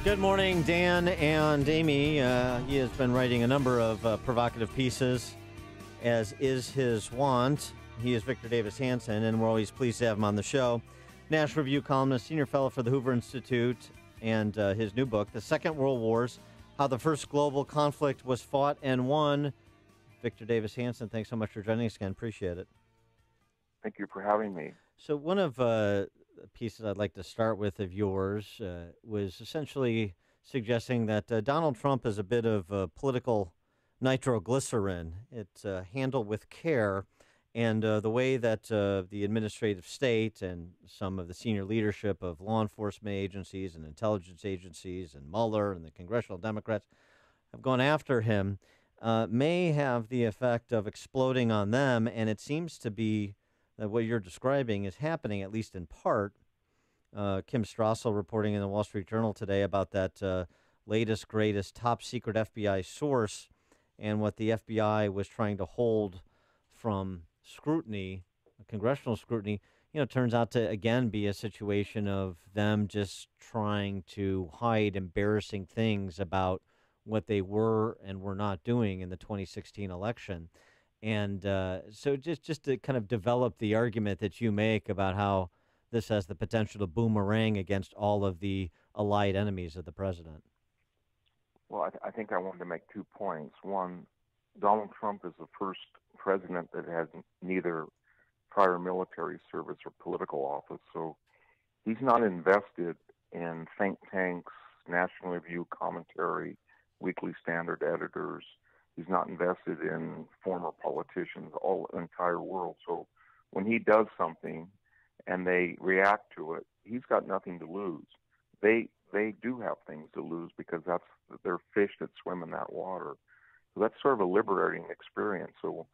Good morning, Dan and Amy. He has been writing a number of provocative pieces, as is his wont. He is Victor Davis Hanson, and we're always pleased to have him on the show. National Review columnist, senior fellow for the Hoover Institute, and his new book, The Second World Wars, How the First Global Conflict Was Fought and Won. Victor Davis Hanson, thanks so much for joining us again. Appreciate it. Thank you for having me. So one of the pieces I'd like to start with of yours was essentially suggesting that Donald Trump is a bit of political nitroglycerin. It's handled with care. And the way that the administrative state and some of the senior leadership of law enforcement agencies and intelligence agencies and Mueller and the congressional Democrats have gone after him may have the effect of exploding on them. And it seems to be that what you're describing is happening, at least in part. Kim Strassel reporting in the Wall Street Journal today about that latest, greatest, top secret FBI source and what the FBI was trying to hold from scrutiny, congressional scrutiny, turns out to, again, be a situation of them just trying to hide embarrassing things about what they were and were not doing in the 2016 election. And so just to kind of develop the argument that you make about how this has the potential to boomerang against all of the allied enemies of the president. Well, I think I wanted to make 2 points. One, Donald Trump is the first president that has neither prior military service or political office, so he's not invested in think tanks, National Review commentary, Weekly Standard editors. He's not invested in former politicians, the entire world. So when he does something and they react to it, he's got nothing to lose. They do have things to lose because they're fish that swim in that water. So that's sort of a liberating experience. So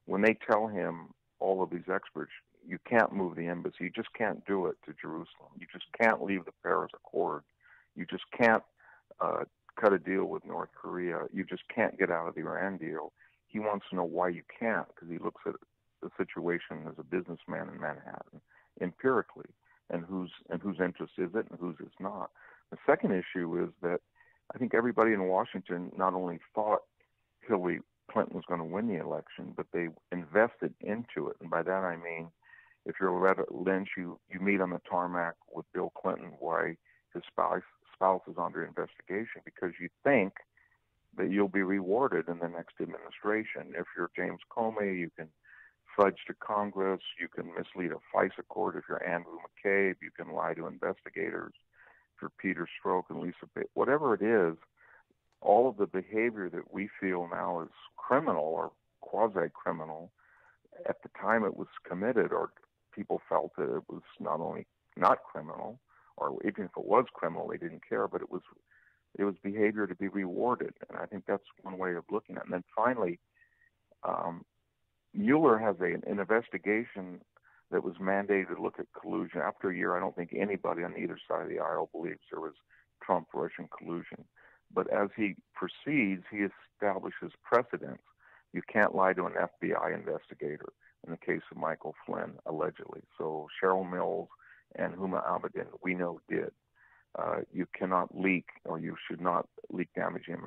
when they tell him, all of these experts, you can't move the embassy, you just can't do it to Jerusalem, you just can't leave the Paris Accord, you just can't cut a deal with North Korea, you just can't get out of the Iran deal. He wants to know why you can't, because he looks at the situation as a businessman in Manhattan, empirically, and whose interest is it and whose is not. The second issue is that I think everybody in Washington not only thought Hillary Clinton was going to win the election, but they invested into it. And by that I mean, if you're Loretta Lynch, you meet on the tarmac with Bill Clinton while his spouse is under investigation, because you think that you'll be rewarded in the next administration. If you're James Comey, you can fudge to Congress, you can mislead a FISA court. If you're Andrew McCabe, you can lie to investigators. If you're Peter Strzok and Lisa Page, whatever it is, all of the behavior that we feel now is criminal or quasi-criminal, at the time it was committed, or people felt that it was not only not criminal, or even if it was criminal, they didn't care, but it was behavior to be rewarded. And I think that's one way of looking at it. And then finally, Mueller has an investigation that was mandated to look at collusion. After a year, I don't think anybody on either side of the aisle believes there was Trump-Russian collusion. But as he proceeds, he establishes precedents. You can't lie to an FBI investigator in the case of Michael Flynn, allegedly. So Cheryl Mills and Huma Abedin, we know, did. You cannot leak, or you should not leak damaging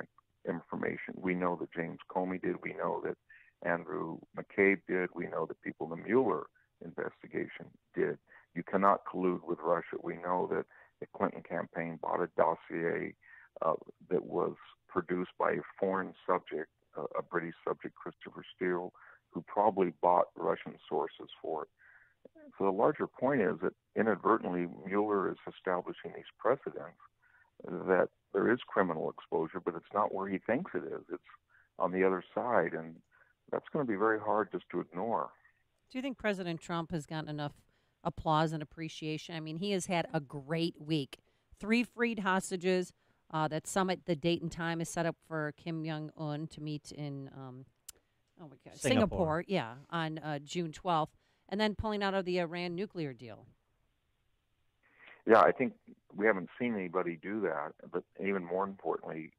information. We know that James Comey did. We know that Andrew McCabe did. We know that people in the Mueller investigation did. You cannot collude with Russia. We know that the Clinton campaign bought a dossier that was produced by a foreign subject, a British subject, Christopher Steele, who probably bought Russian sources for it. So the larger point is that inadvertently Mueller is establishing these precedents that there is criminal exposure, but it's not where he thinks it is. It's on the other side, and that's going to be very hard just to ignore. Do you think President Trump has gotten enough applause and appreciation? I mean, he has had a great week. 3 freed hostages. That summit, the date and time is set up for Kim Jong-un to meet in Singapore, on June 12th, and then pulling out of the Iran nuclear deal. Yeah, I think we haven't seen anybody do that, but even more importantly,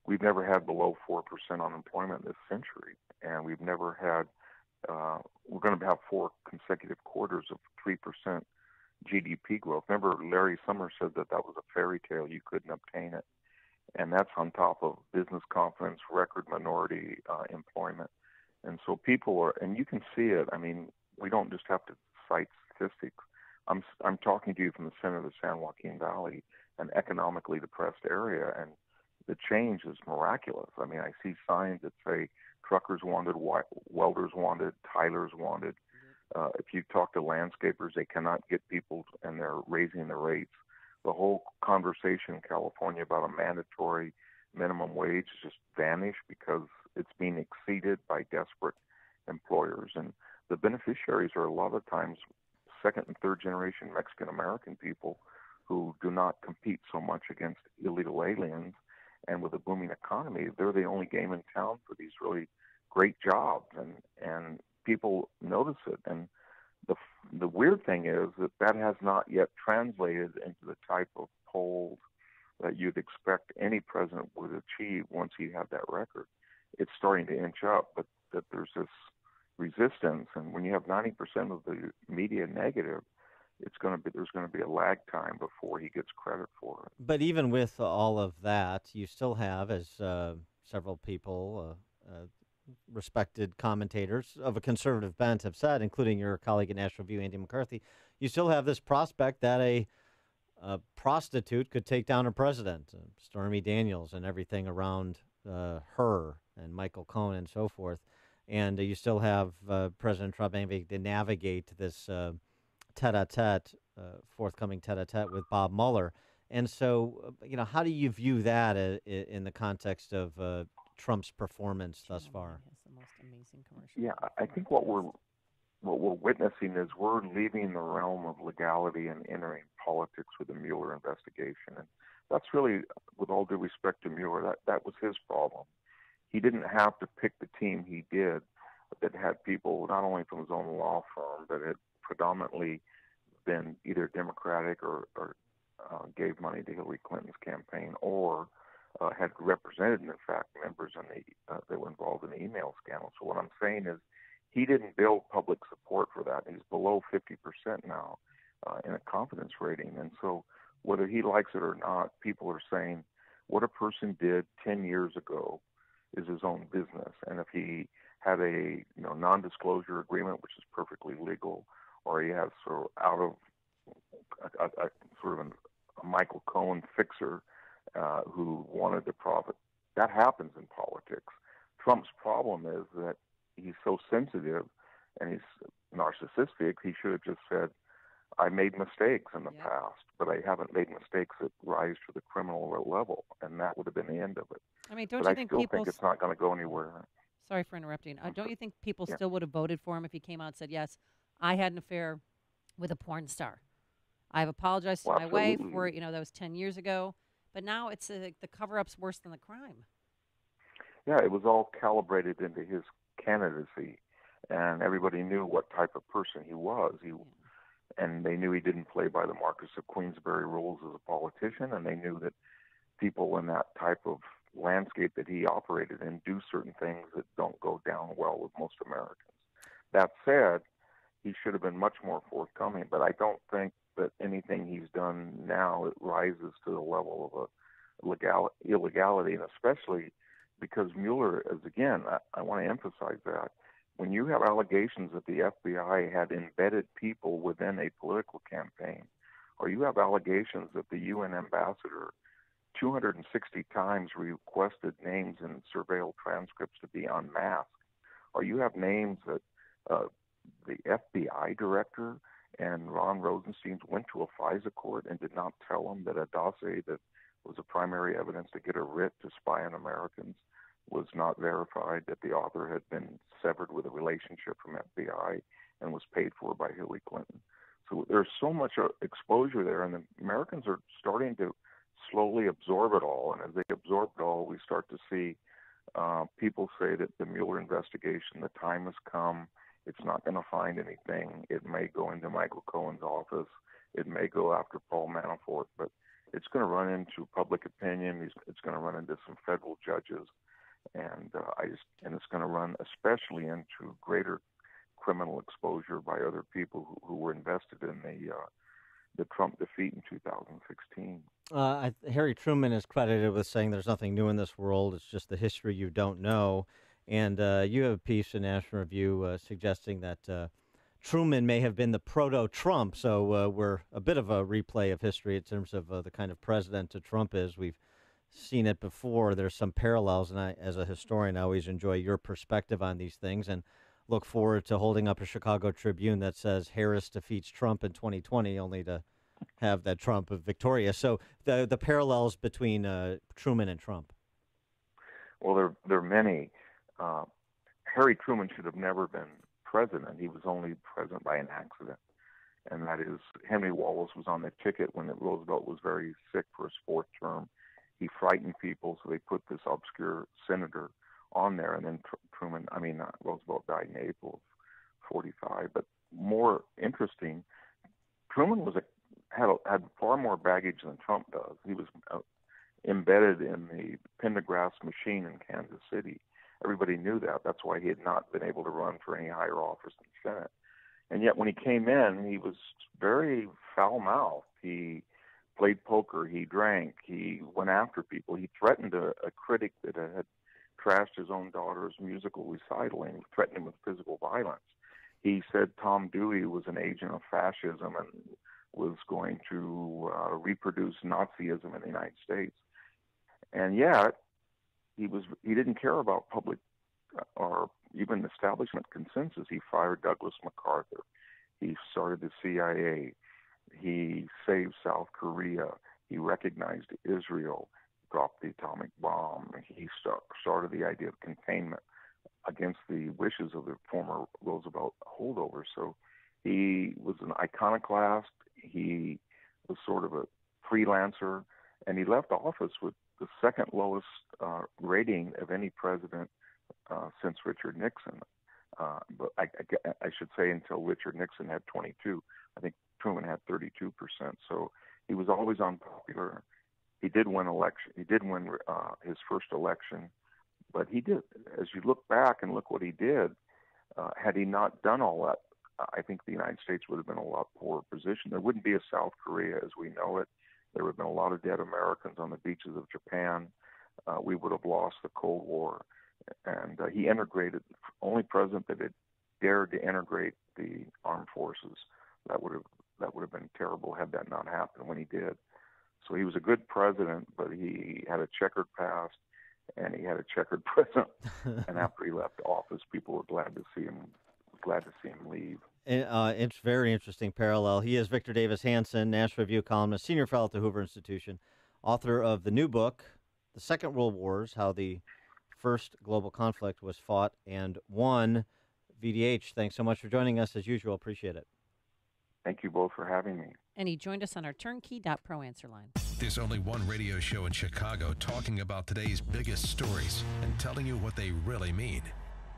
we've never had below 4% unemployment this century, and we've never had, we're going to have 4 consecutive quarters of 3% GDP growth. Remember, Larry Summers said that was a fairy tale. You couldn't obtain it. And that's on top of business confidence, record minority employment. And so people are, and you can see it. I mean, we don't just have to cite statistics. I'm talking to you from the center of the San Joaquin Valley, an economically depressed area, and the change is miraculous. I mean, I see signs that say truckers wanted, welders wanted, tilers wanted. If you talk to landscapers, they cannot get people, and they're raising the rates. The whole conversation in California about a mandatory minimum wage has just vanished because it's being exceeded by desperate employers. And the beneficiaries are a lot of times second and third generation Mexican American people who do not compete so much against illegal aliens. And with a booming economy, they're the only game in town for these really great jobs, and people notice it. And the weird thing is that has not yet translated into the type of polls that you'd expect any president would achieve once he had that record. It's starting to inch up, but that there's this resistance, and when you have 90% of the media negative, there's going to be a lag time before he gets credit for it. But even with all of that, you still have, as several people, respected commentators of a conservative bent have said, including your colleague at National Review, Andy McCarthy, you still have this prospect that a prostitute could take down a president, Stormy Daniels and everything around her and Michael Cohen and so forth. And you still have President Trump having to navigate this tete-a-tete, forthcoming tete-a-tete with Bob Mueller. And so, how do you view that in the context of Trump's performance thus far? The most amazing commercial. Yeah, I think what we're witnessing is we're leaving the realm of legality and entering politics with the Mueller investigation. And that's really, with all due respect to Mueller, that was his problem. He didn't have to pick the team he did that had people not only from his own law firm, but had predominantly been either Democratic or gave money to Hillary Clinton's campaign, or had represented, in fact, members in that were involved in the email scandal. So what I'm saying is he didn't build public support for that. He's below 50% now in a confidence rating. And so whether he likes it or not, people are saying what a person did 10 years ago is his own business. And if he had a non-disclosure agreement, which is perfectly legal, or he has sort of out of a Michael Cohen fixer who wanted to profit, that happens in politics. Trump's problem is that he's so sensitive and he's narcissistic. He should have just said, I made mistakes in the past, but I haven't made mistakes that rise to the criminal level, and that would have been the end of it. I mean, don't but you I think still people... think it's not going to go anywhere. Sorry for interrupting. Don't you think people still would have voted for him if he came out and said, yes, I had an affair with a porn star. I've apologized to my wife for, that was 10 years ago, but now it's the cover-up's worse than the crime. Yeah, it was all calibrated into his candidacy, and everybody knew what type of person he was. And they knew he didn't play by the Marquess of Queensberry rules as a politician, and they knew that people in that type of landscape that he operated in do certain things that don't go down well with most Americans. That said, he should have been much more forthcoming, but I don't think that anything he's done now it rises to the level of a illegality, and especially because Mueller is, again, I want to emphasize that, when you have allegations that the FBI had embedded people within a political campaign, or you have allegations that the UN ambassador 260 times requested names in surveilled transcripts to be unmasked, or you have names that the FBI director and Ron Rosenstein went to a FISA court and did not tell them that a dossier that was a primary evidence to get a writ to spy on Americans was not verified, that the author had been severed with a relationship from FBI and was paid for by Hillary Clinton. So there's so much exposure there, and the Americans are starting to slowly absorb it all. And as they absorb it all, we start to see people say that the Mueller investigation, the time has come. It's not going to find anything. It may go into Michael Cohen's office. It may go after Paul Manafort, but it's going to run into public opinion. It's going to run into some federal judges. And it's going to run especially into greater criminal exposure by other people who were invested in the Trump defeat in 2016. Harry Truman is credited with saying there's nothing new in this world. It's just the history you don't know. And you have a piece in National Review suggesting that Truman may have been the proto-Trump. So we're a bit of a replay of history in terms of the kind of president that Trump is. We've seen it before. There's some parallels, and I, as a historian, I always enjoy your perspective on these things and look forward to holding up a Chicago Tribune that says Harris defeats Trump in 2020, only to have that Trump victorious. So the parallels between Truman and Trump. Well, there are many. Harry Truman should have never been president. He was only president by an accident. And that is, Henry Wallace was on the ticket when Roosevelt was very sick for his fourth term. He frightened people, so they put this obscure senator on there. And then Roosevelt died in April of 1945. But more interesting, Truman had far more baggage than Trump does. He was embedded in the Pendergrass machine in Kansas City. Everybody knew that. That's why he had not been able to run for any higher office in the Senate. And yet when he came in, he was very foul-mouthed. He played poker, he drank, he went after people. He threatened a critic that had trashed his own daughter's musical recital and threatened him with physical violence. He said Tom Dewey was an agent of fascism and was going to reproduce Nazism in the United States. And yet, he didn't care about public or even establishment consensus. He fired Douglas MacArthur. He started the CIA. He saved South Korea. He recognized Israel, dropped the atomic bomb. He started the idea of containment against the wishes of the former Roosevelt holdovers. So he was an iconoclast. He was sort of a freelancer, and he left office with the second lowest rating of any president since Richard Nixon. But I should say until Richard Nixon had 22. I think Truman had 32%. So he was always unpopular. He did win election. He did win his first election, but he did. As you look back and look what he did, had he not done all that, I think the United States would have been in a lot poorer position. There wouldn't be a South Korea as we know it. There would have been a lot of dead Americans on the beaches of Japan. We would have lost the Cold War. And he integrated, only president that had dared to integrate the armed forces. That would have been terrible had that not happened when he did. So he was a good president, but he had a checkered past and he had a checkered present. And after he left office, people were glad to see him leave. It's very interesting parallel. He is Victor Davis Hanson, National Review columnist, senior fellow at the Hoover Institution, author of the new book, The Second World Wars, How the First Global Conflict Was Fought and Won. VDH, thanks so much for joining us as usual. Appreciate it. Thank you both for having me. And he joined us on our turnkey.pro answer line. There's only one radio show in Chicago talking about today's biggest stories and telling you what they really mean.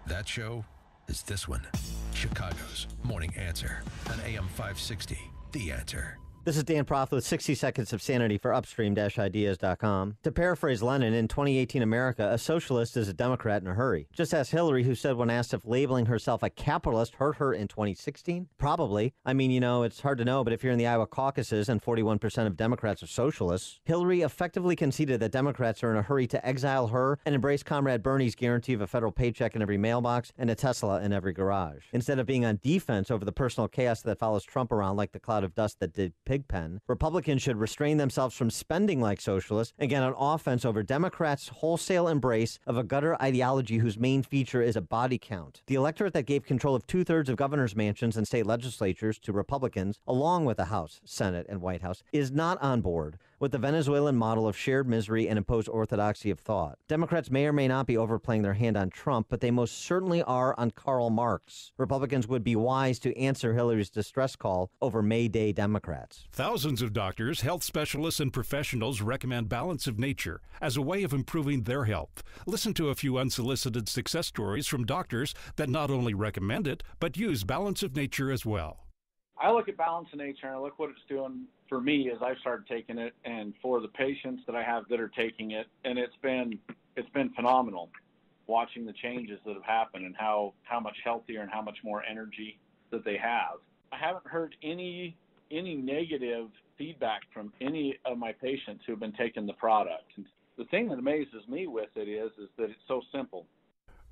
That show is this one, Chicago's Morning Answer on AM 560, The Answer. This is Dan Proft with 60 Seconds of Sanity for Upstream-Ideas.com. To paraphrase Lenin, in 2018 America, a socialist is a Democrat in a hurry. Just ask Hillary, who said when asked if labeling herself a capitalist hurt her in 2016. Probably. I mean, it's hard to know, but if you're in the Iowa caucuses and 41% of Democrats are socialists, Hillary effectively conceded that Democrats are in a hurry to exile her and embrace Comrade Bernie's guarantee of a federal paycheck in every mailbox and a Tesla in every garage. Instead of being on defense over the personal chaos that follows Trump around like the cloud of dust that did Pigpen, Republicans should restrain themselves from spending like socialists and get on offense over Democrats' wholesale embrace of a gutter ideology whose main feature is a body count. The electorate that gave control of 2/3 of governors' mansions and state legislatures to Republicans, along with the House, Senate, and White House, is not on board with the Venezuelan model of shared misery and imposed orthodoxy of thought. Democrats may or may not be overplaying their hand on Trump, but they most certainly are on Karl Marx. Republicans would be wise to answer Hillary's distress call over May Day Democrats. Thousands of doctors, health specialists, and professionals recommend Balance of Nature as a way of improving their health. Listen to a few unsolicited success stories from doctors that not only recommend it, but use Balance of Nature as well. I look at Balance of Nature and I look what it's doing for me as I've started taking it, and for the patients that I have that are taking it, and it's been phenomenal watching the changes that have happened and how much healthier and how much more energy that they have. I haven't heard any negative feedback from any of my patients who have been taking the product. And the thing that amazes me with it is that it's so simple.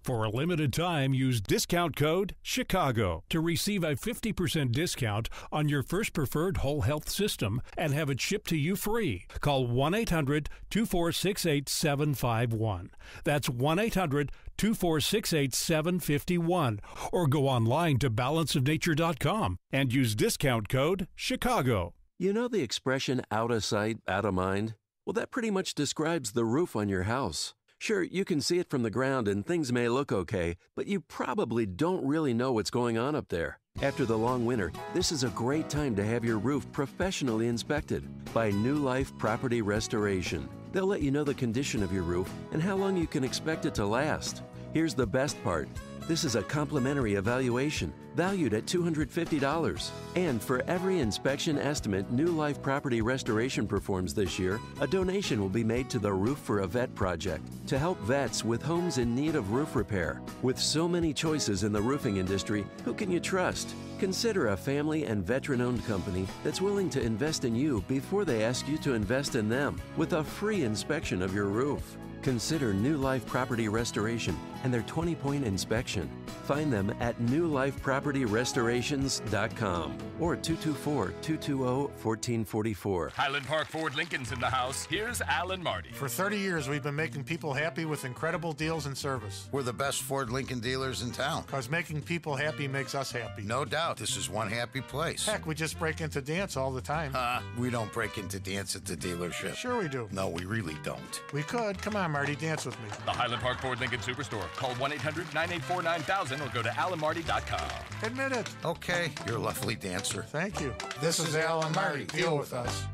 For a limited time, use discount code CHICAGO to receive a 50% discount on your first preferred whole health system and have it shipped to you free. Call 1-800-246-8751. That's 1-800-246-8751. Or go online to balanceofnature.com and use discount code CHICAGO. You know the expression out of sight, out of mind? Well, that pretty much describes the roof on your house. Sure, you can see it from the ground and things may look okay, but you probably don't really know what's going on up there. After the long winter, this is a great time to have your roof professionally inspected by New Life Property Restoration. They'll let you know the condition of your roof and how long you can expect it to last. Here's the best part. This is a complimentary evaluation valued at $250. And for every inspection estimate New Life Property Restoration performs this year, a donation will be made to the Roof for a Vet project to help vets with homes in need of roof repair. With so many choices in the roofing industry, who can you trust? Consider a family and veteran-owned company that's willing to invest in you before they ask you to invest in them with a free inspection of your roof. Consider New Life Property Restoration and their 20-point inspection. Find them at newlifepropertyrestorations.com or 224-220-1444. Highland Park Ford Lincoln's in the house. Here's Alan Marty. For 30 years, we've been making people happy with incredible deals and service. We're the best Ford Lincoln dealers in town. Because making people happy makes us happy. No doubt. This is one happy place. Heck, we just break into dance all the time. We don't break into dance at the dealership. Sure we do. No, we really don't. We could. Come on, Marty, dance with me. The Highland Park Ford Lincoln Superstore. Call 1-800-984-9000 or go to alanmarty.com. Admit it. Okay, you're a lovely dancer. Thank you. This is Alan Marty. Deal with us.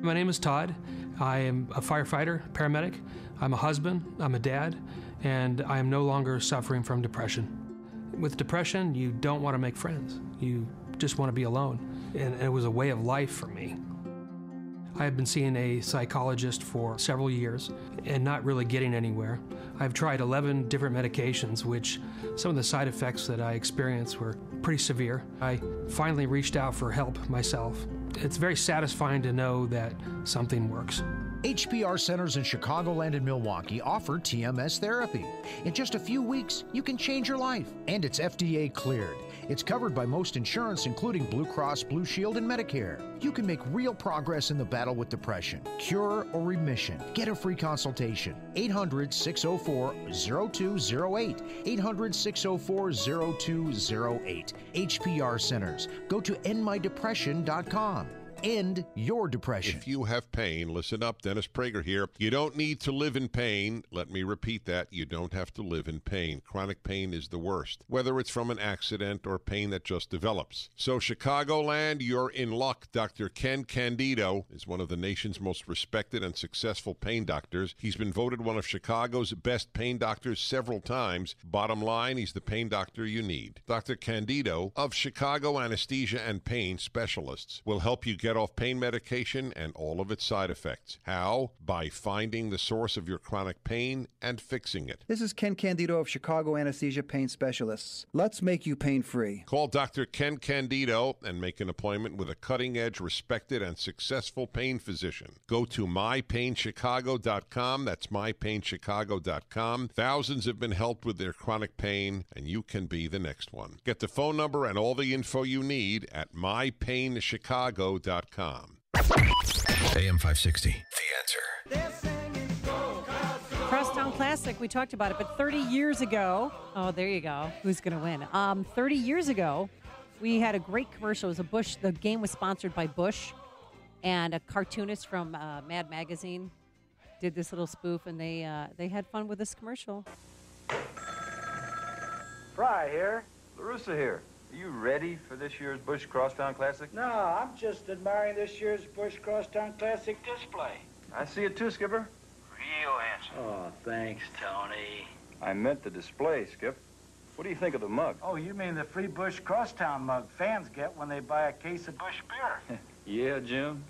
My name is Todd. I am a firefighter, paramedic. I'm a husband. I'm a dad. And I am no longer suffering from depression. With depression, you don't want to make friends. You just want to be alone. And it was a way of life for me. I have been seeing a psychologist for several years and not really getting anywhere. I've tried 11 different medications, which some of the side effects that I experienced were pretty severe. I finally reached out for help myself. It's very satisfying to know that something works. HPR centers in Chicagoland and Milwaukee offer TMS therapy. In just a few weeks, you can change your life, and it's FDA cleared. It's covered by most insurance, including Blue Cross, Blue Shield, and Medicare. You can make real progress in the battle with depression, cure or remission. Get a free consultation. 800-604-0208. 800-604-0208. HPR centers. Go to endmydepression.com. End your depression. If you have pain, listen up. Dennis Prager here. You don't need to live in pain. Let me repeat that. You don't have to live in pain. Chronic pain is the worst, whether it's from an accident or pain that just develops. So, Chicagoland, you're in luck. Dr. Ken Candido is one of the nation's most respected and successful pain doctors. He's been voted one of Chicago's best pain doctors several times. Bottom line, he's the pain doctor you need. Dr. Candido of Chicago Anesthesia and Pain Specialists will help you get off pain medication and all of its side effects. How? By finding the source of your chronic pain and fixing it. This is Ken Candido of Chicago Anesthesia Pain Specialists. Let's make you pain-free. Call Dr. Ken Candido and make an appointment with a cutting-edge, respected, and successful pain physician. Go to mypainchicago.com. That's mypainchicago.com. Thousands have been helped with their chronic pain, and you can be the next one. Get the phone number and all the info you need at mypainchicago.com. AM 560, The Answer. Crosstown Classic, we talked about it, but 30 years ago, oh, there you go. Who's going to win? 30 years ago, we had a great commercial. It was the game was sponsored by Bush, and a cartoonist from Mad Magazine did this little spoof, and they had fun with this commercial. Fry here. LaRussa here. Are you ready for this year's Busch Crosstown Classic? No, I'm just admiring this year's Busch Crosstown Classic display. I see it too, Skipper. Real handsome. Oh, thanks, Tony. I meant the display, Skip. What do you think of the mug? Oh, you mean the free Busch Crosstown mug fans get when they buy a case of Busch beer? Yeah, Jim.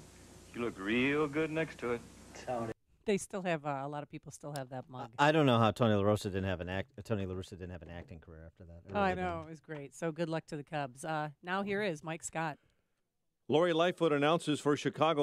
You look real good next to it. Tony. They still have a lot of people still have that mug. I don't know how Tony La Russa didn't have an acting career after that. Oh, I know. It was great. So good luck to the Cubs. Now here is Mike Scott. Lori Lightfoot announces for Chicago